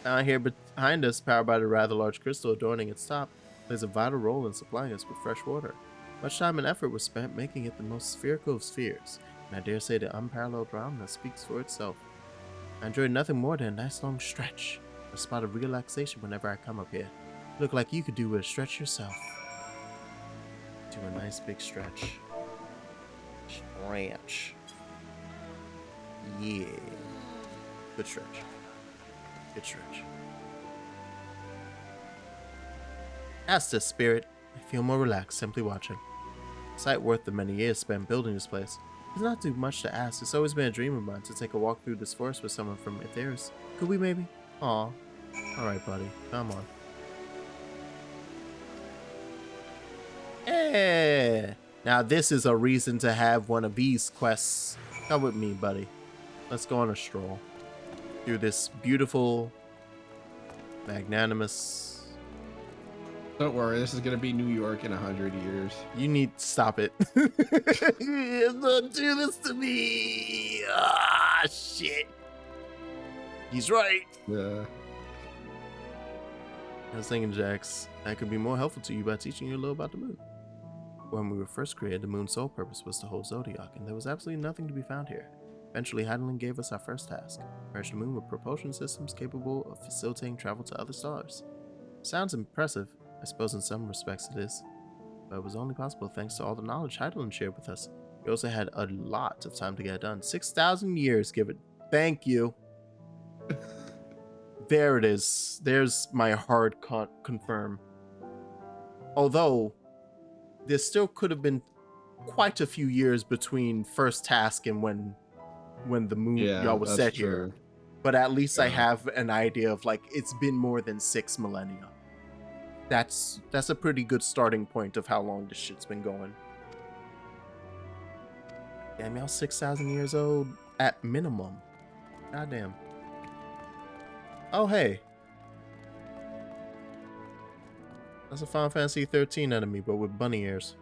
Down here behind us, powered by the rather large crystal adorning its top, plays a vital role in supplying us with fresh water. Much time and effort was spent making it the most spherical of spheres, and I dare say the unparalleled roundness speaks for itself. I enjoy nothing more than a nice long stretch, a spot of relaxation whenever I come up here. Look like you could do with a stretch yourself. Do a nice big stretch. Stretch. Yeah. Good stretch. Good stretch. As to spirit, I feel more relaxed simply watching. A sight worth the many years spent building this place. It's not too much to ask. It's always been a dream of mine to take a walk through this forest with someone from Aetheris. Could we maybe? Aw. Alright, buddy. Come on. Yeah. Now this is a reason to have one of these quests. Come with me, buddy. Let's go on a stroll through this beautiful, magnanimous. Don't worry, this is gonna be New York in 100 years. You need to stop it. Don't do this to me. Ah, shit. He's right. Yeah. I was thinking, Jax, I could be more helpful to you by teaching you a little about the moon. When we were first created, the moon's sole purpose was to hold Zodiark, and there was absolutely nothing to be found here. Eventually, Hydaelyn gave us our first task, furnish the moon with propulsion systems capable of facilitating travel to other stars. Sounds impressive. I suppose in some respects it is. But it was only possible thanks to all the knowledge Hydaelyn shared with us. We also had a lot of time to get it done. 6,000 years, give it. Thank you. There it is. There's my hard confirm. Although, there still could have been quite a few years between first task and when the moon y'all was set here. But at least I have an idea of like it's been more than 6 millennia. That's a pretty good starting point of how long this shit's been going. Damn, y'all 6,000 years old at minimum. Goddamn. Oh hey. That's a Final Fantasy XIII enemy, but with bunny ears.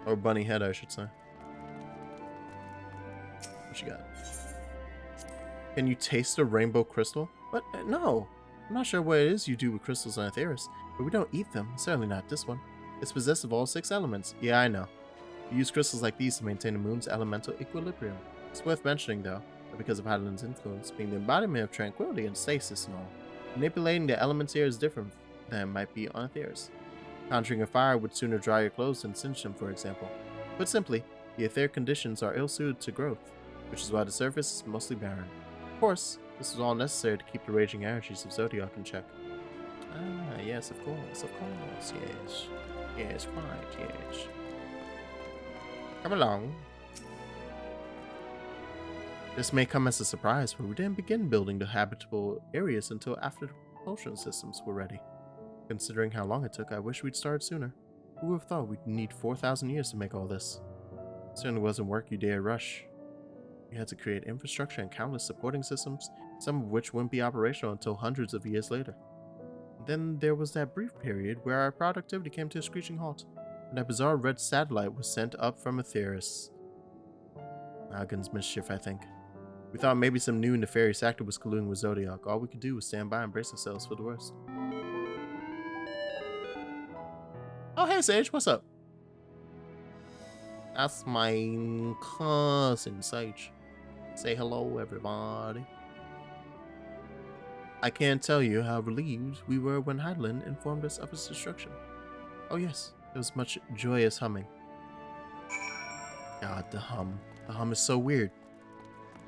Or bunny head, I should say. What you got? Can you taste a rainbow crystal? What? No. I'm not sure what it is you do with crystals on Aetheris, but we don't eat them. Certainly not this one. It's possessed of all 6 elements. Yeah, I know. We use crystals like these to maintain the moon's elemental equilibrium. It's worth mentioning, though, that because of Hydaelyn's influence, being the embodiment of tranquility and stasis and all, manipulating the elements here is different than it might be on Aetheris. Conjuring a fire would sooner dry your clothes than singe them, for example. Put simply, the etheric conditions are ill-suited to growth, which is why the surface is mostly barren. Of course, this was all necessary to keep the raging energies of Zodiark in check. Ah, yes, of course, yes. Yes, quite, yes. Come along. This may come as a surprise, but we didn't begin building the habitable areas until after the propulsion systems were ready. Considering how long it took, I wish we'd started sooner. Who would have thought we'd need 4,000 years to make all this? It certainly wasn't work you dare rush. We had to create infrastructure and countless supporting systems, some of which wouldn't be operational until hundreds of years later. And then there was that brief period where our productivity came to a screeching halt, and that bizarre red satellite was sent up from Aetheris. Algon's mischief, I think. We thought maybe some new nefarious actor was colluding with Zodiark. All we could do was stand by and brace ourselves for the worst. Oh, hey, Sage, what's up? That's my cousin Sage. Say hello, everybody. I can't tell you how relieved we were when Hydaelyn informed us of his destruction. Oh yes, there was much joyous humming. God, the hum. The hum is so weird.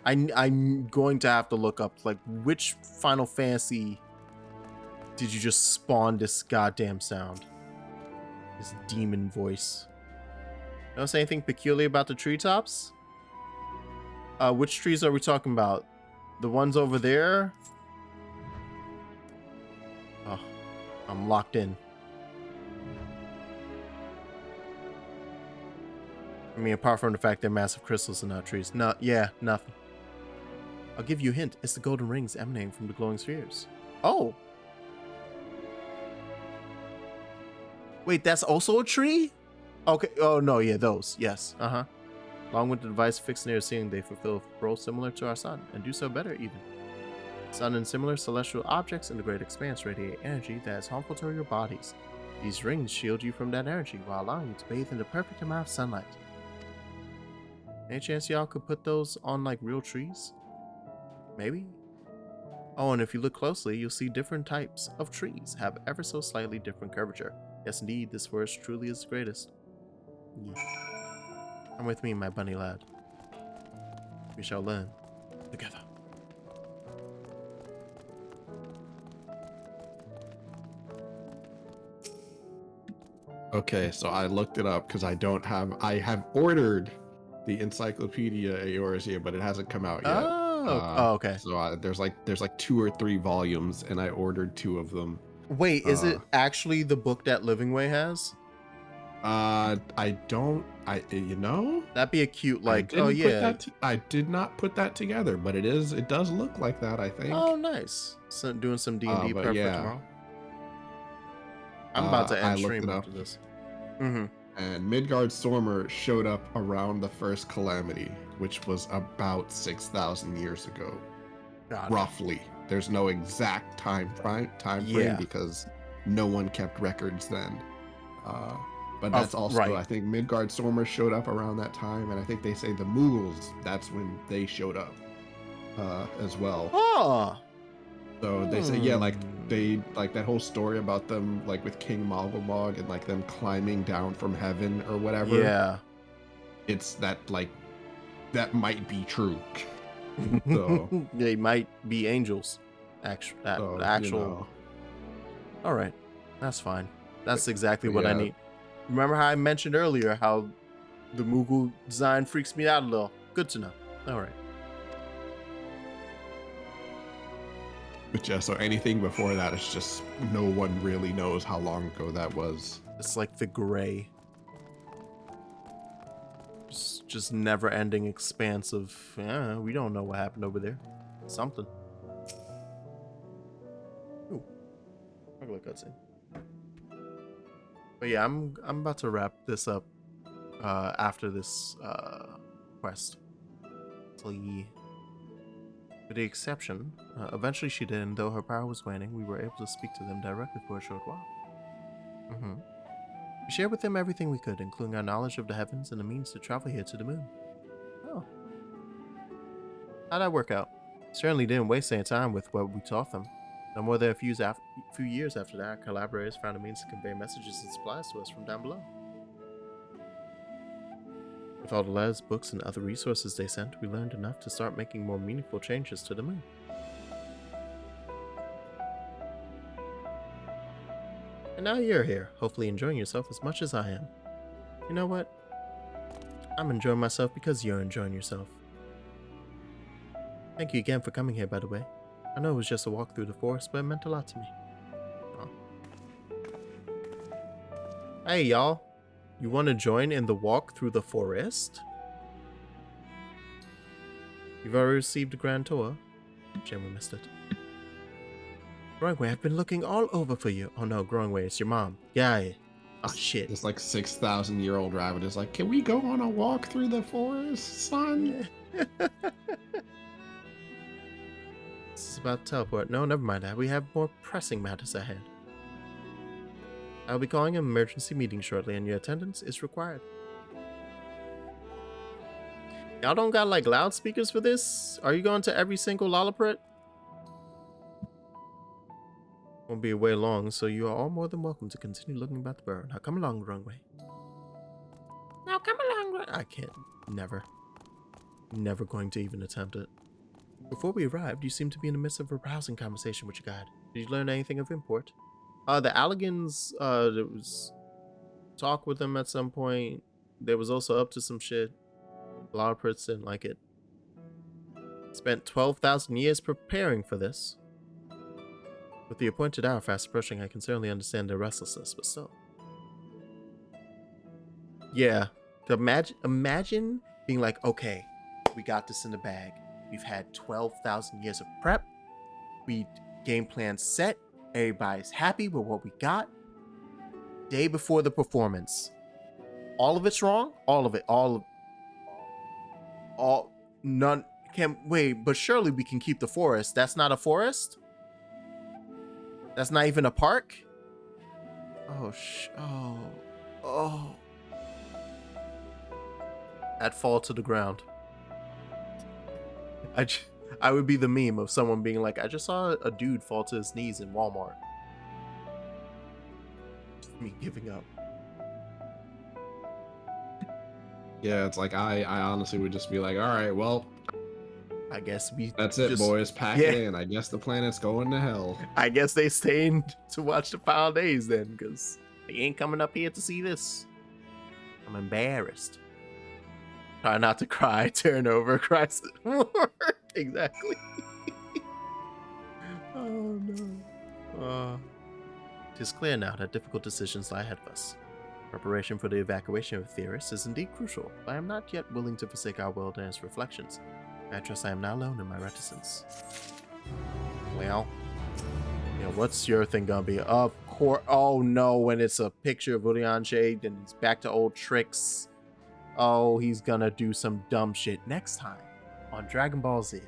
I'm going to have to look up, like, which Final Fantasy did you just spawn this goddamn sound? This demon voice. Notice anything peculiar about the treetops? Which trees are we talking about? The ones over there? Oh, I'm locked in. I mean, apart from the fact they're massive crystals and not trees. No, yeah, nothing. I'll give you a hint. It's the golden rings emanating from the glowing spheres. Oh! Wait, that's also a tree? Okay. Oh, no, yeah, those. Yes. Uh-huh. Along with the device fixed near the ceiling, they fulfill a role similar to our sun, and do so better, even. Sun and similar celestial objects in the great expanse radiate energy that is harmful to your bodies. These rings shield you from that energy while allowing you to bathe in the perfect amount of sunlight. Any chance y'all could put those on, like, real trees? Maybe? Oh, and if you look closely, you'll see different types of trees have ever so slightly different curvature. Yes, indeed, this forest truly is the greatest. Yeah. Come with me, my bunny lad. We shall learn together. Okay, so I looked it up because I have ordered the Encyclopedia Eorzea, but it hasn't come out yet. Oh, okay. So there's like 2 or 3 volumes, and I ordered 2 of them. Wait, is it actually the book that Living Way has? You know? That'd be a cute, like, oh yeah. I did not put that together, but it does look like that, I think. Oh, nice. So doing some D&D prep for tomorrow. I'm about to end stream after this. Mm-hmm. And Midgard-Stormer showed up around the first calamity, which was about 6,000 years ago. Roughly. There's no exact time frame because no one kept records then. But that's also, right. I think Midgard-Stormer showed up around that time, and I think they say the Mughals, that's when they showed up as well. Oh! So they say, yeah, like that whole story about them, like with King Mogulmog and like them climbing down from heaven or whatever. Yeah. It's that, like, that might be true. So they might be angels. Actual. You know. All right. That's fine. That's exactly what I need. Remember how I mentioned earlier how the Mughal design freaks me out a little? Good to know. All right. But yeah, so anything before that is just no one really knows how long ago that was. It's like the gray. Just never-ending expanse of, we don't know what happened over there. Something. Ooh. Regular cutscene. But yeah, I'm about to wrap this up after this quest. So yeah. With the exception, eventually she did, and though her power was waning, we were able to speak to them directly for a short while. We shared with them everything we could, including our knowledge of the heavens and the means to travel here to the moon. Oh. How'd that work out? Certainly didn't waste any time with what we taught them. No more than a few years after that, our collaborators found a means to convey messages and supplies to us from down below. With all the letters, books, and other resources they sent, we learned enough to start making more meaningful changes to the moon. And now you're here, hopefully enjoying yourself as much as I am. You know what? I'm enjoying myself because you're enjoying yourself. Thank you again for coming here, by the way. I know it was just a walk through the forest, but it meant a lot to me. Oh. Hey, y'all. You want to join in the walk through the forest? You've already received a grand tour. Shame we missed it. Growingway, I've been looking all over for you. Oh no, Growingway, it's your mom. Yeah. Oh shit. This like 6,000-year-old rabbit is like, can we go on a walk through the forest, son? This is about to teleport. No, never mind that. We have more pressing matters ahead. I'll be calling an emergency meeting shortly, and your attendance is required. Y'all don't got like loudspeakers for this? Are you going to every single Lolliput? Won't be way long, so you are all more than welcome to continue looking about the burrow. Now come along, Runway. Now come along, Runway. I can't. Never going to even attempt it. Before we arrived, you seemed to be in the midst of a rousing conversation with your guide. Did you learn anything of import? The Alligans, there was talk with them at some point. They was also up to some shit. A lot of Brits didn't like it. Spent 12,000 years preparing for this. With the appointed hour fast approaching, I can certainly understand their restlessness, but still. Yeah. Imagine being like, okay, we got this in the bag. We've had 12,000 years of prep. Game plan set. Everybody's happy with what we got. Day before the performance. All of it's wrong? All of it. None. Can't wait, but surely we can keep the forest. That's not a forest? That's not even a park? Oh. I'd fall to the ground. I would be the meme of someone being like, I just saw a dude fall to his knees in Walmart. Just me giving up. Yeah, it's like I honestly would just be like, all right, well, I guess that's it, boys. Pack it in. I guess the planet's going to hell. I guess they staying to watch the final days then, because they ain't coming up here to see this. I'm embarrassed. Try not to cry, turn over, cry some more. Exactly. Oh no. It is clear now that difficult decisions lie ahead of us. Preparation for the evacuation of Theris is indeed crucial, but I am not yet willing to forsake our world and its reflections. I trust I am not alone in my reticence. Well, what's your thing gonna be? Of course. Oh no, when it's a picture of Urian Shade and he's back to old tricks. Oh, he's gonna do some dumb shit next time on Dragon Ball Z.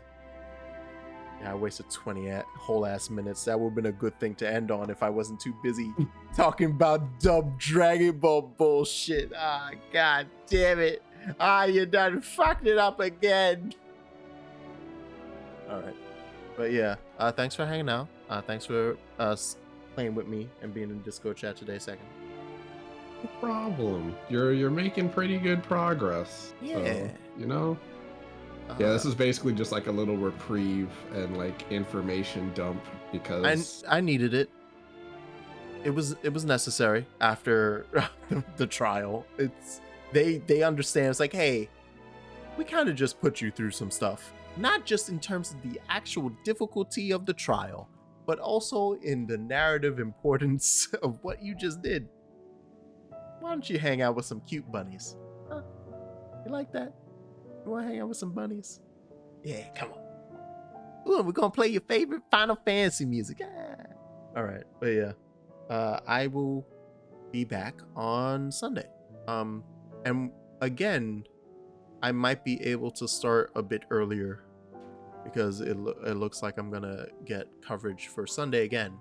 Yeah, I wasted 20 whole ass minutes. That would have been a good thing to end on if I wasn't too busy talking about dumb Dragon Ball bullshit. Ah, god damn it. Ah, you done fucked it up again. Alright. But yeah, thanks for hanging out. Thanks for playing with me and being in the Discord chat today, second. No problem. You're making pretty good progress. Yeah. So, yeah, this is basically just like a little reprieve and like information dump because I needed it. It was necessary after the trial. They understand. It's like, hey, we kind of just put you through some stuff, not just in terms of the actual difficulty of the trial, but also in the narrative importance of what you just did. Why don't you hang out with some cute bunnies? Huh? You like that? You want to hang out with some bunnies? Yeah, come on. Ooh, we're going to play your favorite Final Fantasy music. Ah. All right. But yeah, I will be back on Sunday. And again, I might be able to start a bit earlier because it looks like I'm going to get coverage for Sunday again.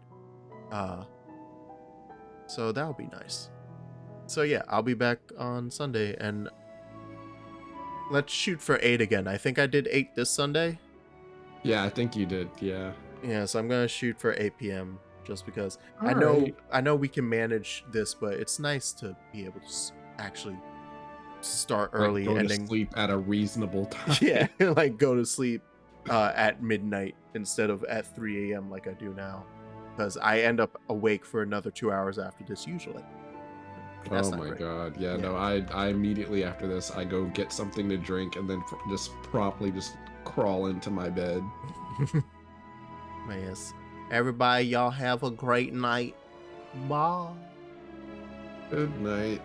So that'll be nice. So yeah, I'll be back on Sunday and let's shoot for 8 again. I think I did 8 this Sunday. Yeah, I think you did. Yeah. Yeah, so I'm gonna shoot for 8 p.m. just because I know we can manage this, but it's nice to be able to actually start early, like ending to sleep at a reasonable time. Yeah, like go to sleep at midnight instead of at 3 a.m. like I do now, because I end up awake for another 2 hours after this usually. Oh my god, yeah, no, I immediately after this, I go get something to drink and then just promptly just crawl into my bed. Yes. Everybody, y'all have a great night. Bye. Good night.